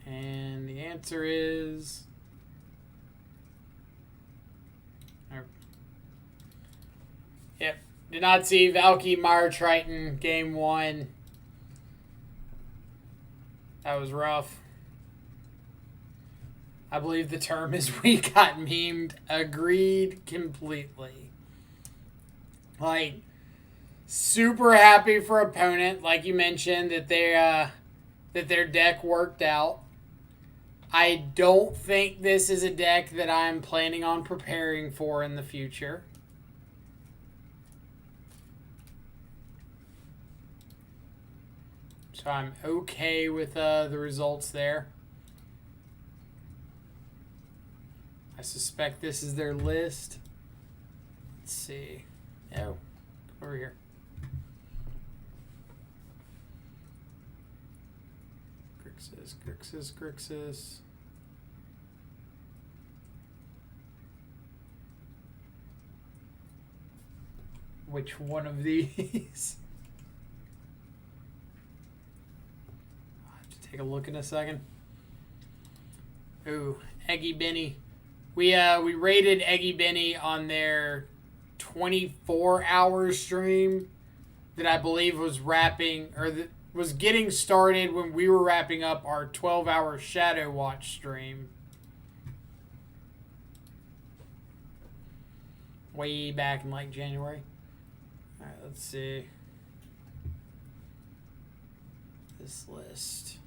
And the answer is... Yep. Did not see Valky Mire Triton game one. That was rough. I believe the term is we got memed. Agreed completely. Like, super happy for opponent, like you mentioned, that they that their deck worked out. I don't think this is a deck that I'm planning on preparing for in the future. So I'm okay with the results there. I suspect this is their list. Let's see. Oh, come over here. Grixis. Which one of these? Take a look in a second. Ooh, Eggy Benny. We rated Eggy Benny on their 24-hour stream that I believe was wrapping, or that was getting started when we were wrapping up our 12-hour Shadow Watch stream. Way back in like January. All right, let's see. This list.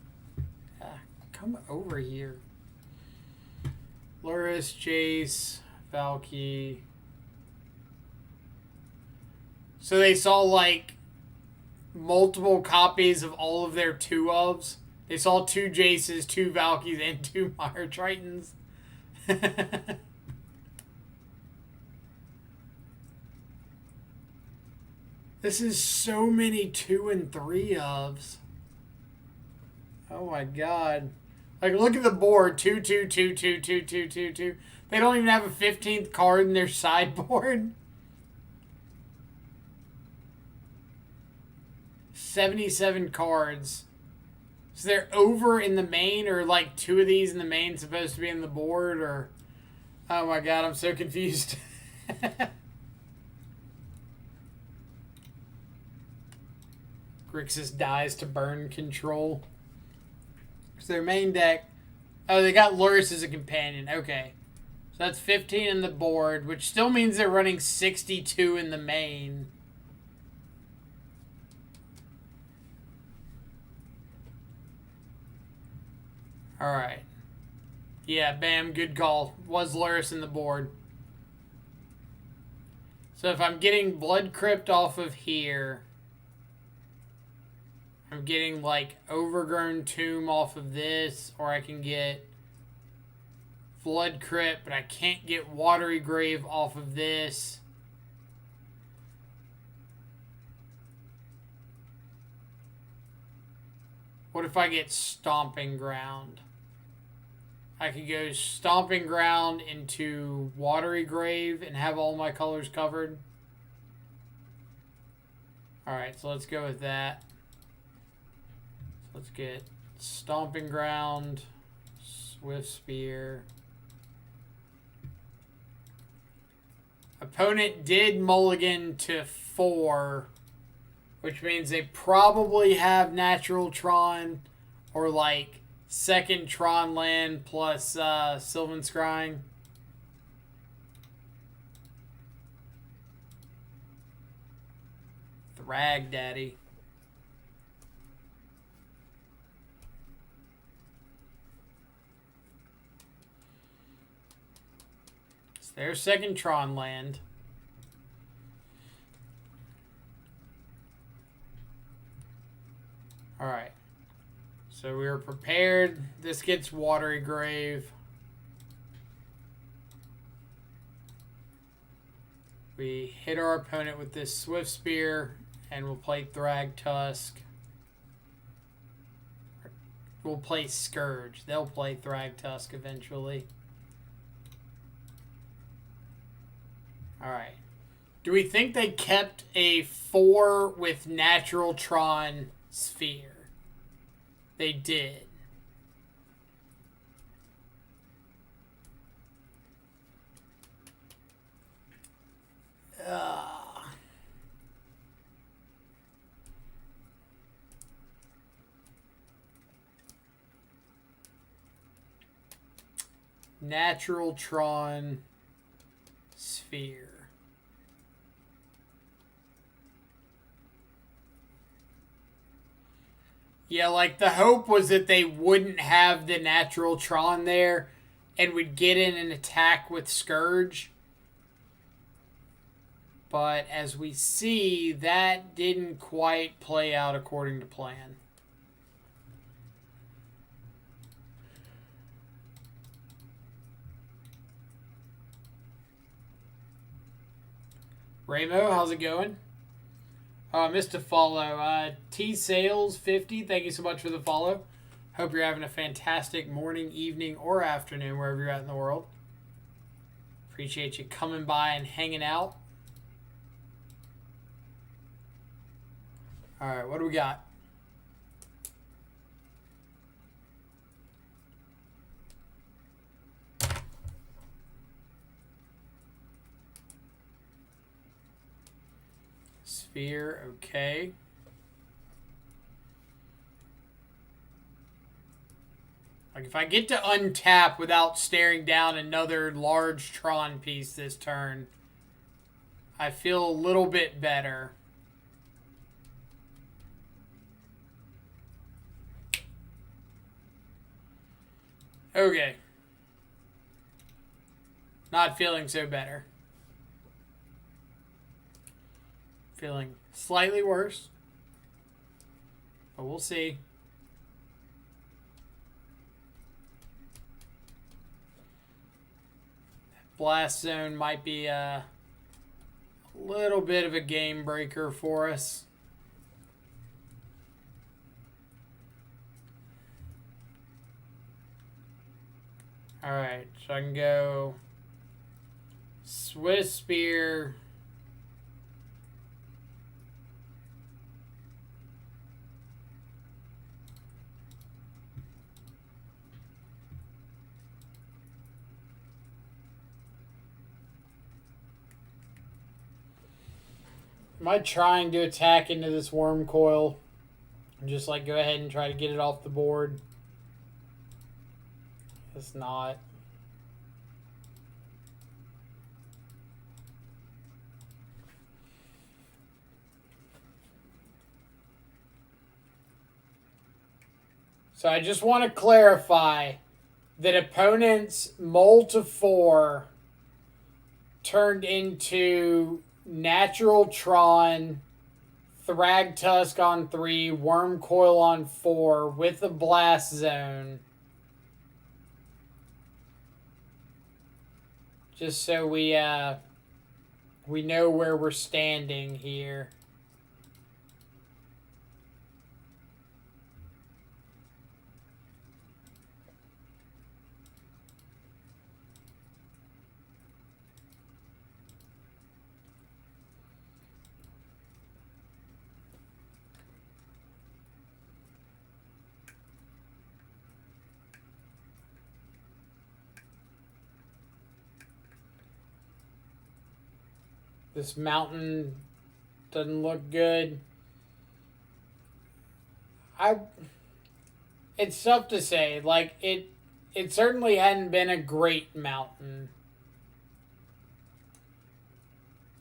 Come over here. Lurrus, Jace, Valky. So they saw like multiple copies of all of their 2-ofs. They saw 2 Jaces, 2 Valkys, and 2 Mire Tritons. This is so many 2 and 3 ofs. Oh my god. Like, look at the board. 2, 2, 2, 2, 2, 2, 2, 2. They don't even have a 15th card in their sideboard. 77 cards. So they're over in the main, or like 2 of these in the main supposed to be in the board, or... Oh my god, I'm so confused. Grixis dies to burn control. So their main deck... Oh, they got Lurrus as a companion. Okay. So that's 15 in the board, which still means they're running 62 in the main. Alright. Yeah, bam, good call. Was Lurrus in the board. So if I'm getting Blood Crypt off of here... I'm getting, like, Overgrown Tomb off of this, or I can get Blood Crypt, but I can't get Watery Grave off of this. What if I get Stomping Ground? I could go Stomping Ground into Watery Grave and have all my colors covered. Alright, so let's go with that. Let's get Stomping Ground, Swift Spear. Opponent did mulligan to 4, which means they probably have Natural Tron or like second Tron land plus Sylvan Scrying. Thrag Daddy. Their second Tron land. Alright. So we are prepared. This gets Watery Grave. We hit our opponent with this Swift Spear, and we'll play Thrag Tusk. We'll play Scourge. They'll play Thrag Tusk eventually. Alright. Do we think they kept a 4 with Natural Tron Sphere? They did. Natural Tron Sphere. Yeah, like the hope was that they wouldn't have the Natural Tron there and would get in an attack with Scourge. But as we see, that didn't quite play out according to plan. Ramo, how's it going? Oh, I missed a follow. T Sales 50, thank you so much for the follow. Hope you're having a fantastic morning, evening, or afternoon, wherever you're at in the world. Appreciate you coming by and hanging out. All right, what do we got? Sphere, okay. Like if I get to untap without staring down another large Tron piece this turn, I feel a little bit better. Okay. Not feeling so better. Feeling slightly worse. But we'll see. Blast Zone might be a little bit of a game breaker for us. Alright, so I can go Swift Spear. Am I trying to attack into this worm coil? And just like go ahead and try to get it off the board? It's not. So I just want to clarify that opponents' Mole to 4 turned into Natural Tron, Thragtusk on 3, Worm Coil on 4 with a Blast Zone. Just so we know where we're standing here. This mountain doesn't look good. It's tough to say. Like, it certainly hadn't been a great mountain.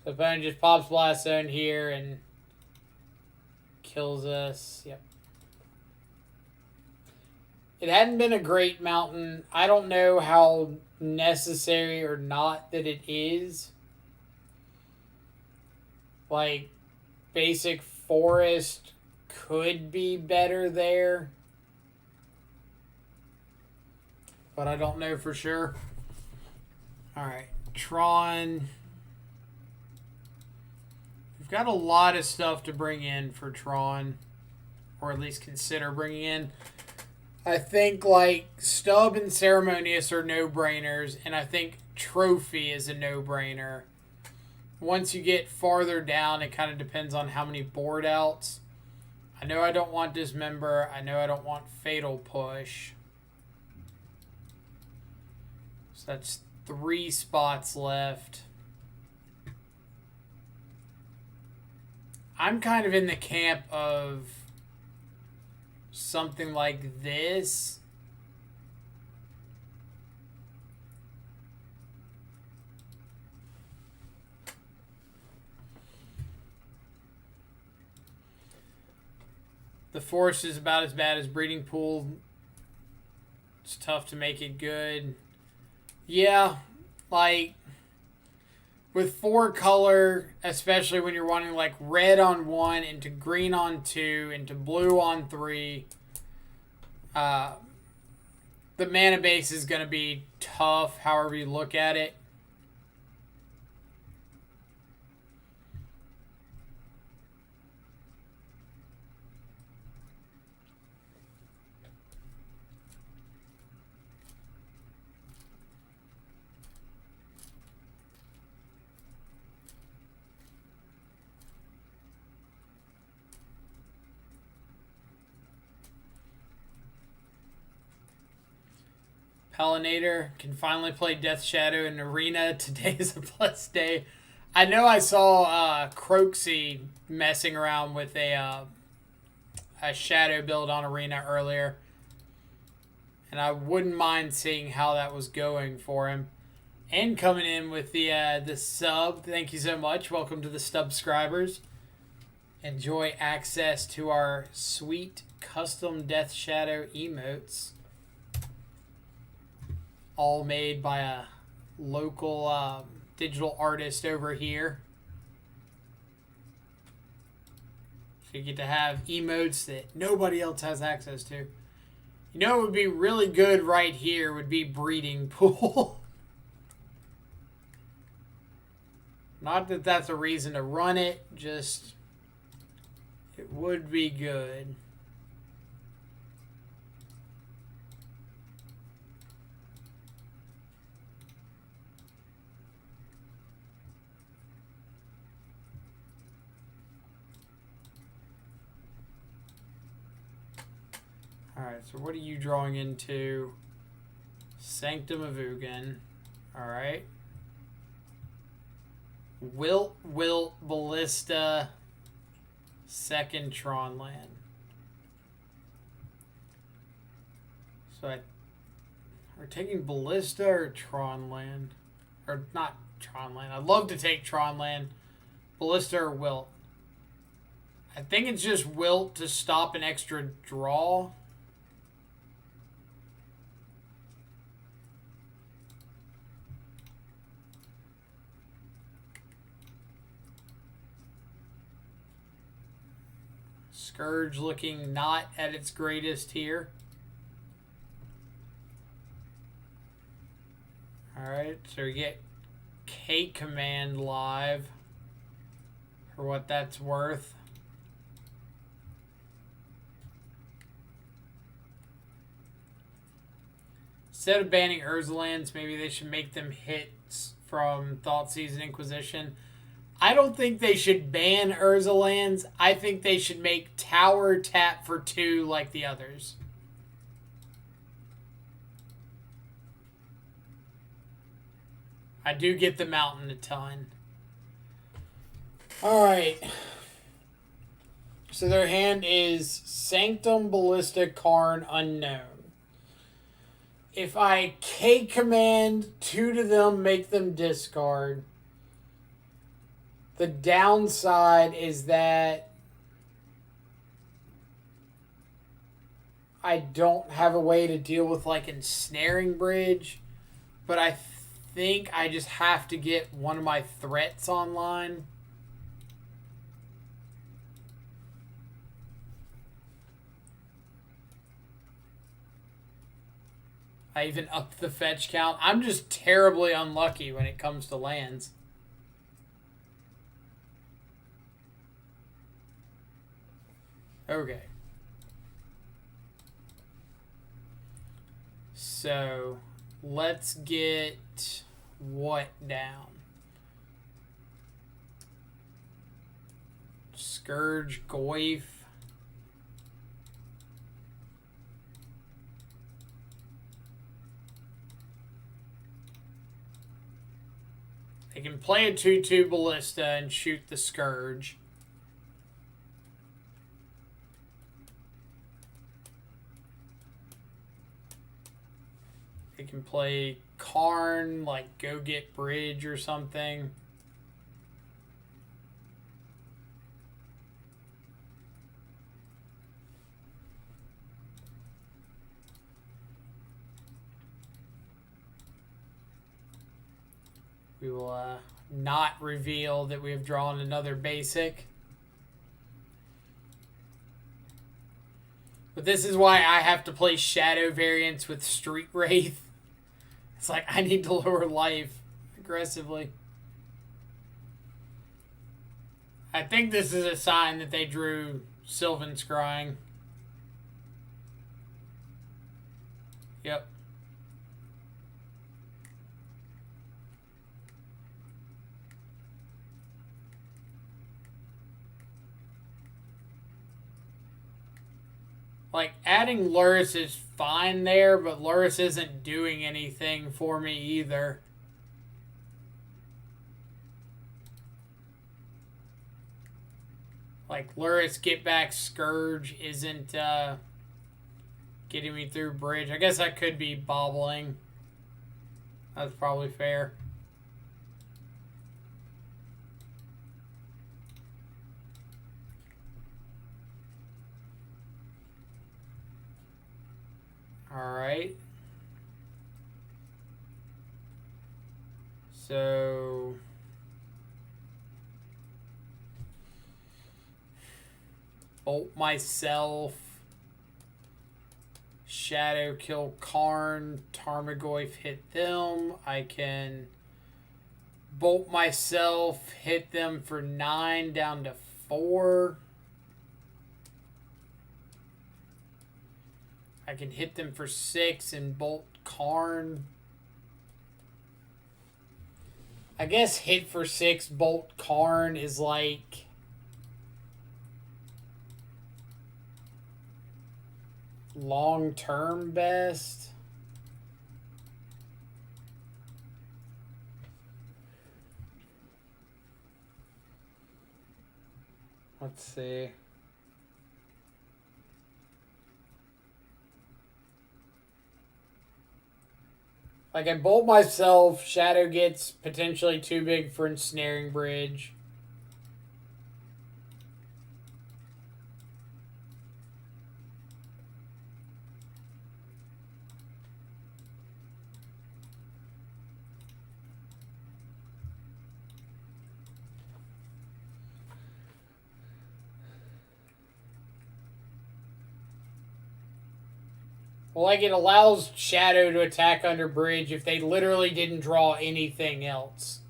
So opponent just pops Blast Zone here and kills us. Yep. It hadn't been a great mountain. I don't know how necessary or not that it is. Like, basic forest could be better there. But I don't know for sure. Alright, Tron. We've got a lot of stuff to bring in for Tron. Or at least consider bringing in. I think, like, Stub and Ceremonious are no-brainers. And I think Trophy is a no-brainer. Once you get farther down, it kind of depends on how many board outs. I know I don't want Dismember. I know I don't want Fatal Push. So that's 3 spots left. I'm kind of in the camp of something like this. The forest is about as bad as Breeding Pool. It's tough to make it good. Yeah, like, with 4 color, especially when you're wanting, like, red on 1, into green on 2, into blue on 3, the mana base is going to be tough, however you look at it. Pollinator can finally play Death Shadow in Arena. Today is a plus day. I know I saw Croxy messing around with a Shadow build on Arena earlier. And I wouldn't mind seeing how that was going for him. And coming in with the sub. Thank you so much. Welcome to the subscribers. Enjoy access to our sweet custom Death Shadow emotes. All made by a local digital artist over here. So you get to have emotes that nobody else has access to. You know what would be really good right here would be Breeding Pool. Not that that's a reason to run it, just it would be good. Alright, so what are you drawing into? Sanctum of Ugin. Alright. Wilt, Ballista, second Tron land. So we're taking Ballista or Tron land? Or not Tron land. I'd love to take Tron land. Ballista or Wilt. I think it's just Wilt to stop an extra draw. Scourge looking not at its greatest here. Alright, so we get K Command live for what that's worth. Instead of banning Urza lands, maybe they should make them hits from Thoughtseize Inquisition. I don't think they should ban Urza lands. I think they should make Tower tap for 2 like the others. I do get the mountain a ton. Alright. So their hand is Sanctum, Ballista, Karn, Unknown. If I K command 2 to them, make them discard. The downside is that I don't have a way to deal with like Ensnaring Bridge, but I think I just have to get one of my threats online. I even upped the fetch count. I'm just terribly unlucky when it comes to lands. Okay. So, let's get what down? Scourge, Goyf. They can play a 2/2 Ballista and shoot the Scourge. They can play Karn, like go get Bridge or something. We will not reveal that we have drawn another basic. But this is why I have to play Shadow variants with Street Wraith. It's like, I need to lower life aggressively. I think this is a sign that they drew Sylvan Scrying. Yep. Like, adding Lurrus is fine there, but Lurrus isn't doing anything for me either. Like, Lurrus Get Back Scourge isn't getting me through Bridge. I guess I could be bobbling. That's probably fair. Alright. So bolt myself. Shadow kill Karn. Tarmogoyf hit them. I can Bolt myself, hit them for 9 down to 4. I can hit them for 6 and bolt Karn. I guess hit for 6, bolt Karn is like long-term best. Let's see. Like, I bolt myself, Shadow gets potentially too big for Ensnaring Bridge. Well, like, it allows Shadow to attack under Bridge if they literally didn't draw anything else.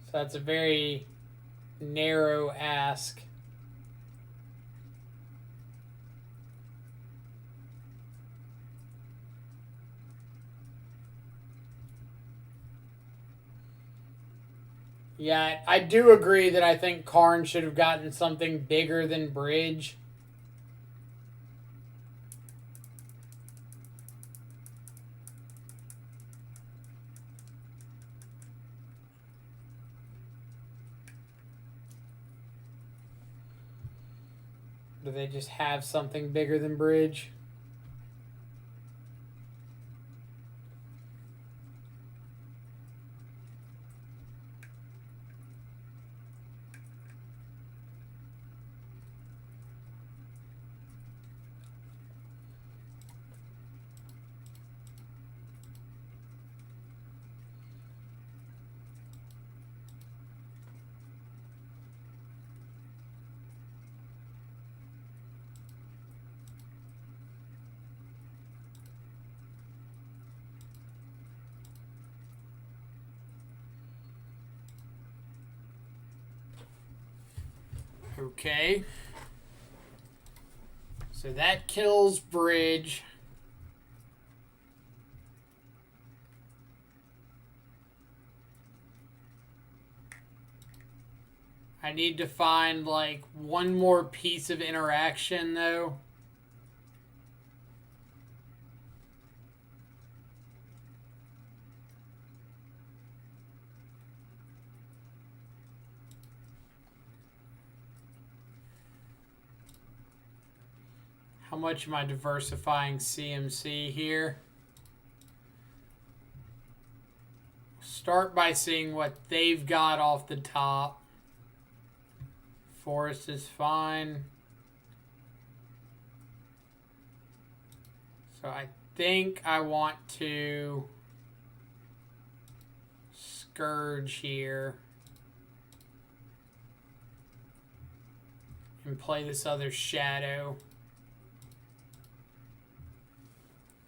So that's a very narrow ask. Yeah, I do agree that I think Karn should have gotten something bigger than Bridge. Do they just have something bigger than Bridge? Okay. So that kills Bridge. I need to find, like, one more piece of interaction, though. How much am I diversifying CMC here? Start by seeing what they've got off the top. Forest is fine. So I think I want to Scourge here and play this other Shadow.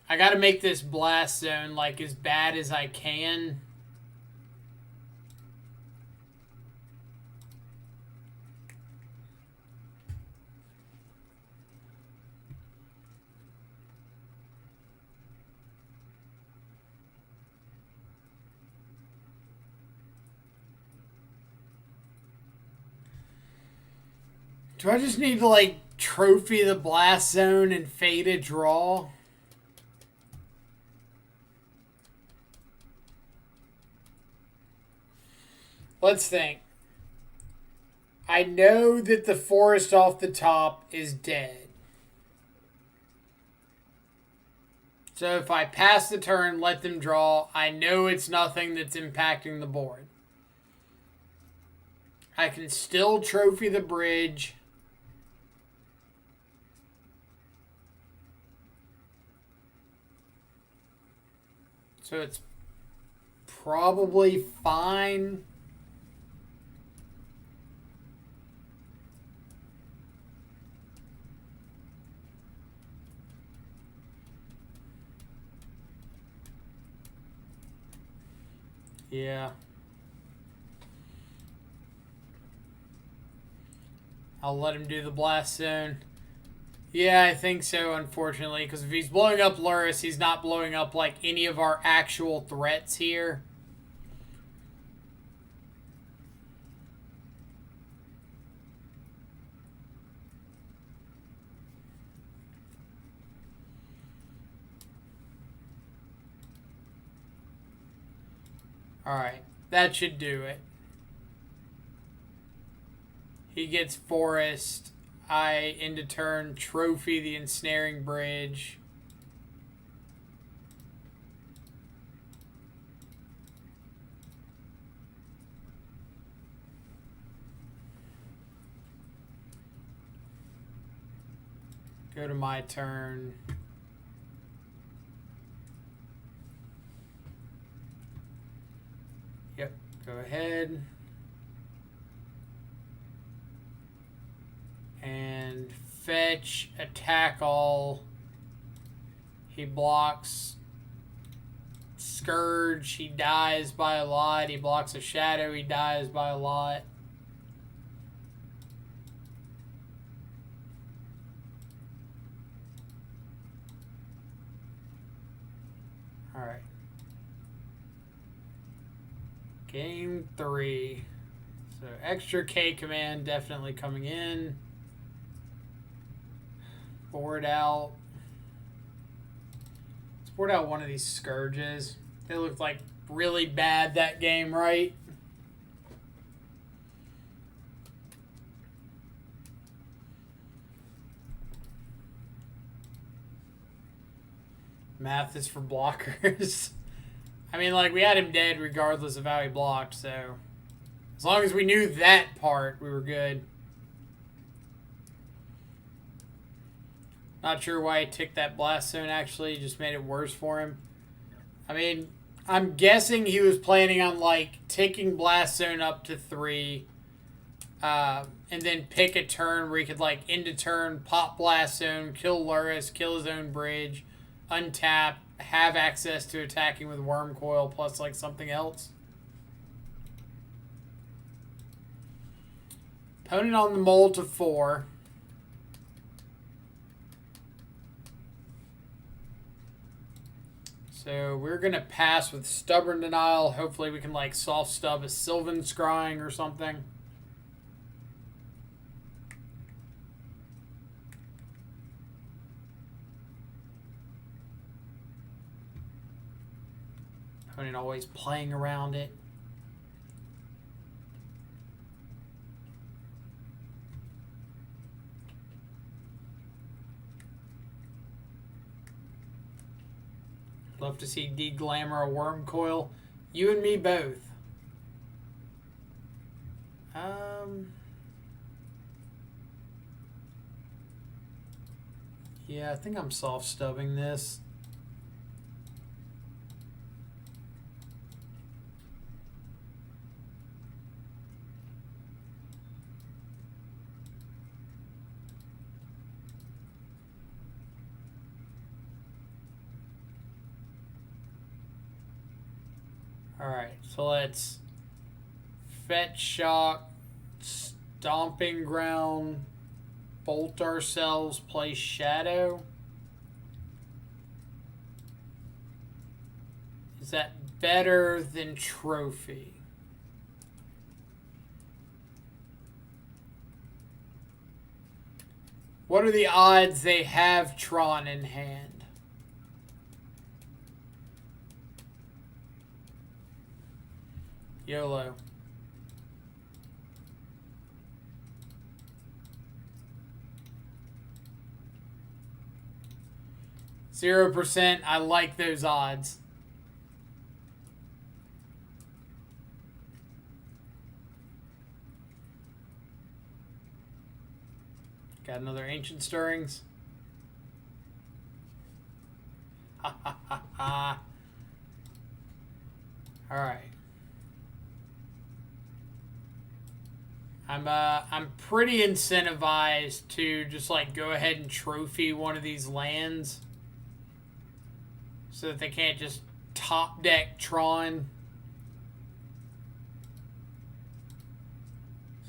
I gotta make this blast zone like as bad as I can. Do I just need to, like, trophy the blast zone and fade a draw? Let's think. I know that the forest off the top is dead. So if I pass the turn, let them draw, I know it's nothing that's impacting the board. I can still trophy the bridge. So it's probably fine. Yeah. I'll let him do the blast zone. Yeah, I think so, unfortunately, because if he's blowing up Lurrus, he's not blowing up, like, any of our actual threats here. Alright, that should do it. He gets Forest. I end of turn trophy the Ensnaring Bridge. Go to my turn. Yep, go ahead. And fetch, attack all. He blocks Scourge, he dies by a lot. He blocks a Shadow, he dies by a lot. Alright. Game 3. So extra K command definitely coming in. Board out. Let's board out one of these Scourges. They looked like really bad that game, right? Math is for blockers. I mean, like, we had him dead regardless of how he blocked, so as long as we knew that part, we were good. Not sure why he ticked that blast zone, actually. Just made it worse for him. I mean, I'm guessing he was planning on, like, ticking blast zone up to 3. And then pick a turn where he could, like, end a turn, pop blast zone, kill Lurrus, kill his own bridge, untap, have access to attacking with Worm Coil plus, like, something else. Opponent on the mole to 4. So we're going to pass with Stubborn Denial. Hopefully we can, like, soft stub a Sylvan Scrying or something. Opponent always playing around it. Love to see de-glamour a Worm Coil. You and me both. Yeah, I think I'm soft stubbing this. Alright, so let's fetch shock, stomping ground, bolt ourselves, play shadow. Is that better than trophy? What are the odds they have Tron in hand? YOLO. %. I like those odds. Got another Ancient Stirrings. Ha ha ha ha. All right. I'm pretty incentivized to just, like, go ahead and trophy one of these lands so that they can't just top deck Tron.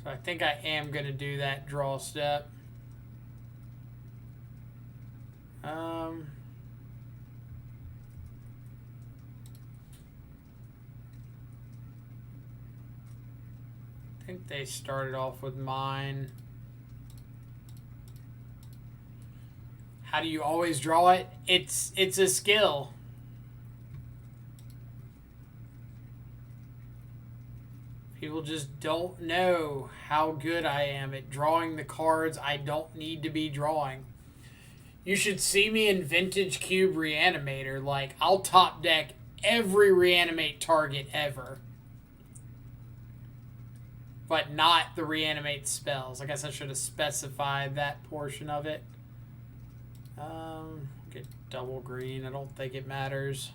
I think I am going to do that draw step. I think they started off with mine. How do you always draw it? It's a skill. People just don't know how good I am at drawing the cards I don't need to be drawing. You should see me in Vintage Cube Reanimator. Like, I'll top deck every reanimate target ever. But not the reanimate spells. I guess I should have specified that portion of it. Get double green. I don't think it matters.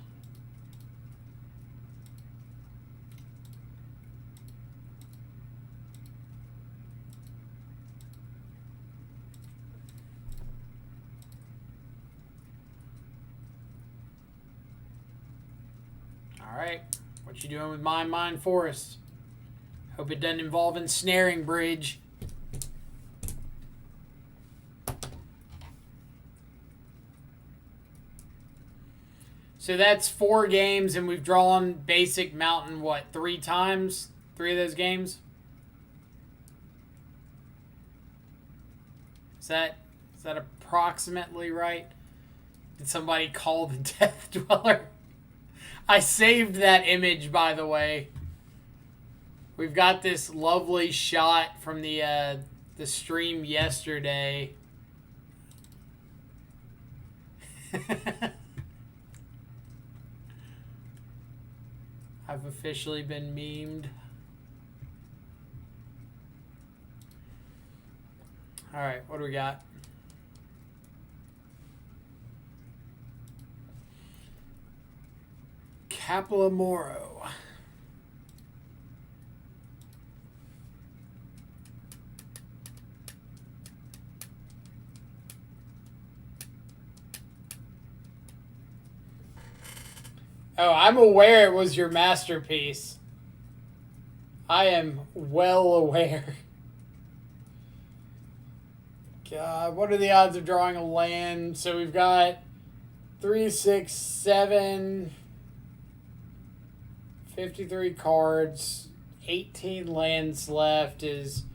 Alright, what you doing with my Mine Forest? Hope it doesn't involve ensnaring bridge. So that's 4 games, and we've drawn basic mountain, what, 3 times? 3 of those games? Is that approximately right? Did somebody call the Death Dweller? I saved that image, by the way. We've got this lovely shot from the stream yesterday. I've officially been memed. All right, what do we got? Caplamoro. Oh, I'm aware it was your masterpiece. I am well aware. God, what are the odds of drawing a land? So we've got 3, 6, 7, 53 cards, 18 lands left, is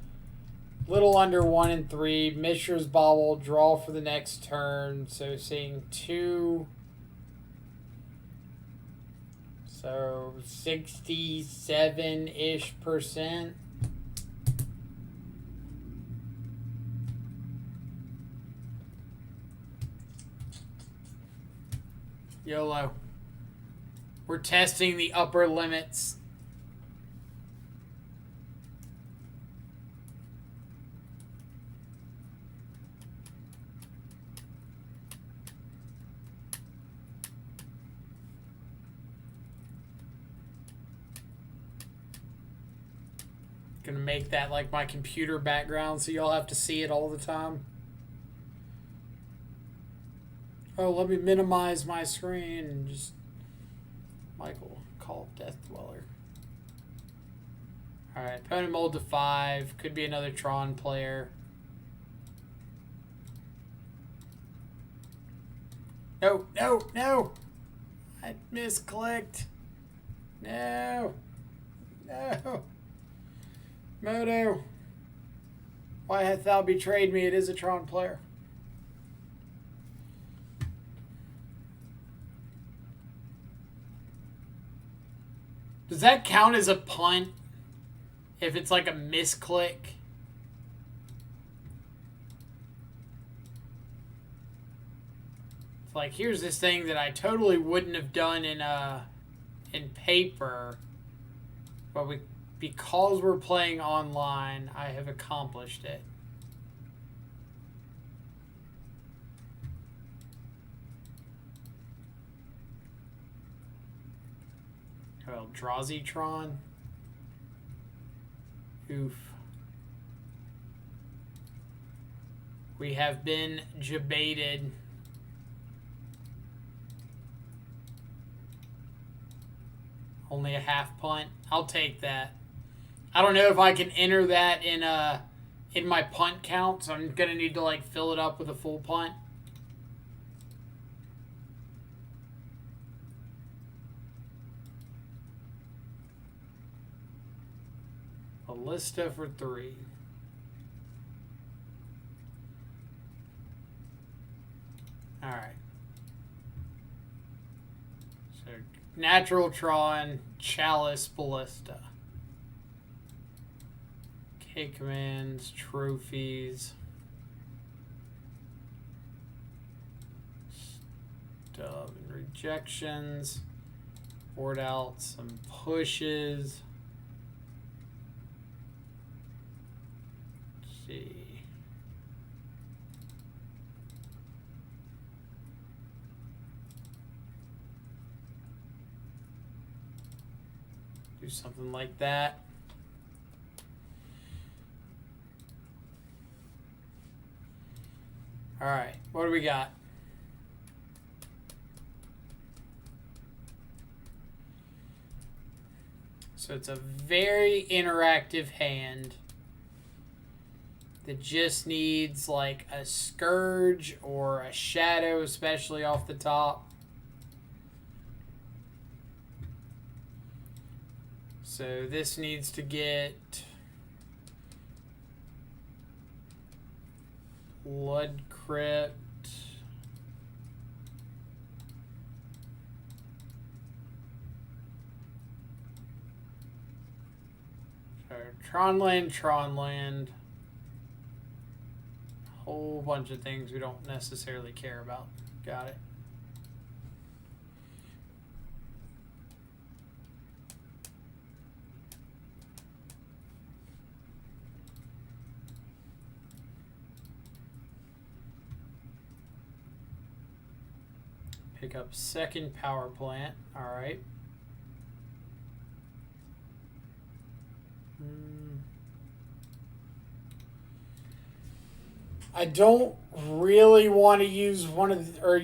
little under 1 and 3. Mishra's Bauble, draw for the next turn. So seeing 2. So 67-ish%. YOLO. We're testing the upper limits. Gonna make that like my computer background so y'all have to see it all the time. Oh, let me minimize my screen and just Michael, call Death Dweller. Alright, opponent mold to 5. Could be another Tron player. No, no, no! I misclicked. No. No. Moto. Why hast thou betrayed me? It is a Tron player. Does that count as a punt if it's like a misclick? It's like, here's this thing that I totally wouldn't have done in paper, but because we're playing online, I have accomplished it. Well, Tron. Oof. We have been debated. Only a half punt. I'll take that. I don't know if I can enter that in my punt count, so I'm gonna need to like fill it up with a full punt. Ballista for 3. All right. So natural Tron, Chalice, Ballista. K commands, trophies. Stub and rejections. Board out some pushes. Let's see. Do something like that. All right, what do we got? So it's a very interactive hand that just needs like a Scourge or a Shadow, especially off the top. So this needs to get Blood Crypt. So Tronland. Whole bunch of things we don't necessarily care about. Got it. Pick up second power plant. All right. I don't really want to use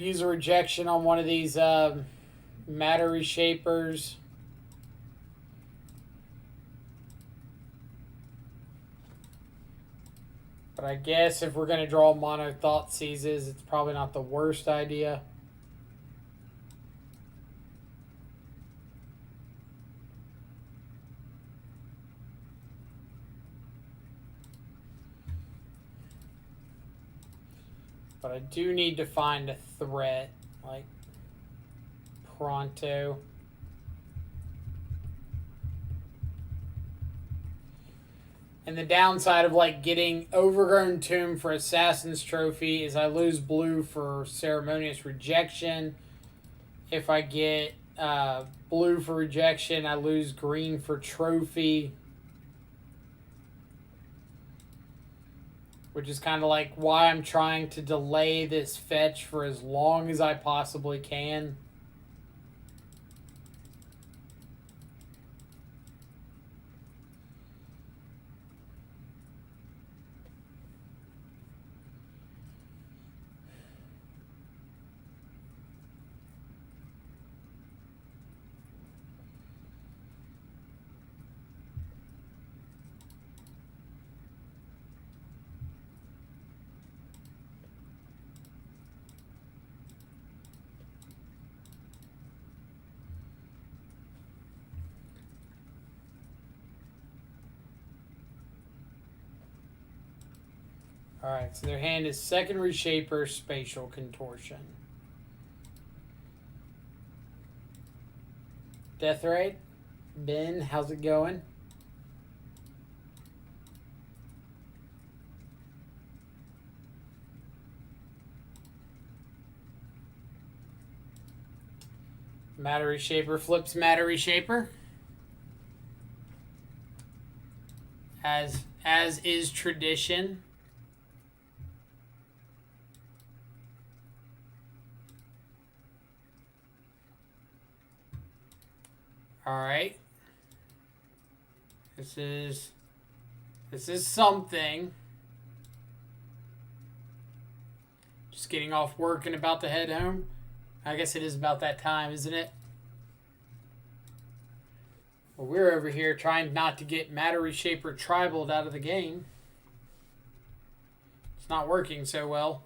use a rejection on one of these matter reshapers. But I guess if we're going to draw mono Thought Seizes, it's probably not the worst idea. But I do need to find a threat, like pronto. And the downside of like getting Overgrown Tomb for Assassin's Trophy is I lose blue for Ceremonious Rejection. If I get blue for Rejection, I lose green for Trophy. Which is kind of like why I'm trying to delay this fetch for as long as I possibly can. Alright, so their hand is second Reshaper, Spatial Contortion. Death Ray, Ben, how's it going? Matter Reshaper flips Matter Reshaper. As is tradition. All right. This is something. Just getting off work and about to head home. I guess it is about that time, isn't it? Well, we're over here trying not to get Matter Reshaper Tribaled out of the game. It's not working so well.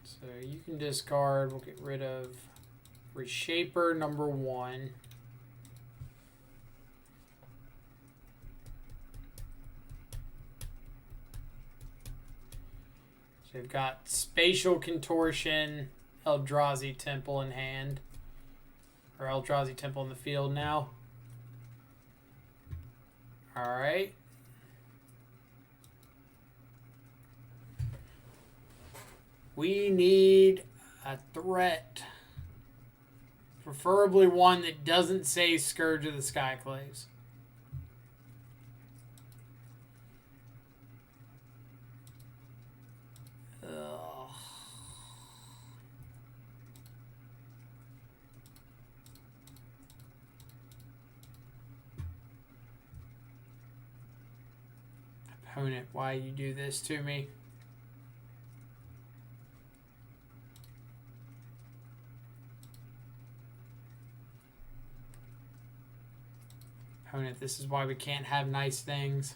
So you can discard. We'll get rid of Reshaper number 1. So we've got Spatial Contortion, Eldrazi Temple in hand. Or Eldrazi Temple in the field now. Alright. We need a threat. Preferably one that doesn't say Scourge of the Skyclaves. Opponent, why you do this to me? Opponent, this is why we can't have nice things.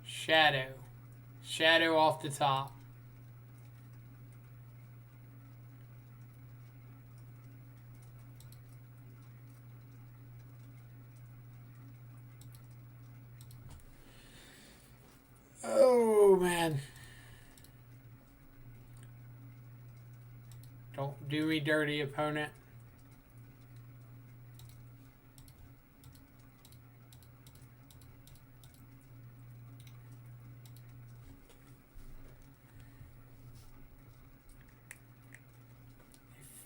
Shadow. Shadow off the top. Oh, man. Don't do me dirty, opponent.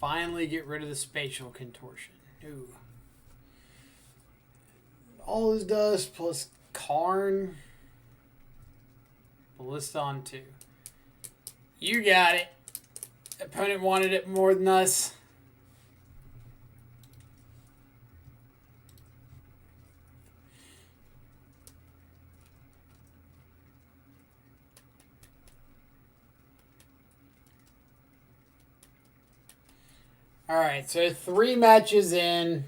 Finally get rid of the Spatial Contortion. Ooh. All this does plus Karn. Ballista on 2. You got it. Opponent wanted it more than us. Alright, so 3 matches in.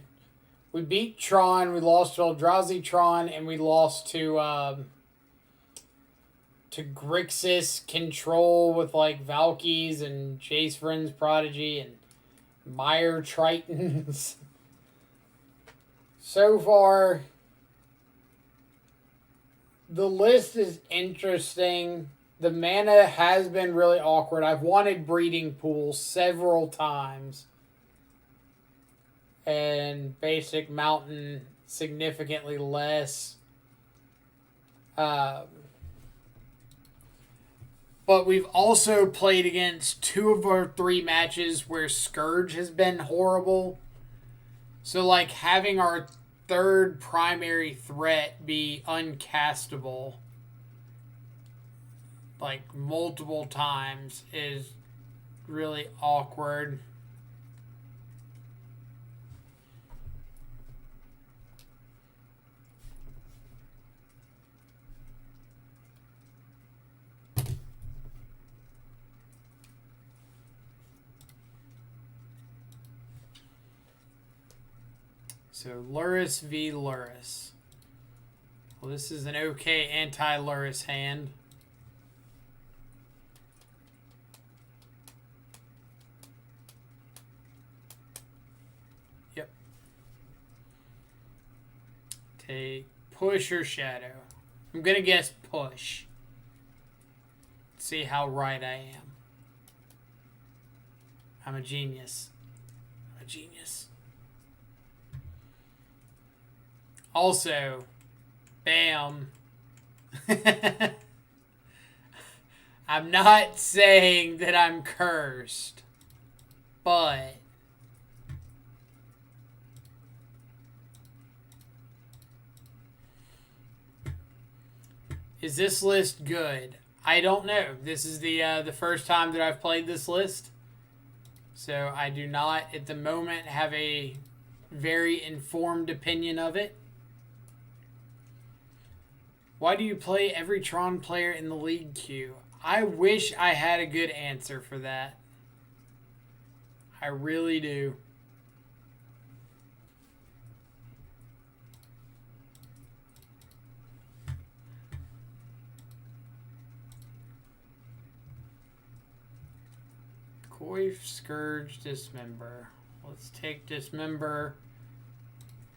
We beat Tron, we lost to Eldrazi Tron, and we lost to Grixis Control with like Valkyries and Jace Vryn's Prodigy and Mire Tritons. So far, the list is interesting. The mana has been really awkward. I've wanted Breeding Pool several times. And Basic Mountain significantly less. But we've also played against 2 of our 3 matches where Scourge has been horrible. So, like, having our 3rd primary threat be uncastable, like, multiple times is really awkward. So, Lurrus v. Lurrus. Well, this is an okay anti-Lurrus hand. Yep. Take push or shadow. I'm going to guess push. See how right I am. I'm a genius. I'm a genius. Also, bam. I'm not saying that I'm cursed, but is this list good? I don't know. This is the first time that I've played this list, so I do not at the moment have a very informed opinion of it. Why do you play every Tron player in the league queue? I wish I had a good answer for that. I really do. Coif, Scourge, Dismember. Let's take Dismember.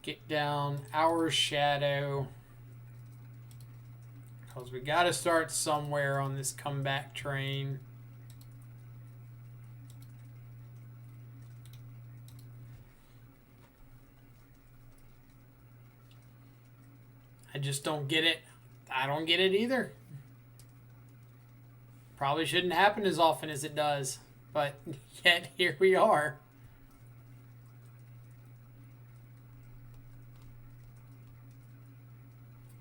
Get down our Shadow. Because we got to start somewhere on this comeback train. I just don't get it. I don't get it either. Probably shouldn't happen as often as it does. But yet, here we are.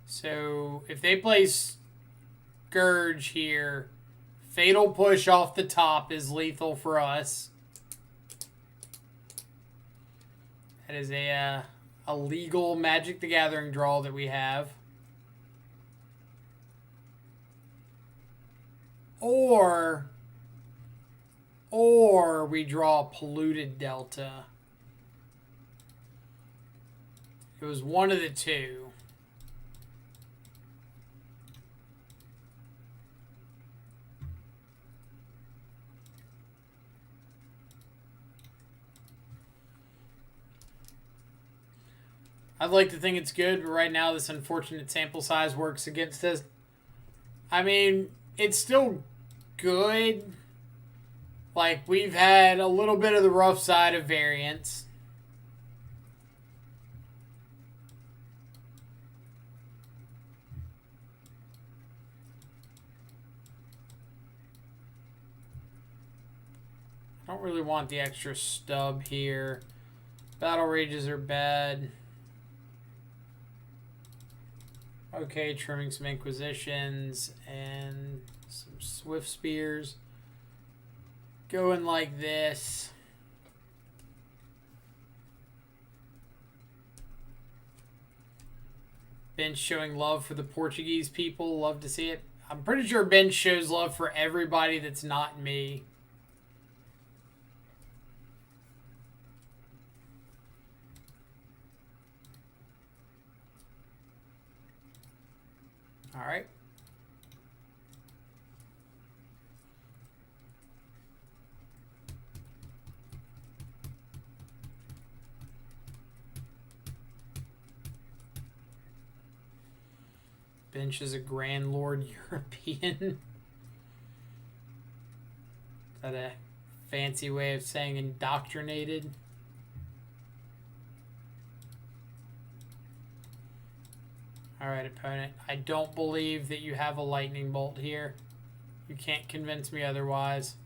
So, if they play Scourge here, Fatal Push off the top is lethal for us. That is a legal Magic the Gathering draw that we have. Or we draw Polluted Delta. It was one of the two. I'd like to think it's good, but right now this unfortunate sample size works against us. I mean, it's still good. Like, we've had a little bit of the rough side of variance. I don't really want the extra stub here. Battle Rages are bad. Okay, trimming some Inquisitions and some Swift Spears. Going like this. Bench showing love for the Portuguese people. Love to see it. I'm pretty sure Bench shows love for everybody that's not me. All right. Bench is a Grand Lord European. Is that a fancy way of saying indoctrinated? Alright, opponent. I don't believe that you have a lightning bolt here. You can't convince me otherwise.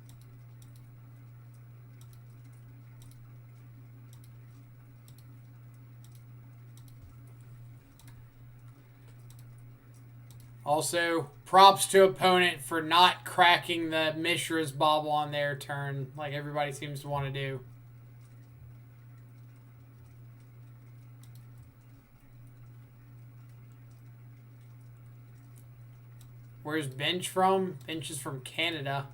Also, props to opponent for not cracking the Mishra's Bauble on their turn, like everybody seems to want to do. Where's Bench from? Bench is from Canada.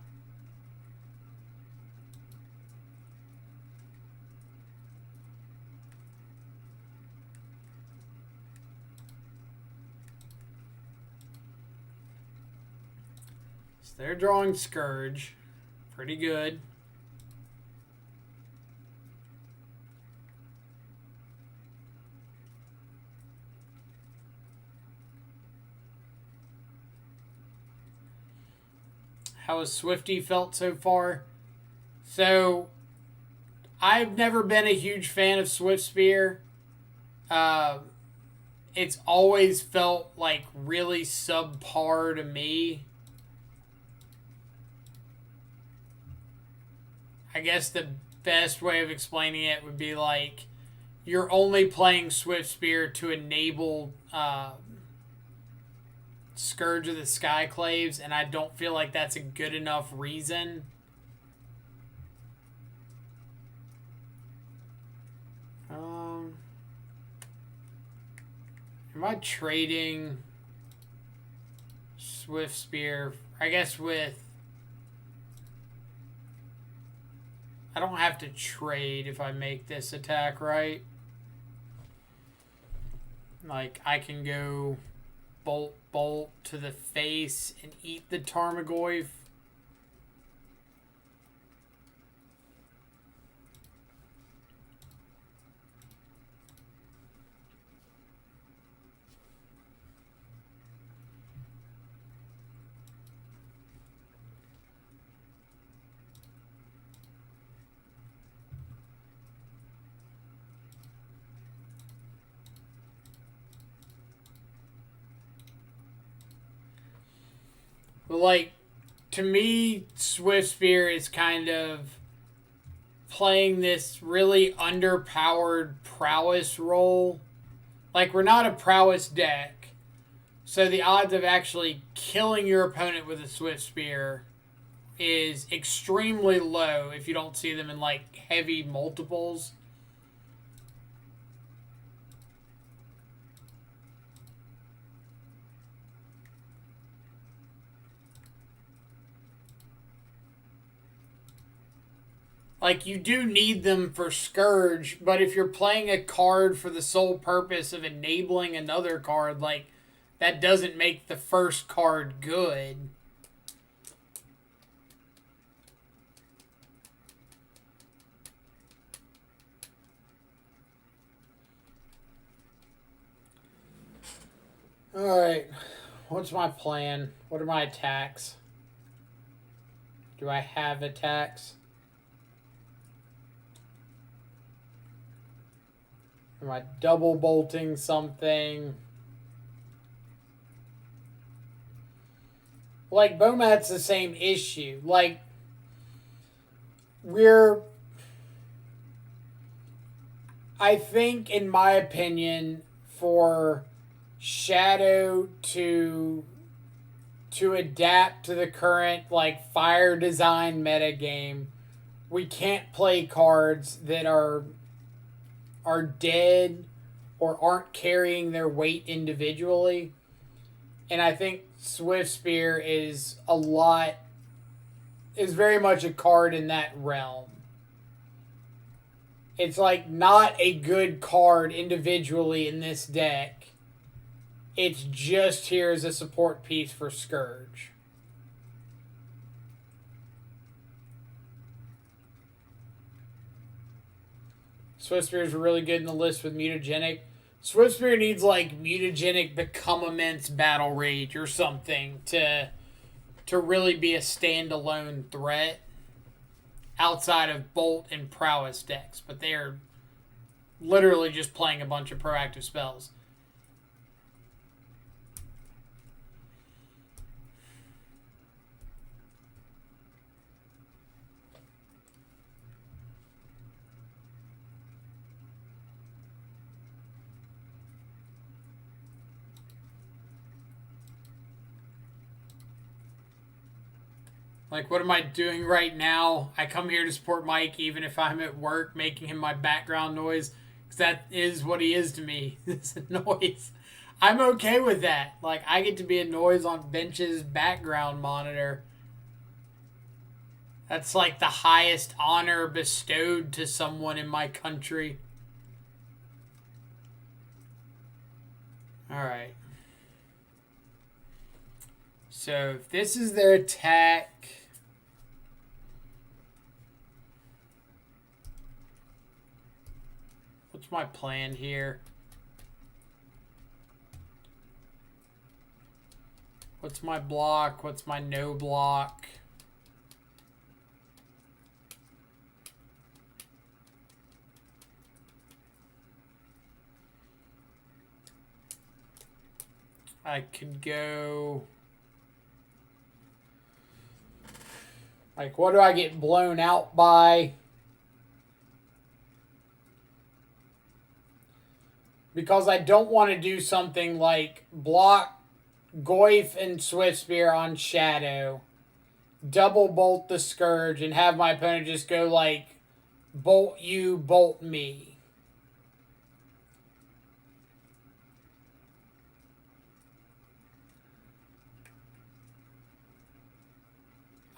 So they're drawing Scourge. Pretty good. How has Swifty felt so far? So, I've never been a huge fan of Swift Spear. It's always felt like really subpar to me. I guess the best way of explaining it would be like you're only playing Swift Spear to enable Scourge of the Skyclaves, and I don't feel like that's a good enough reason. Am I trading Swift Spear? I guess with... I don't have to trade if I make this attack, right? Like, I can go bolt to the face and eat the Tarmogoyf. Like, to me, Swiftspear is kind of playing this really underpowered prowess role. Like, we're not a prowess deck, so the odds of actually killing your opponent with a Swiftspear is extremely low if you don't see them in, like, heavy multiples. Like, you do need them for Scourge, but if you're playing a card for the sole purpose of enabling another card, like, that doesn't make the first card good. Alright, what's my plan? What are my attacks? Do I have attacks? Am I double bolting something? Like, Bomat's the same issue. Like, I think, in my opinion, for Shadow to adapt to the current, like, fire design metagame, we can't play cards that are dead or aren't carrying their weight individually. And I think Swiftspear is very much a card in that realm. It's like not a good card individually in this deck. It's just here as a support piece for Scourge. Swiftspear is really good in the list with Mutagenic. Swiftspear needs, like, Mutagenic Become Immense Battle Rage or something to really be a standalone threat outside of Bolt and Prowess decks. But they are literally just playing a bunch of proactive spells. Like, what am I doing right now? I come here to support Mike even if I'm at work making him my background noise. Because that is what he is to me. It's a noise. I'm okay with that. Like, I get to be a noise on Bench's background monitor. That's like the highest honor bestowed to someone in my country. Alright. So, if this is their attack... What's my plan here? What's my block? What's my no block? I could go... Like, what do I get blown out by? Because I don't want to do something like block Goyf and Swiftspear on Shadow, double bolt the Scourge, and have my opponent just go like, bolt you, bolt me.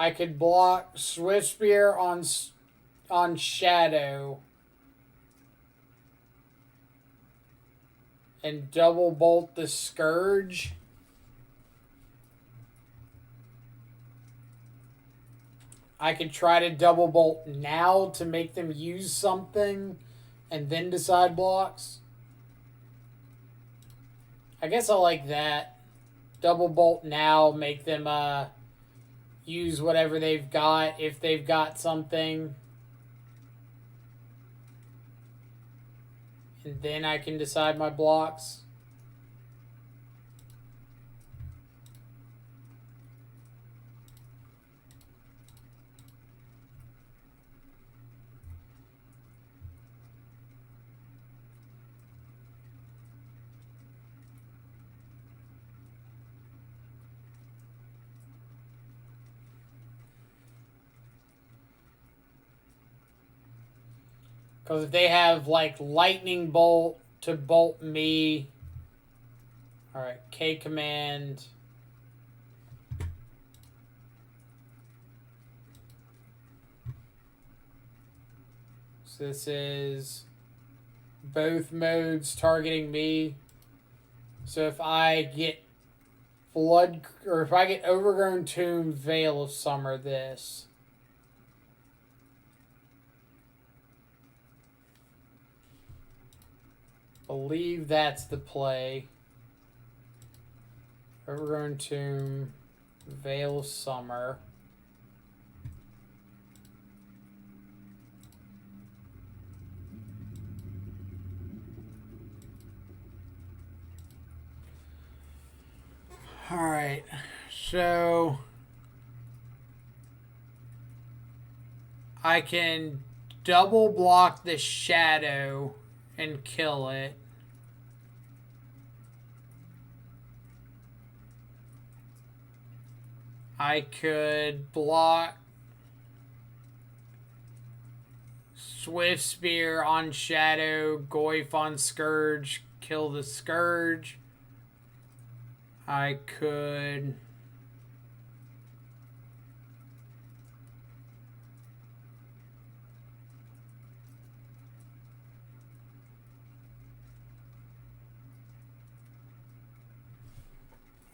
I could block Swiftspear on on Shadow and double bolt the Scourge. I could try to double bolt now to make them use something and then decide blocks. I guess I like that. Double bolt now, make them use whatever they've got if they've got something. And then I can decide my blocks. Because if they have, like, Lightning Bolt to bolt me... Alright, K command. So this is both modes targeting me. So if I get Flood... Or if I get Overgrown Tomb, Veil of Summer this... believe that's the play. Overgrown Tomb, Veil of Summer. Alright, so I can double block the Shadow and kill it. I could block Swift Spear on Shadow, Goyf on Scourge, kill the Scourge. I could...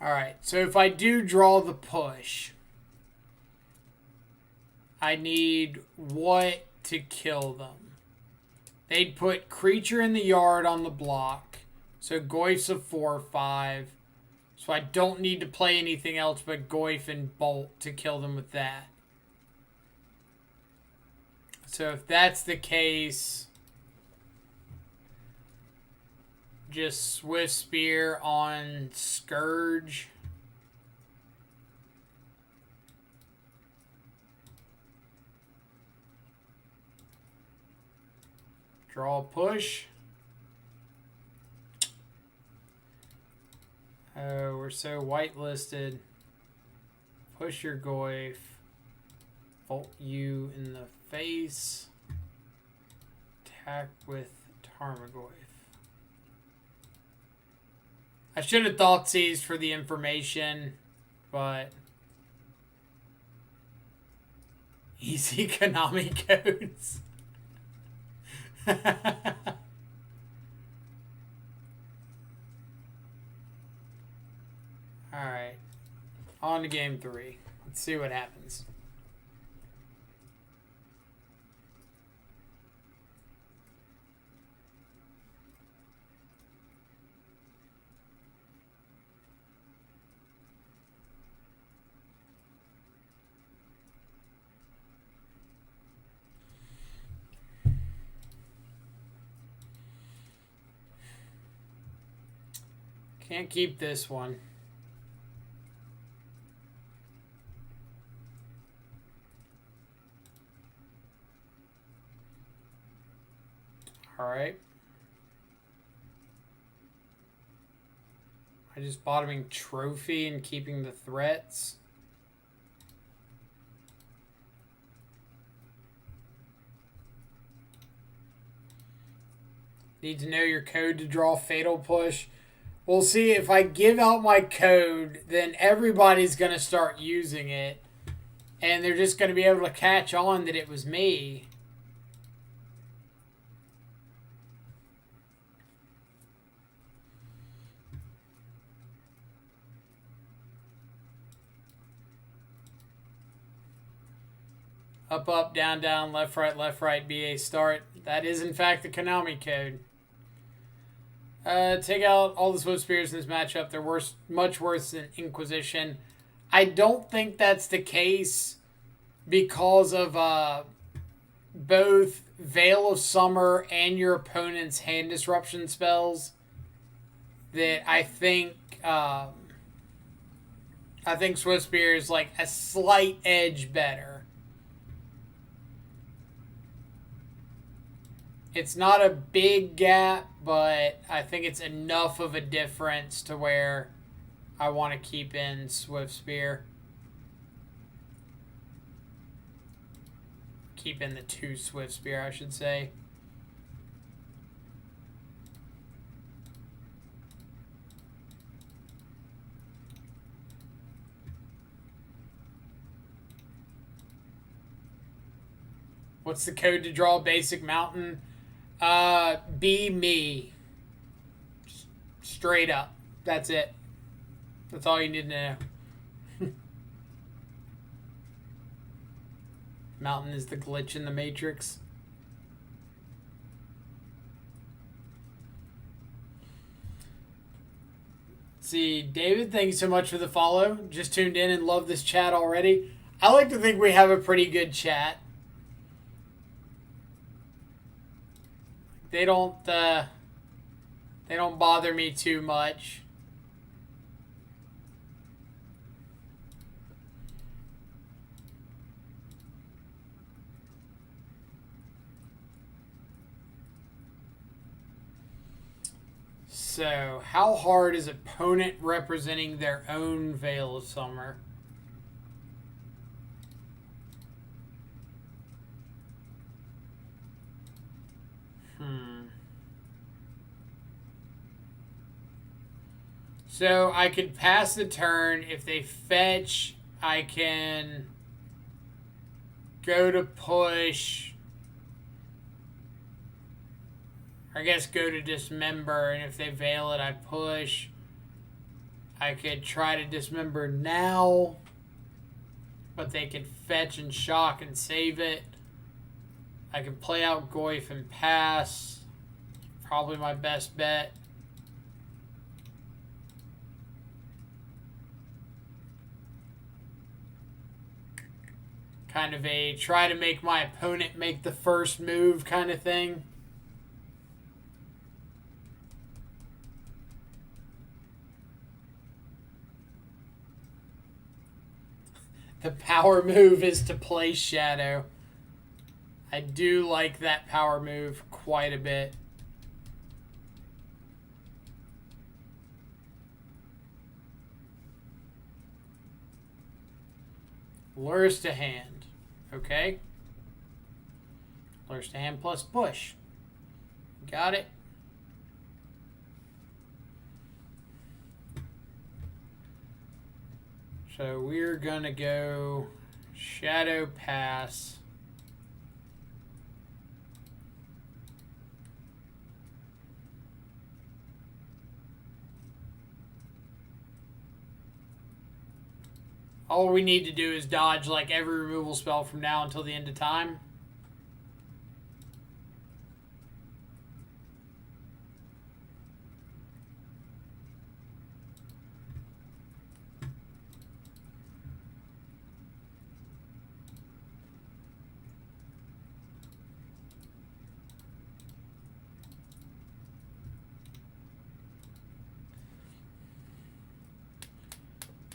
Alright, so if I do draw the push, I need what to kill them? They'd put Creature in the Yard on the block, so Goyf's a 4/5, so I don't need to play anything else but Goyf and Bolt to kill them with that. So if that's the case... just Swift Spear on Scourge. Draw a push. Oh, we're so whitelisted. Push your Goyf. Bolt you in the face. Attack with Tarmogoyf. I should have thought seized for the information, but easy Konami codes. Alright. On to game 3. Let's see what happens. Can't keep this one. All right. I just bottoming Trophy and keeping the threats. Need to know your code to draw Fatal Push. We'll see. If I give out my code, then everybody's going to start using it. And they're just going to be able to catch on that it was me. Up, up, down, down, left, right, BA start. That is, in fact, the Konami code. Take out all the Swift Spears in this matchup. They're worse, much worse than Inquisition. I don't think that's the case because of both Veil of Summer and your opponent's hand disruption spells. That I think Swift Spear is like a slight edge better. It's not a big gap, but I think it's enough of a difference to where I want to keep in Swift Spear. Keep in the 2 Swift Spear, I should say. What's the code to draw basic mountain? Be me. Straight up. That's it. That's all you need to know. Mountain is the glitch in the Matrix. Let's see, David, thank you so much for the follow. Just tuned in and love this chat already. I like to think we have a pretty good chat. They don't bother me too much. So, how hard is opponent representing their own Veil of Summer? So I could pass the turn. If they fetch, I can go to push. I guess go to dismember, and if they veil it, I push. I could try to dismember now, but they could fetch and shock and save it. I can play out Goyf and pass. Probably my best bet. Kind of a try to make my opponent make the first move kind of thing. The power move is to play Shadow. I do like that power move quite a bit. Lurrus to hand. Okay. Lurrus to hand plus push. Got it. So we're gonna go Shadow pass. All we need to do is dodge like every removal spell from now until the end of time.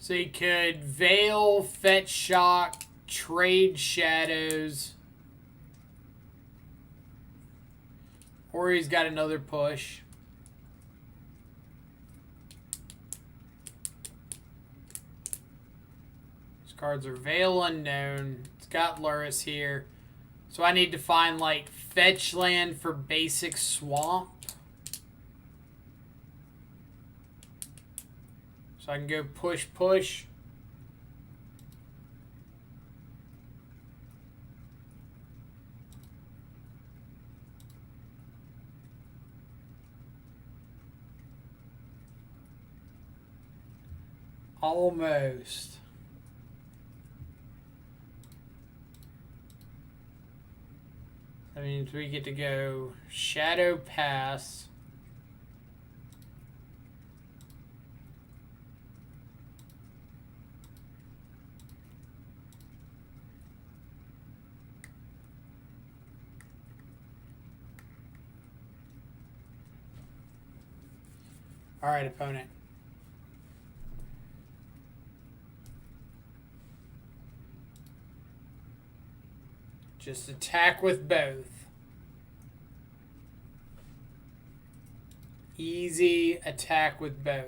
So you could Veil, Fetch Shock, trade Shadows. Or he's got another push. These cards are Veil Unknown. It's got Lurrus here. So I need to find like fetch land for basic swamp. So I can go push, push. Almost. That means we get to go Shadow Pass. All right, opponent. Just attack with both. Easy attack with both.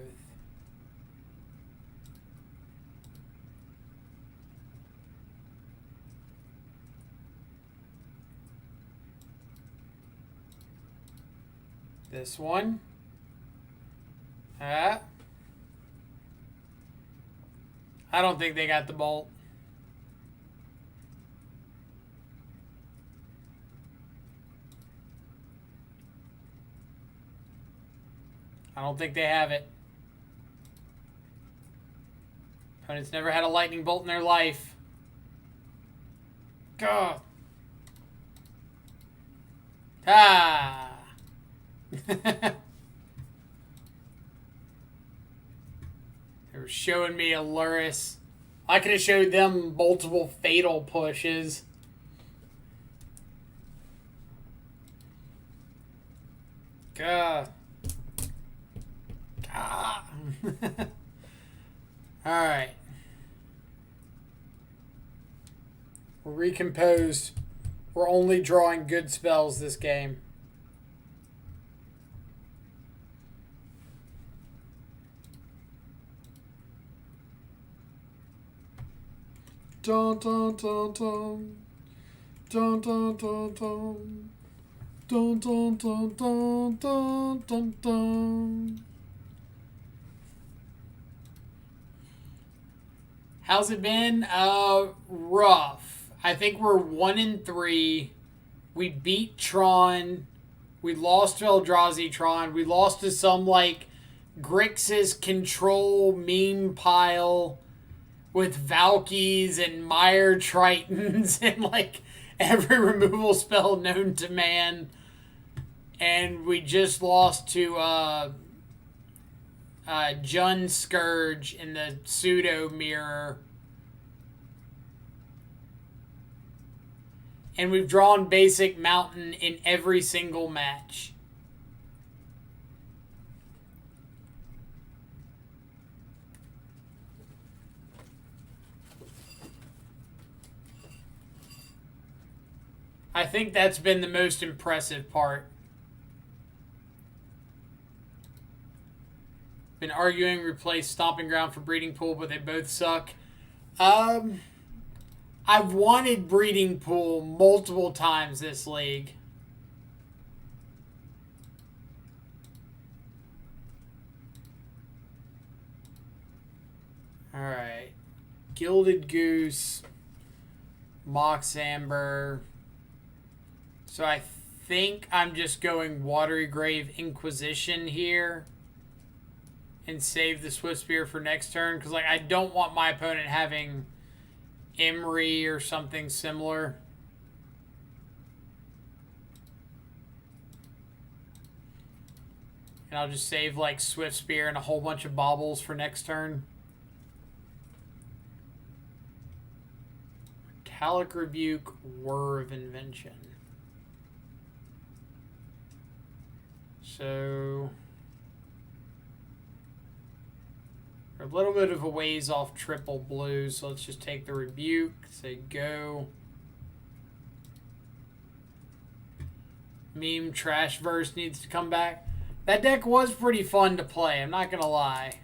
This one. I don't think they got the bolt. I don't think they have it. Opponents never had a lightning bolt in their life. God. Ah. They were showing me a Lurrus. I could have showed them multiple fatal pushes. God. Ah. Alright. We're recomposed. We're only drawing good spells this game. Dun dun dun dun. Dun dun dun dun. Dun dun dun dun dun dun dun. How's it been? Rough. I think we're 1-3. We beat Tron. We lost to Eldrazi Tron. We lost to some like Grixis control meme pile with Valkies and Mire Tritons and like every removal spell known to man. And we just lost to Jun Scourge in the pseudo mirror. And we've drawn basic mountain in every single match. I think that's been the most impressive part. Been arguing replace Stomping Ground for Breeding Pool, but they both suck. I've wanted Breeding Pool multiple times this league. Alright. Gilded Goose. Mox Amber. So I think I'm just going Watery Grave Inquisition here. And save the Swift Spear for next turn. Because like I don't want my opponent having Emery or something similar. And I'll just save like Swift Spear and a whole bunch of baubles for next turn. Metallic Rebuke, Whir of Invention. So we're a little bit of a ways off triple blue, so let's just take the Rebuke, say go. Meme Trashverse needs to come back. That deck was pretty fun to play, I'm not gonna lie.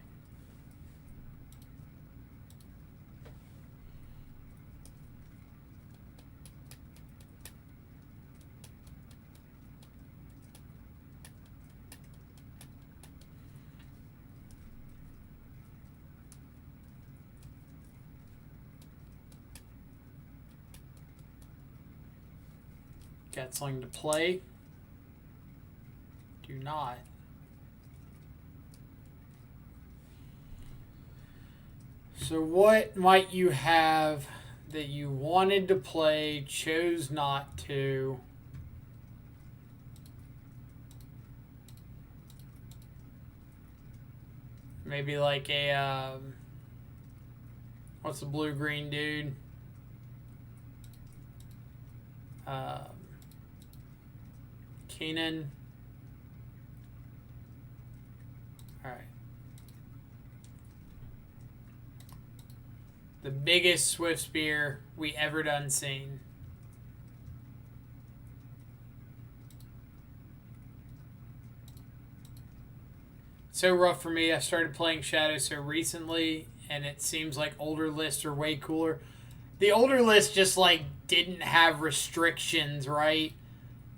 Got something to play? Do not. So what might you have that you wanted to play, chose not to? Maybe like a, what's the blue-green dude? Keenan. Alright. The biggest Swift Spear we ever done seen. So rough for me. I started playing Shadow so recently, and it seems like older lists are way cooler. The older list just, like, didn't have restrictions, right?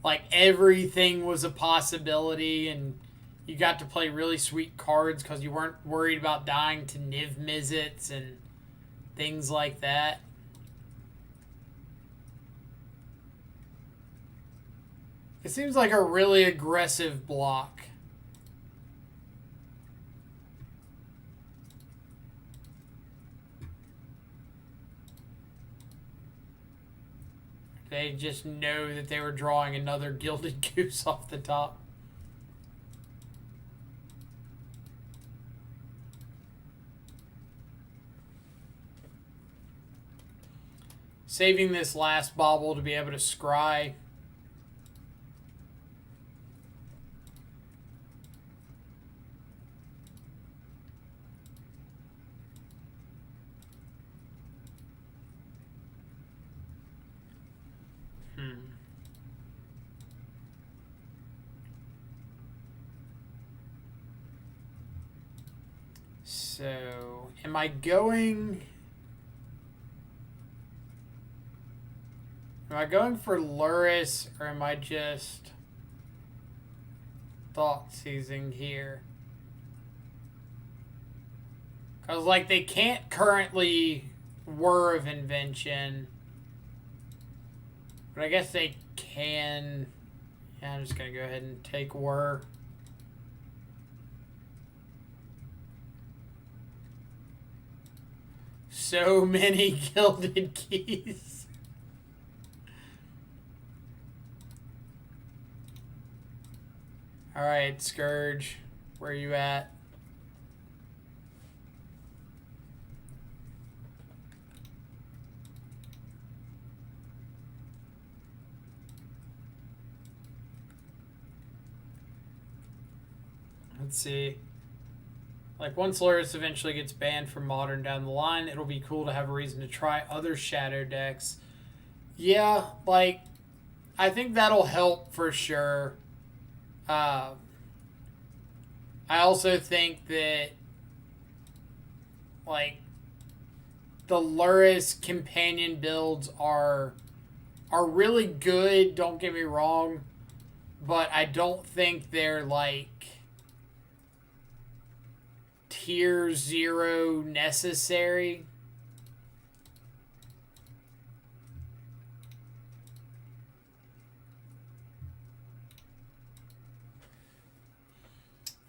Like, everything was a possibility, and you got to play really sweet cards because you weren't worried about dying to Niv Mizzets and things like that. It seems like a really aggressive block. They just know that they were drawing another Gilded Goose off the top. Saving this last bauble to be able to scry. So, am I going for Lurrus, or am I just thought seizing here? Because, like, they can't currently Whir of Invention. But I guess they can. Yeah, I'm just going to go ahead and take Whir. So many Gilded Keys. Alright, Scourge. Where are you at? Let's see. Like, once Lurrus eventually gets banned from Modern down the line, it'll be cool to have a reason to try other Shadow decks. Yeah, like, I think that'll help for sure. I also think that, like, the Lurrus Companion builds are really good, don't get me wrong, but I don't think they're, like, tier 0 necessary.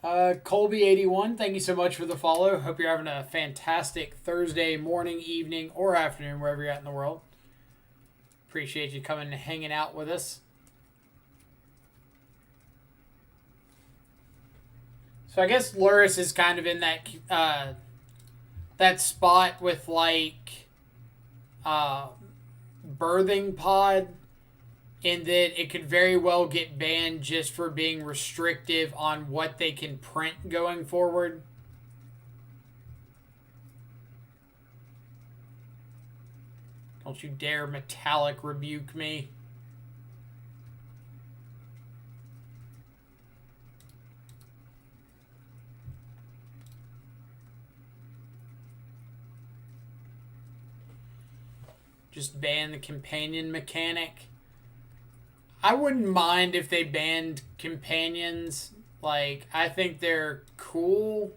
Colby81, thank you so much for the follow. Hope you're having a fantastic Thursday morning, evening, or afternoon, wherever you're at in the world. Appreciate you coming and hanging out with us. So I guess Lurrus is kind of in that that spot with, like, Birthing Pod, in that it could very well get banned just for being restrictive on what they can print going forward. Don't you dare Metallic Rebuke me. Just ban the companion mechanic. I wouldn't mind if they banned companions. Like, I think they're cool,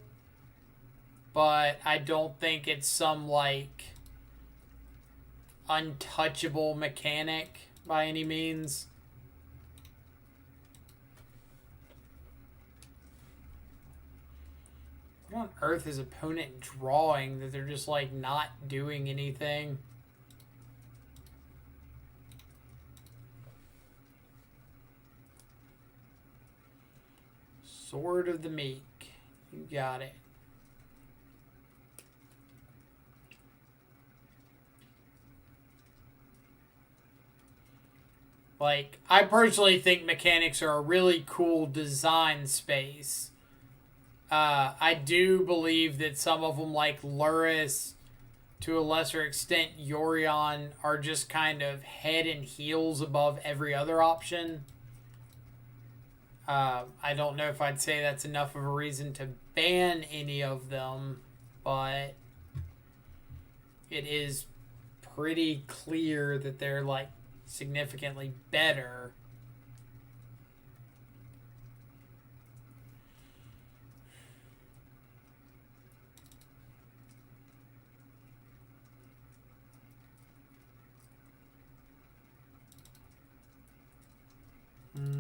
but I don't think it's some, like, untouchable mechanic by any means. What on earth is opponent drawing that they're just, like, not doing anything? Sword of the Meek. You got it. Like, I personally think mechanics are a really cool design space. I do believe that some of them, like Lurrus, to a lesser extent, Yorion, are just kind of head and heels above every other option. I don't know if I'd say that's enough of a reason to ban any of them, but it is pretty clear that they're like significantly better.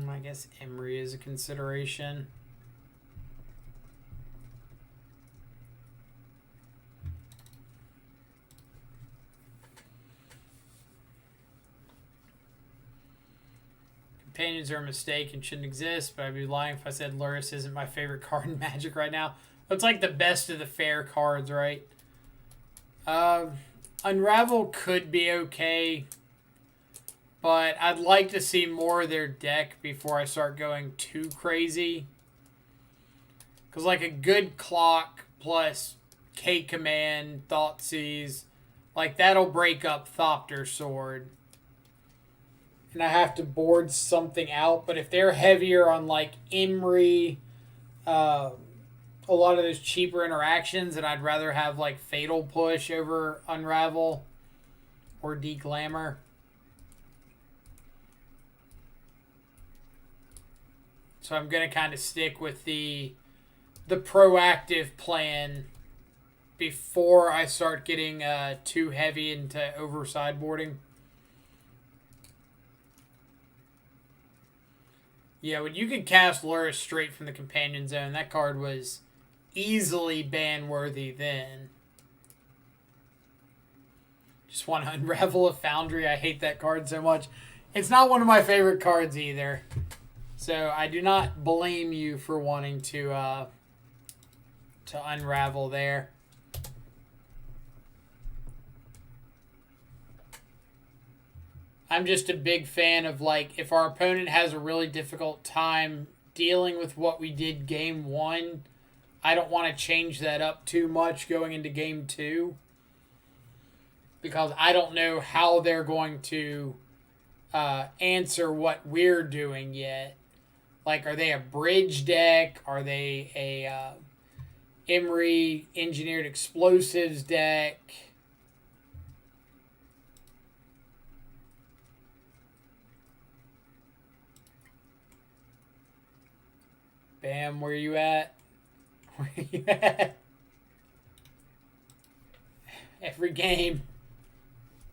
I guess Emery is a consideration. Companions are a mistake and shouldn't exist, but I'd be lying if I said Lurrus isn't my favorite card in Magic right now. It's like the best of the fair cards, right? Unravel could be okay, but I'd like to see more of their deck before I start going too crazy. Because like a good clock plus K-Command, Thoughtseize, like that'll break up Thopter Sword. And I have to board something out. But if they're heavier on like Emery, a lot of those cheaper interactions, and I'd rather have like Fatal Push over Unravel or Deglamour. So I'm going to kind of stick with the proactive plan before I start getting too heavy into over sideboarding. Yeah, when you could cast Lurrus straight from the Companion Zone, that card was easily ban-worthy then. Just want to unravel a Foundry. I hate that card so much. It's not one of my favorite cards either. So I do not blame you for wanting to unravel there. I'm just a big fan of, like, if our opponent has a really difficult time dealing with what we did game 1, I don't want to change that up too much going into game 2. Because I don't know how they're going to answer what we're doing yet. Like, are they a bridge deck? Are they a Emery Engineered Explosives deck? Bam, where you at? Where you at? Every game.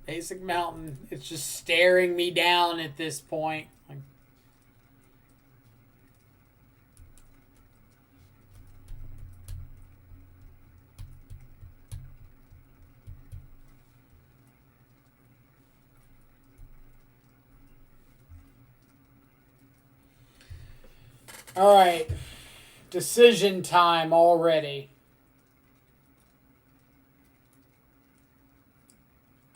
Basic Mountain. It's just staring me down at this point. All right. Decision time already.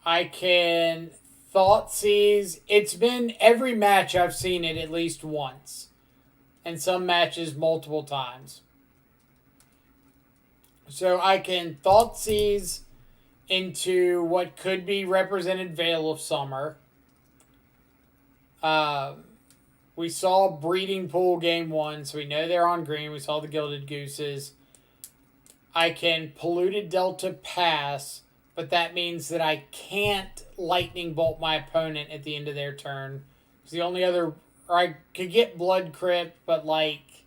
I can Thoughtseize. It's been every match I've seen it at least once. And some matches multiple times. So I can Thoughtseize into what could be represented Veil of Summer. We saw Breeding Pool game 1, so we know they're on green. We saw the Gilded Gooses. I can Polluted Delta pass, but that means that I can't Lightning Bolt my opponent at the end of their turn. It's the only other... Or I could get Blood Crypt, but, like,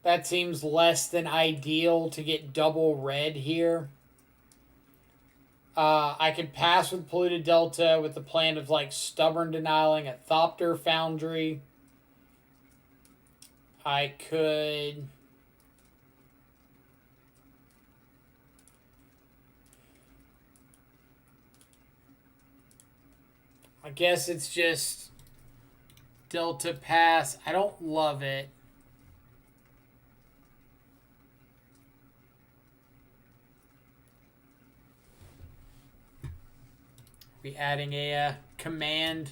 that seems less than ideal to get double red here. I could pass with Polluted Delta with the plan of, like, Stubborn Denialing a Thopter Foundry. I could... I guess it's just Delta pass. I don't love it. We adding a command.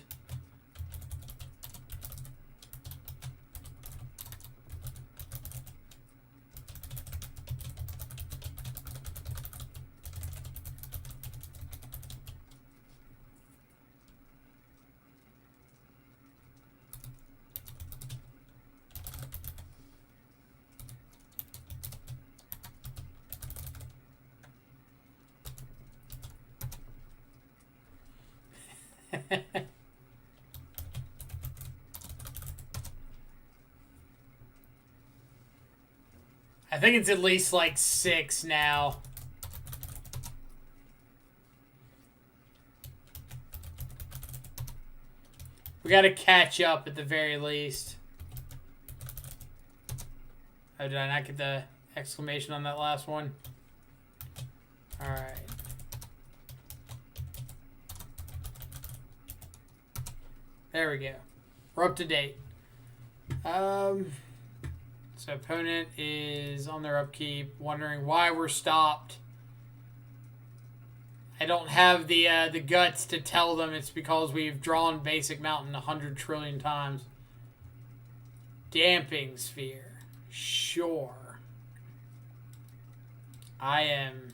I think it's at least like 6 now. We gotta catch up at the very least. Oh, did I not get the exclamation on that last one? Alright. There we go. We're up to date. So opponent is on their upkeep, wondering why we're stopped. I don't have the guts to tell them it's because we've drawn Basic Mountain 100 trillion times. Damping Sphere. Sure. I am...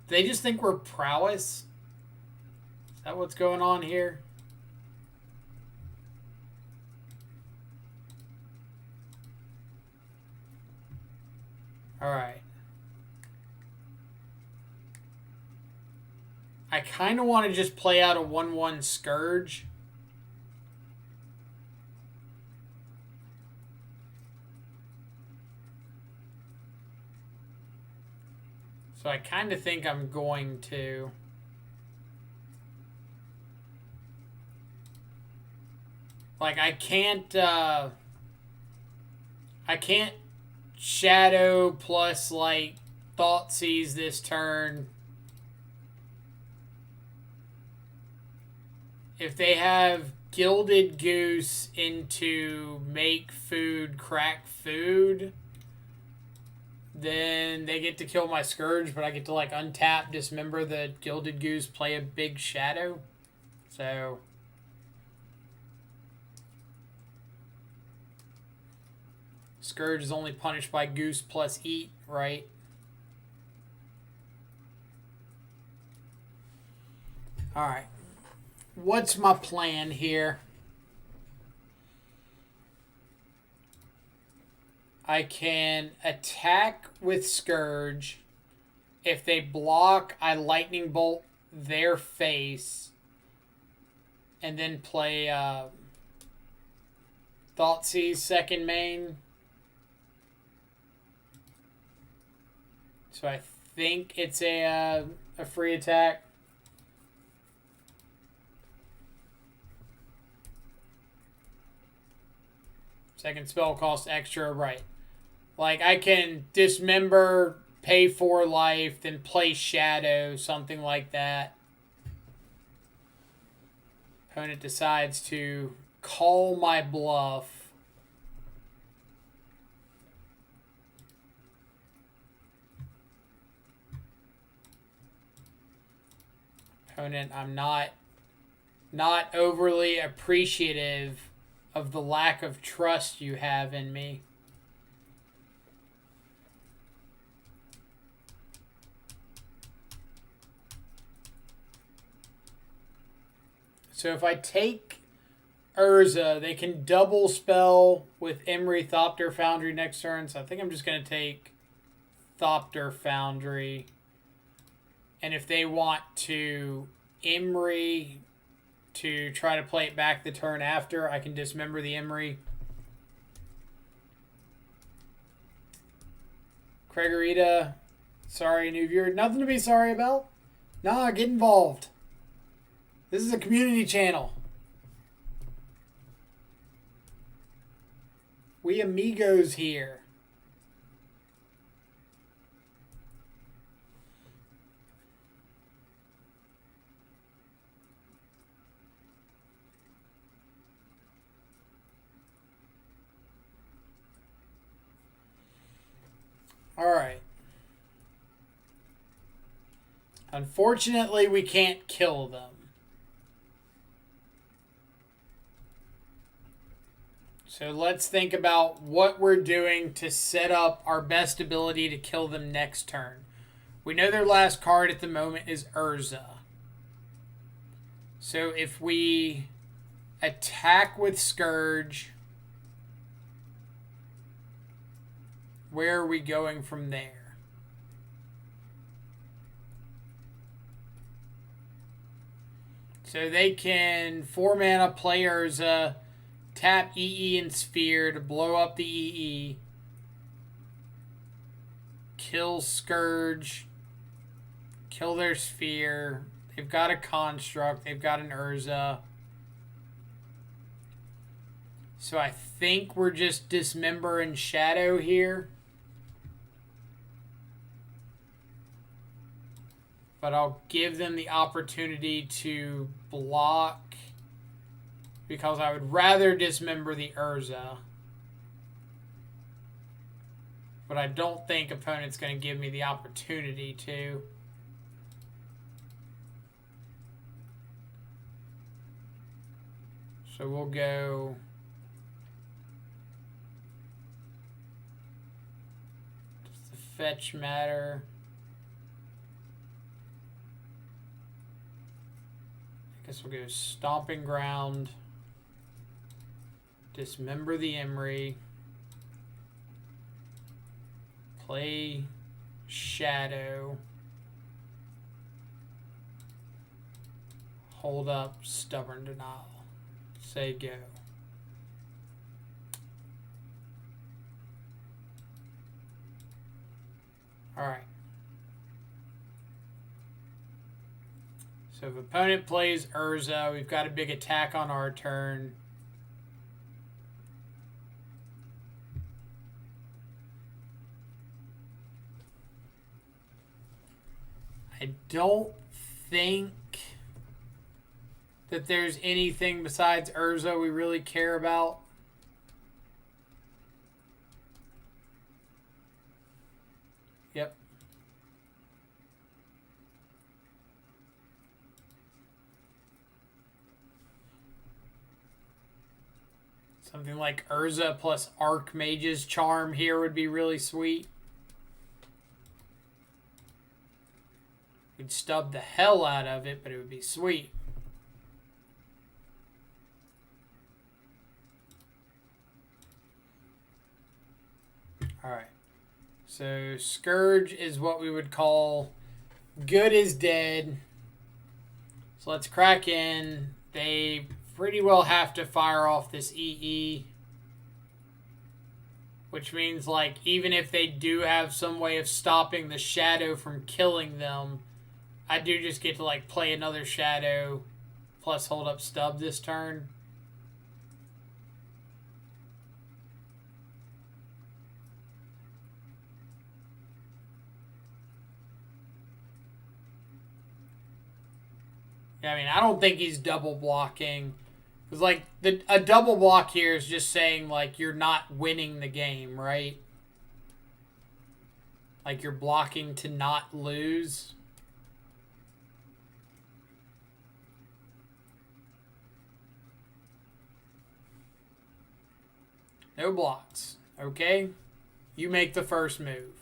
They just think we're prowess? Is that what's going on here? Alright. I kind of want to just play out a 1/1 Scourge. So I kind of think I'm going to. Like, I can't Shadow plus, like, Thoughtseize this turn. If they have Gilded Goose into Make Food, Crack Food, then they get to kill my Scourge, but I get to, like, untap, dismember the Gilded Goose, play a big Shadow. So... Scourge is only punished by Goose plus Eat, right? Alright. What's my plan here? I can attack with Scourge. If they block, I Lightning Bolt their face. And then play Thoughtseize second main. So I think it's a free attack. Second spell costs extra, right. Like, I can dismember, pay 4 life, then play Shadow, something like that. Opponent decides to call my bluff. Opponent, I'm not overly appreciative of the lack of trust you have in me. So if I take Urza, they can double spell with Emery, Thopter, Foundry next turn. So I think I'm just going to take Thopter, Foundry. And if they want to Emery to try to play it back the turn after, I can dismember the Emery. Gregorita, sorry, new viewer. Nothing to be sorry about. Nah, get involved. This is a community channel. We amigos here. Alright. Unfortunately, we can't kill them. So let's think about what we're doing to set up our best ability to kill them next turn. We know their last card at the moment is Urza. So if we attack with Scourge, where are we going from there? So they can 4-mana play Urza, tap EE and Sphere to blow up the EE, kill Scourge, kill their Sphere. They've got a Construct, they've got an Urza. So I think we're just dismembering Shadow here. But I'll give them the opportunity to block because I would rather dismember the Urza. But I don't think opponent's going to give me the opportunity to. So we'll go... Does the fetch matter? I guess we'll go Stomping Ground, dismember the Emery, play Shadow, hold up Stubborn Denial, say go. Alright. So if opponent plays Urza, we've got a big attack on our turn. I don't think that there's anything besides Urza we really care about. Yep. Something like Urza plus Archmage's Charm here would be really sweet. We'd stub the hell out of it, but it would be sweet. Alright. So Scourge is what we would call good is dead. So let's crack in. They pretty well have to fire off this EE. Which means, like, even if they do have some way of stopping the Shadow from killing them, I do just get to, like, play another Shadow plus hold up stub this turn. Yeah, I mean, I don't think he's double blocking. Because, like, a double block here is just saying, like, you're not winning the game, right? Like, you're blocking to not lose. No blocks. Okay? You make the first move.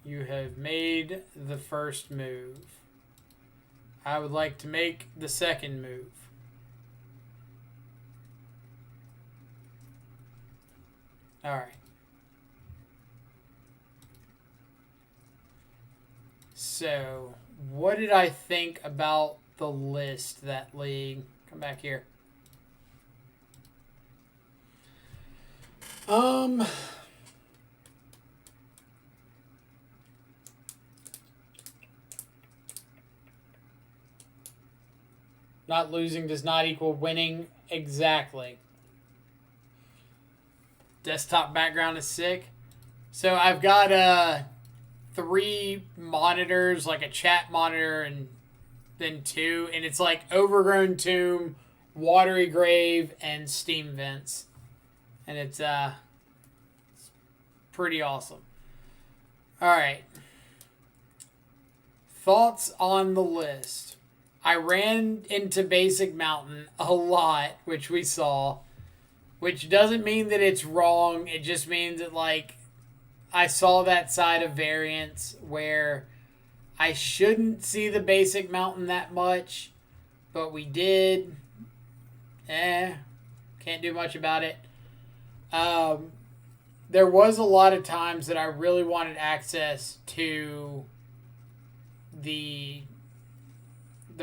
You have made the first move. I would like to make the second move. Alright. So, what did I think about the list that league? Come back here. Not losing does not equal winning. Exactly. Desktop background is sick. So I've got 3 monitors, like a chat monitor and then 2. And it's like Overgrown Tomb, Watery Grave, and Steam Vents. And it's pretty awesome. Alright. Thoughts on the list. I ran into Basic Mountain a lot, which we saw. Which doesn't mean that it's wrong. It just means that, like, I saw that side of variance where I shouldn't see the Basic Mountain that much. But we did. Can't do much about it. there was a lot of times that I really wanted access to the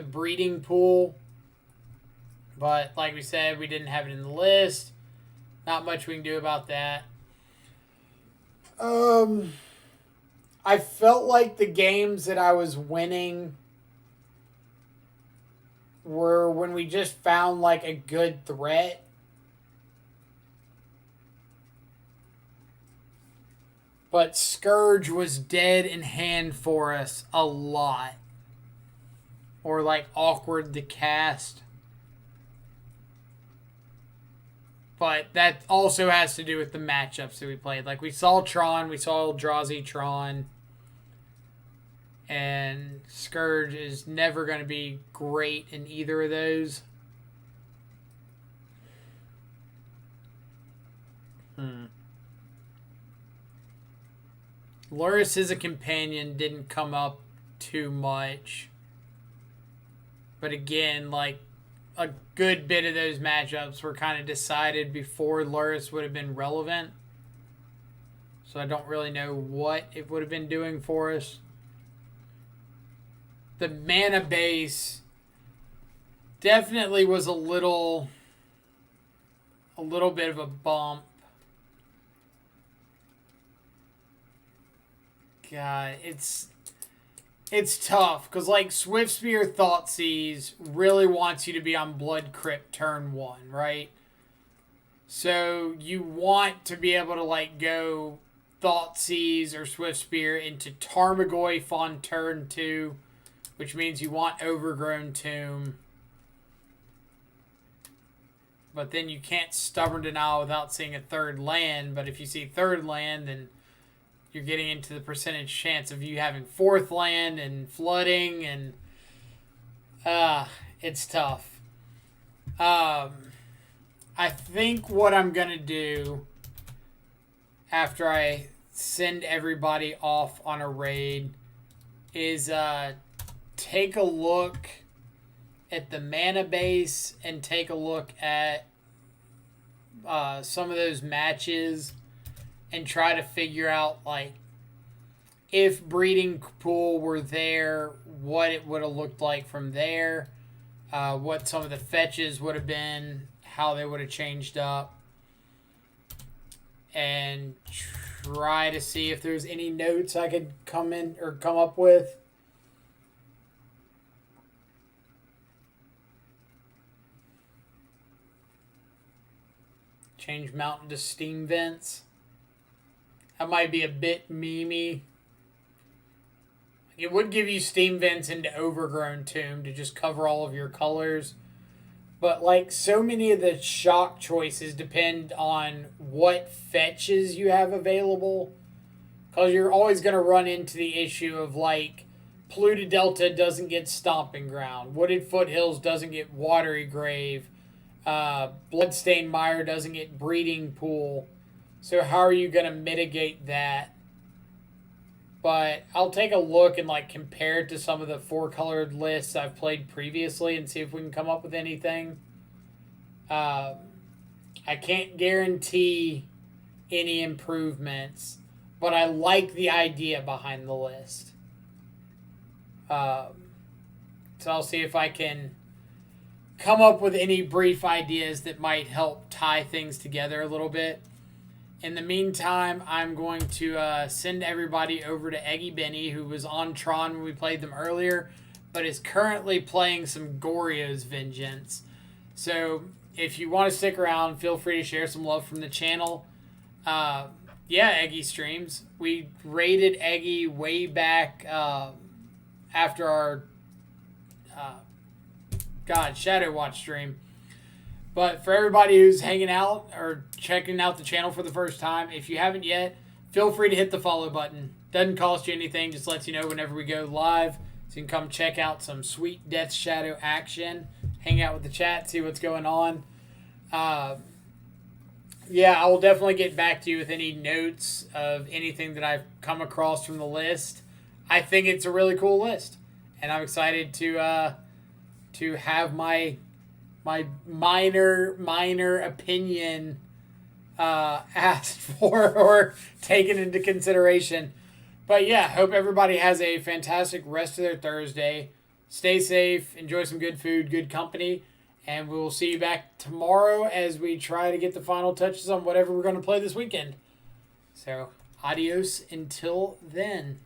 breeding pool, but like we said, we didn't have it in the list. Not much we can do about that. I felt like the games that I was winning were when we just found like a good threat. But Scourge was dead in hand for us a lot. Or like awkward to cast. But that also has to do with the matchups that we played. Like we saw Tron, we saw Eldrazi Tron. And Scourge is never going to be great in either of those. Lurrus as a companion didn't come up too much. But again, like a good bit of those matchups were kind of decided before Lurrus would have been relevant. So I don't really know what it would have been doing for us. The mana base definitely was a little bit of a bump. God, it's tough because like Swiftspear Thoughtseize really wants you to be on Blood Crypt turn 1, right? So you want to be able to like go Thoughtseize or Swiftspear into Tarmogoyf on turn 2, which means you want Overgrown Tomb. But then you can't Stubborn Denial without seeing a third land. But if you see third land, then you're getting into the percentage chance of you having fourth land and flooding, and it's tough. I think what I'm going to do after I send everybody off on a raid is take a look at the mana base and take a look at some of those matches and try to figure out, like, if Breeding Pool were there, what it would have looked like from there, what some of the fetches would have been, how they would have changed up, and try to see if there's any notes I could come up with. Change Mountain to Steam Vents. That might be a bit memey. It would give you Steam Vents into Overgrown Tomb to just cover all of your colors. But like so many of the shock choices depend on what fetches you have available. Because you're always going to run into the issue of like Polluted Delta doesn't get Stomping Ground. Wooded Foothills doesn't get Watery Grave. Bloodstained Mire doesn't get Breeding Pool. So how are you going to mitigate that? But I'll take a look and like compare it to some of the 4-colored lists I've played previously and see if we can come up with anything. I can't guarantee any improvements, but I like the idea behind the list. So I'll see if I can come up with any brief ideas that might help tie things together a little bit. In the meantime, I'm going to send everybody over to Eggy Benny, who was on Tron when we played them earlier, but is currently playing some Goryo's Vengeance. So if you want to stick around, feel free to share some love from the channel. Yeah, Eggy streams. We raided Eggy way back after our Shadow Watch stream. But for everybody who's hanging out or checking out the channel for the first time, if you haven't yet, feel free to hit the follow button. Doesn't cost you anything, just lets you know whenever we go live. So you can come check out some sweet Death Shadow action, hang out with the chat, see what's going on. Yeah, I will definitely get back to you with any notes of anything that I've come across from the list. I think it's a really cool list, and I'm excited to have my minor opinion asked for or taken into consideration. But yeah, hope everybody has a fantastic rest of their Thursday. Stay safe, enjoy some good food, good company, and we will see you back tomorrow as we try to get the final touches on whatever we're going to play this weekend. So, adios until then.